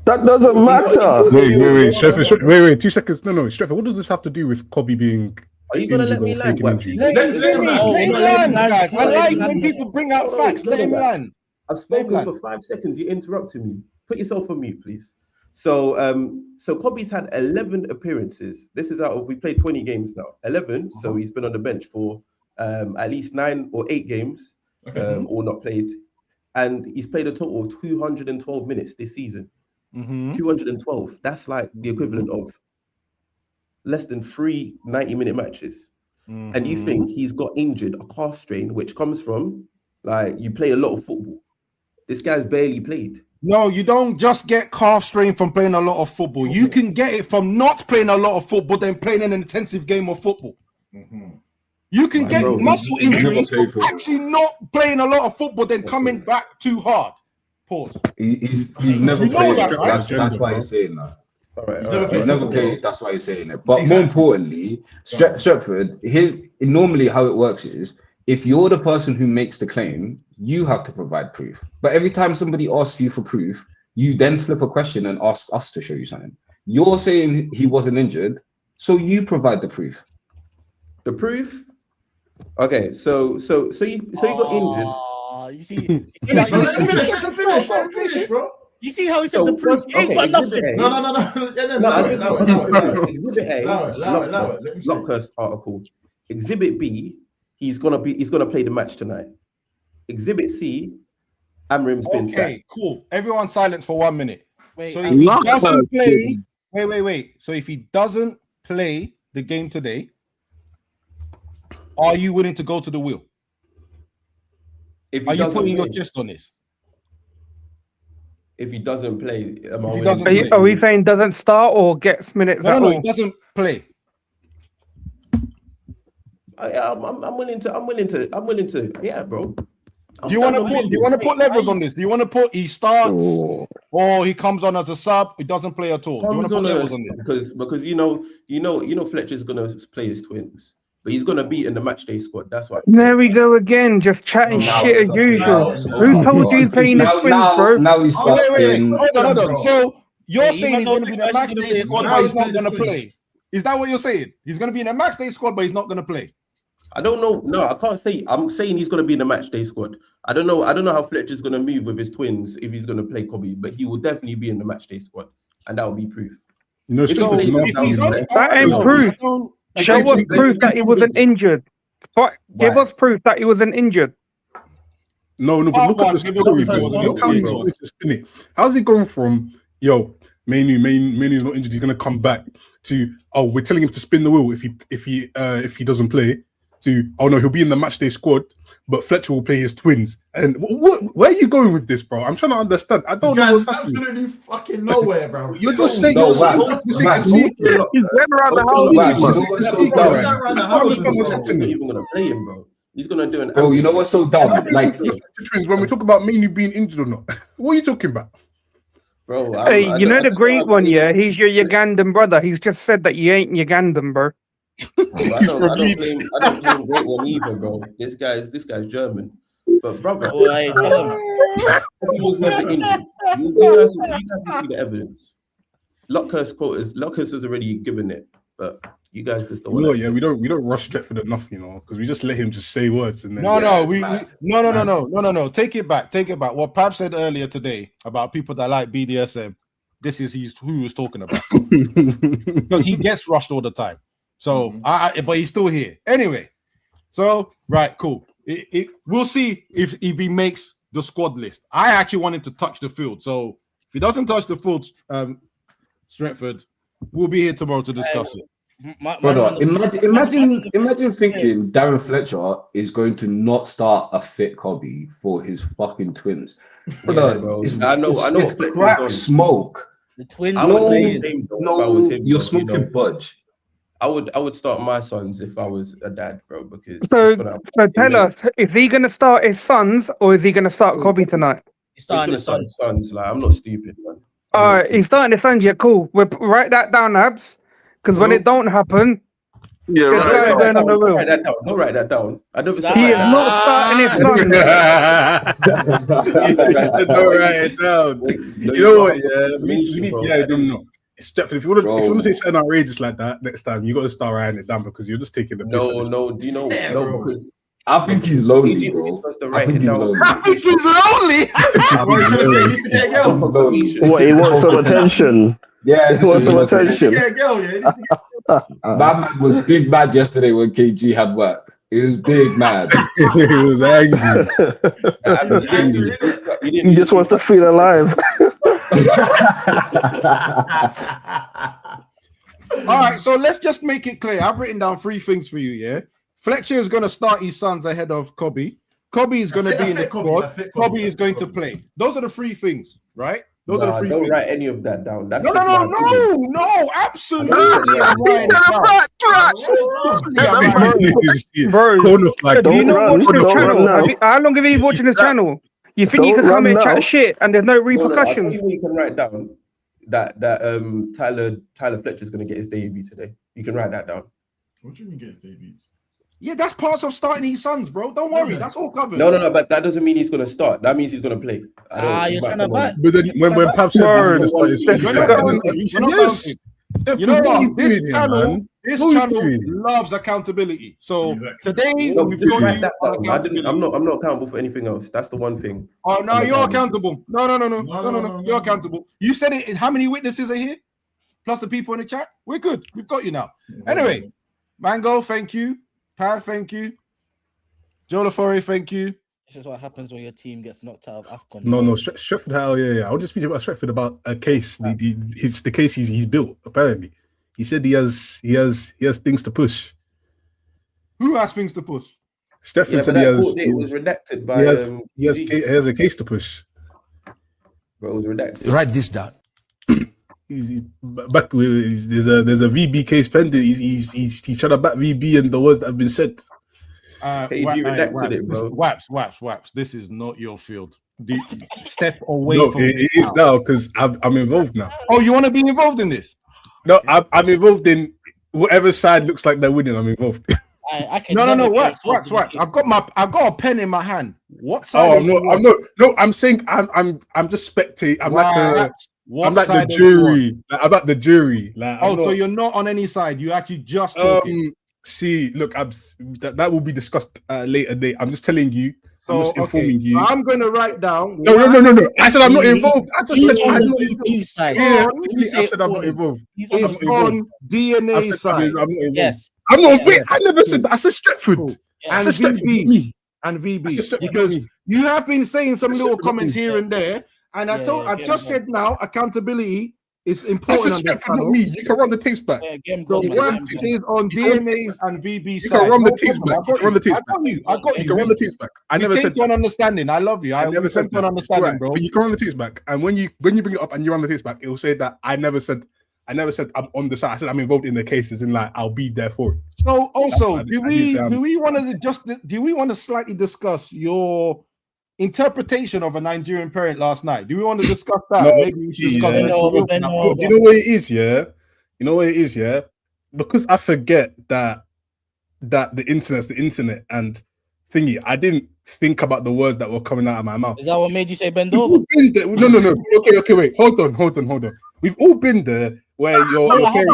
That doesn't matter. Wait, Stefan, wait, 2 seconds. No, Stefan, what does this have to do with Kobe being? Are you gonna let me land? Let him land, guys. I like when people bring out facts. Let him land. I've spoken for 5 seconds. You interrupted me. Put yourself on mute, please. So Kobe's had 11 appearances. This is out of, we played 20 games now. 11. So he's been on the bench for at least 9 or 8 games, or not played. And he's played a total of 212 minutes this season. 212. That's like the equivalent of less than 3 90-minute matches. And you think he's got injured, a calf strain, which comes from like you play a lot of football. This guy's barely played. No, you don't just get calf strain from playing a lot of football. You can get it from not playing a lot of football than playing an intensive game of football. You can get muscle injuries from actually not playing a lot of football than coming back too hard. Pause. He's never played. That, that's why he's saying that. All right. He's never played. That's why he's saying it. But more importantly, Stretford, normally how it works is if you're the person who makes the claim, you have to provide proof. But every time somebody asks you for proof, you then flip a question and ask us to show you something. You're saying he wasn't injured, so you provide the proof. The proof? Okay, so you got injured. You see, Finish, bro. You see how he said the proof? He ain't got nothing. No. Exhibit A, Lockhurst article. Exhibit B, he's gonna play the match tonight. Exhibit C, Amrim's been sacked. Okay, cool. Everyone silent for 1 minute. Wait, so if he doesn't play, wait. So if he doesn't play the game today, Are you willing to go to the wheel? If Are he you doesn't putting your play, chest on this? if he doesn't play, am I If he willing doesn't to- play. Are we saying doesn't start or gets minutes No, at no, all? he doesn't play. I'm willing to. Yeah, bro. Do you want to put levels on this? Do you want to put he starts or he comes on as a sub? He doesn't play at all. Do you want to put levels on this? Because you know Fletcher's gonna play his twins, but he's gonna be in the match day squad. That's why. There we go again, just chatting shit as usual. Who told you he's playing his twins, bro? Now he's Wait. Hold on. So you're saying he's going to be in the match day playing squad, his but he's twins. not going to play? Is that what you're saying? He's going to be in the match day squad, but he's not going to play. I don't know. No, I can't say. I'm saying he's going to be in the match day squad. I don't know how Fletcher's going to move with his twins if he's going to play Kobe, but he will definitely be in the match day squad, and that will be proof. No, that ain't proof. Show us proof that he wasn't injured. But give us proof that he wasn't injured. No, but look at the story, bro. Look how he's going to spin it. How's he going from Manu's not injured, he's gonna come back to we're telling him to spin the wheel if he doesn't play, to no, he'll be in the match day squad, but Fletcher will play his twins. And where are you going with this, bro? I'm trying to understand. I don't know what's happening. Absolutely fucking nowhere, bro. You're just saying He's going around the house. He's not even gonna play him, bro. He's gonna do an. Bro, you know what's so dumb? Like twins, when we talk about Manu being injured or not, what are you talking about? Bro, Hey, you know the great one, yeah? He's your Ugandan brother. He's just said that you ain't Ugandan, bro. I don't blame great one either, bro. This guy's German. But brother, he was never injured. You guys will see the evidence. Lockhurst has already given it, but you guys just don't. We don't rush Stretford enough, because we just let him just say words and then. No. Take it back. What Pav said earlier today about people that like BDSM. This is who he was talking about because he gets rushed all the time. So, but he's still here anyway. So, right, cool. We'll see if he makes the squad list. I actually want him to touch the field. So, if he doesn't touch the field, Stretford, we'll be here tomorrow to discuss it. Brother, imagine thinking Darren Fletcher is going to not start a fit Kobe for his fucking twins. Brother, bro. It's Fletcher's crack on. smoke. The twins. You're smoking budge. I would start my sons if I was a dad, bro. Because So tell us, is he going to start his sons or is he going to start Kobe tonight? He's starting his sons. Like, I'm not stupid, man. All right, he's starting his sons. Yeah, cool. We'll write that down, Abs, because when it don't happen, yeah, write that down. Don't write that down. I don't. He is not starting his sons. Don't write it down. You know what? Yeah, we need. Yeah, I don't know. Stephen, if you want to say something outrageous like that next time, you got to start writing it down because you're just taking the piss. No. Do you know? No, because I think he's lonely, bro. I think he's lonely. What, he wants some attention? Yeah, he wants some attention. That man was big mad yesterday when KG had work. He was big mad. He was angry. He just wants to feel alive. All right, so let's just make it clear. I've written down 3 things for you, yeah? Fletcher is going to start his sons ahead of Kobe. Kobe is going to be in the squad. Kobe is going to play. Those are the 3 things, right? Those are the 3 don't things. write any of that down. That's No, absolutely. Bro, do you not watch this channel? How long have you been watching this channel? You think you can come and chat shit and there's no repercussions? I'll tell you what you can write down. That Tyler Fletcher's going to get his debut today. You can write that down. What do you mean get his debut? Yeah, that's part of starting his sons, bro. Don't worry, that's all covered. No, but that doesn't mean he's going to start. That means he's going to play. You're trying to back. But then when Pav said he's going to start, he said yes. You know what? This channel loves accountability. So today we've got you accountability. I'm not accountable for anything else. That's the one thing. Oh no, you're accountable. No. You're accountable. You said it. How many witnesses are here? Plus the people in the chat. We're good. We've got you now. Anyway, Mango, thank you. Pav, thank you. Joe LaForre, thank you. This is what happens when your team gets knocked out of AFCON. No, Stretford. Hell yeah. I want to speak about Stretford about a case. The case he's built. Apparently, he said he has things to push. Who has things to push? Stefan Yeah, said but he that has. court date was redacted by. He has a case to push. But it was redacted. Write this down. Back with there's a VB case pending. He's trying to back VB and the words that have been said. redacted it, bro. Waps. This is not your field. Step away No, from it is now because I'm involved now. Oh, you want to be involved in this? No, I'm involved in whatever side looks like they're winning. I'm involved. I can No, wax. I've got a pen in my hand. What side? Oh, I'm saying I'm just spectating. I'm like the jury. I'm like the jury. Like, so you're not on any side. You actually just talking. See, look, that will be discussed later date. I'm just telling you. I'm just informing you. I'm going to write down. No. I said I'm not involved. I just said I'm not involved. Side. Yeah, I said I'm not involved. It's on DNA side. I'm not involved. Yes. I'm not. Wait, I never said that. I said Stretford. And VB. And VB. Because you have been saying some little comments here and there. And I just said now, accountability is important. That's not me. You can run the tapes back. So what is on DNA's and VB side? You can run the tapes back. You can run the tapes back. I got you. You can run the tapes back. I never said on understanding. I love you. I never said on understanding, bro. But you can run the tapes back. And when you bring it up and you run the tapes back, it will say that I never said I'm on the side. I said I'm involved in the cases and like I'll be there for it. So also, do we want to slightly discuss your interpretation of a Nigerian parent last night? Do we want to discuss that? No, maybe we should discuss do you know what it is? Yeah, you know what it is. Yeah, because I forget that the internet's the internet and thingy. I didn't think about the words that were coming out of my mouth. Is that what made you say bend over? No. Okay. Wait. Hold on. We've all been there where your parents,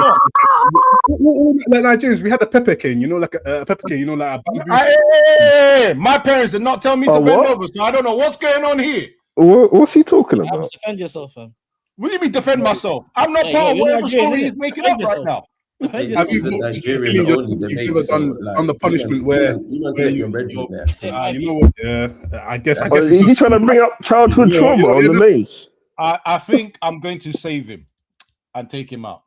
like Nigerians, we had a pepper cane, like a pepper cane, like a my parents did not tell me to bend over, so I don't know what's going on here. What's he talking about? Defend yourself, fam. What do you mean defend myself? I'm not part of whatever story he's making up right now. Have you ever done the punishment where you know what? Yeah, I guess. Is he trying to bring up childhood trauma on the maze? I think I'm going to save him and take him out.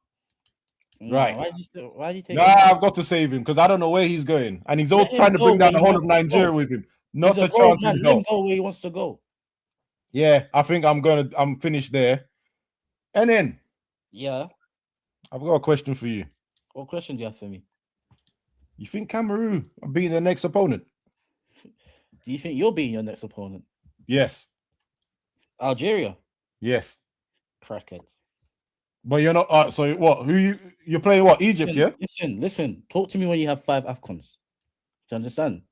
Right. Why do you take him out? I've got to save him because I don't know where he's going. And he's all trying to bring down the whole of Nigeria with him. Not a chance to let him go where he wants to go. Yeah, I think I'm finished there. And then I've got a question for you. What question do you have for me? You think Cameroon are being the next opponent? Do you think you're being your next opponent? Yes. Algeria? Yes. Crackhead. But you're not. So what? You're playing? What? Egypt? Listen. Talk to me when you have 5 AFCONs. Do you understand?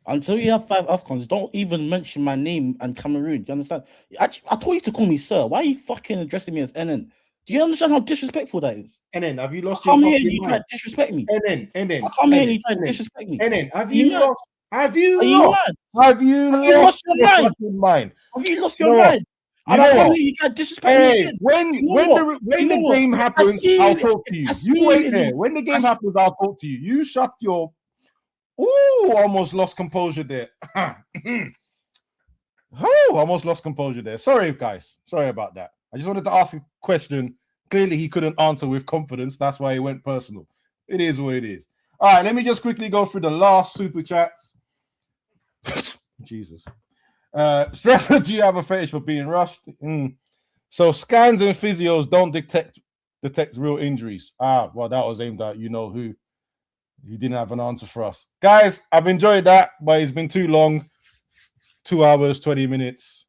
Until you have 5 AFCONs, don't even mention my name and Cameroon. Do you understand? Actually, I told you to call me sir. Why are you fucking addressing me as NN? Do you understand how disrespectful that is? NN, have you lost your fucking mind? You tried to disrespect me. NN. I come here and you tried to disrespect me. NN, have you lost? Have you lost your mind? Have you lost your mind? And I come here, you tried to disrespect me. When the game happens, I'll talk to you. You wait there. When the game happens, I'll talk to you. You shut your. Ooh, almost lost composure there. Almost lost composure there. Sorry, guys. Sorry about that. I just wanted to ask a question. Clearly, he couldn't answer with confidence. That's why he went personal. It is what it is. All right, let me just quickly go through the last super chats. Jesus. Stratford, do you have a fetish for being rushed? So scans and physios don't detect real injuries. Well, that was aimed at who. You didn't have an answer for us. Guys, I've enjoyed that, but it's been too long. 2 hours, 20 minutes.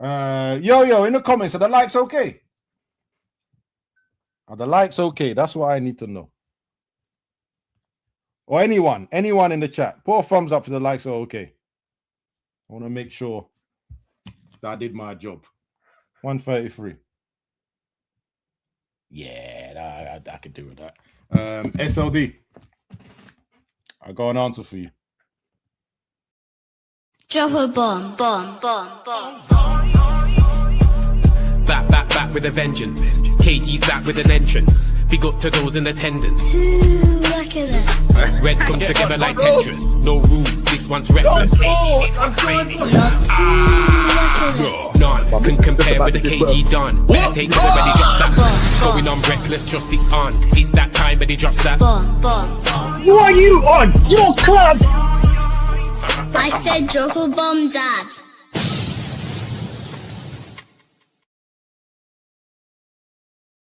Yo, in the comments, are the likes okay? Are the likes okay? That's what I need to know. Or anyone in the chat. Put a thumbs up for the likes are okay. I want to make sure that I did my job. 133. Yeah, I could do with that. SLD. I got an answer for you. Drop a bomb. Back with a vengeance. KG's back with an entrance. Big up to those in attendance. Look at this. Reds come together like Tetris. No rules, this one's reckless. None can compare with the KG done. Better take cover when he drops that. Going on reckless, just it's on. It's that time when he drops that. Who are you on? Your club! I said Joker Bomb, Dad.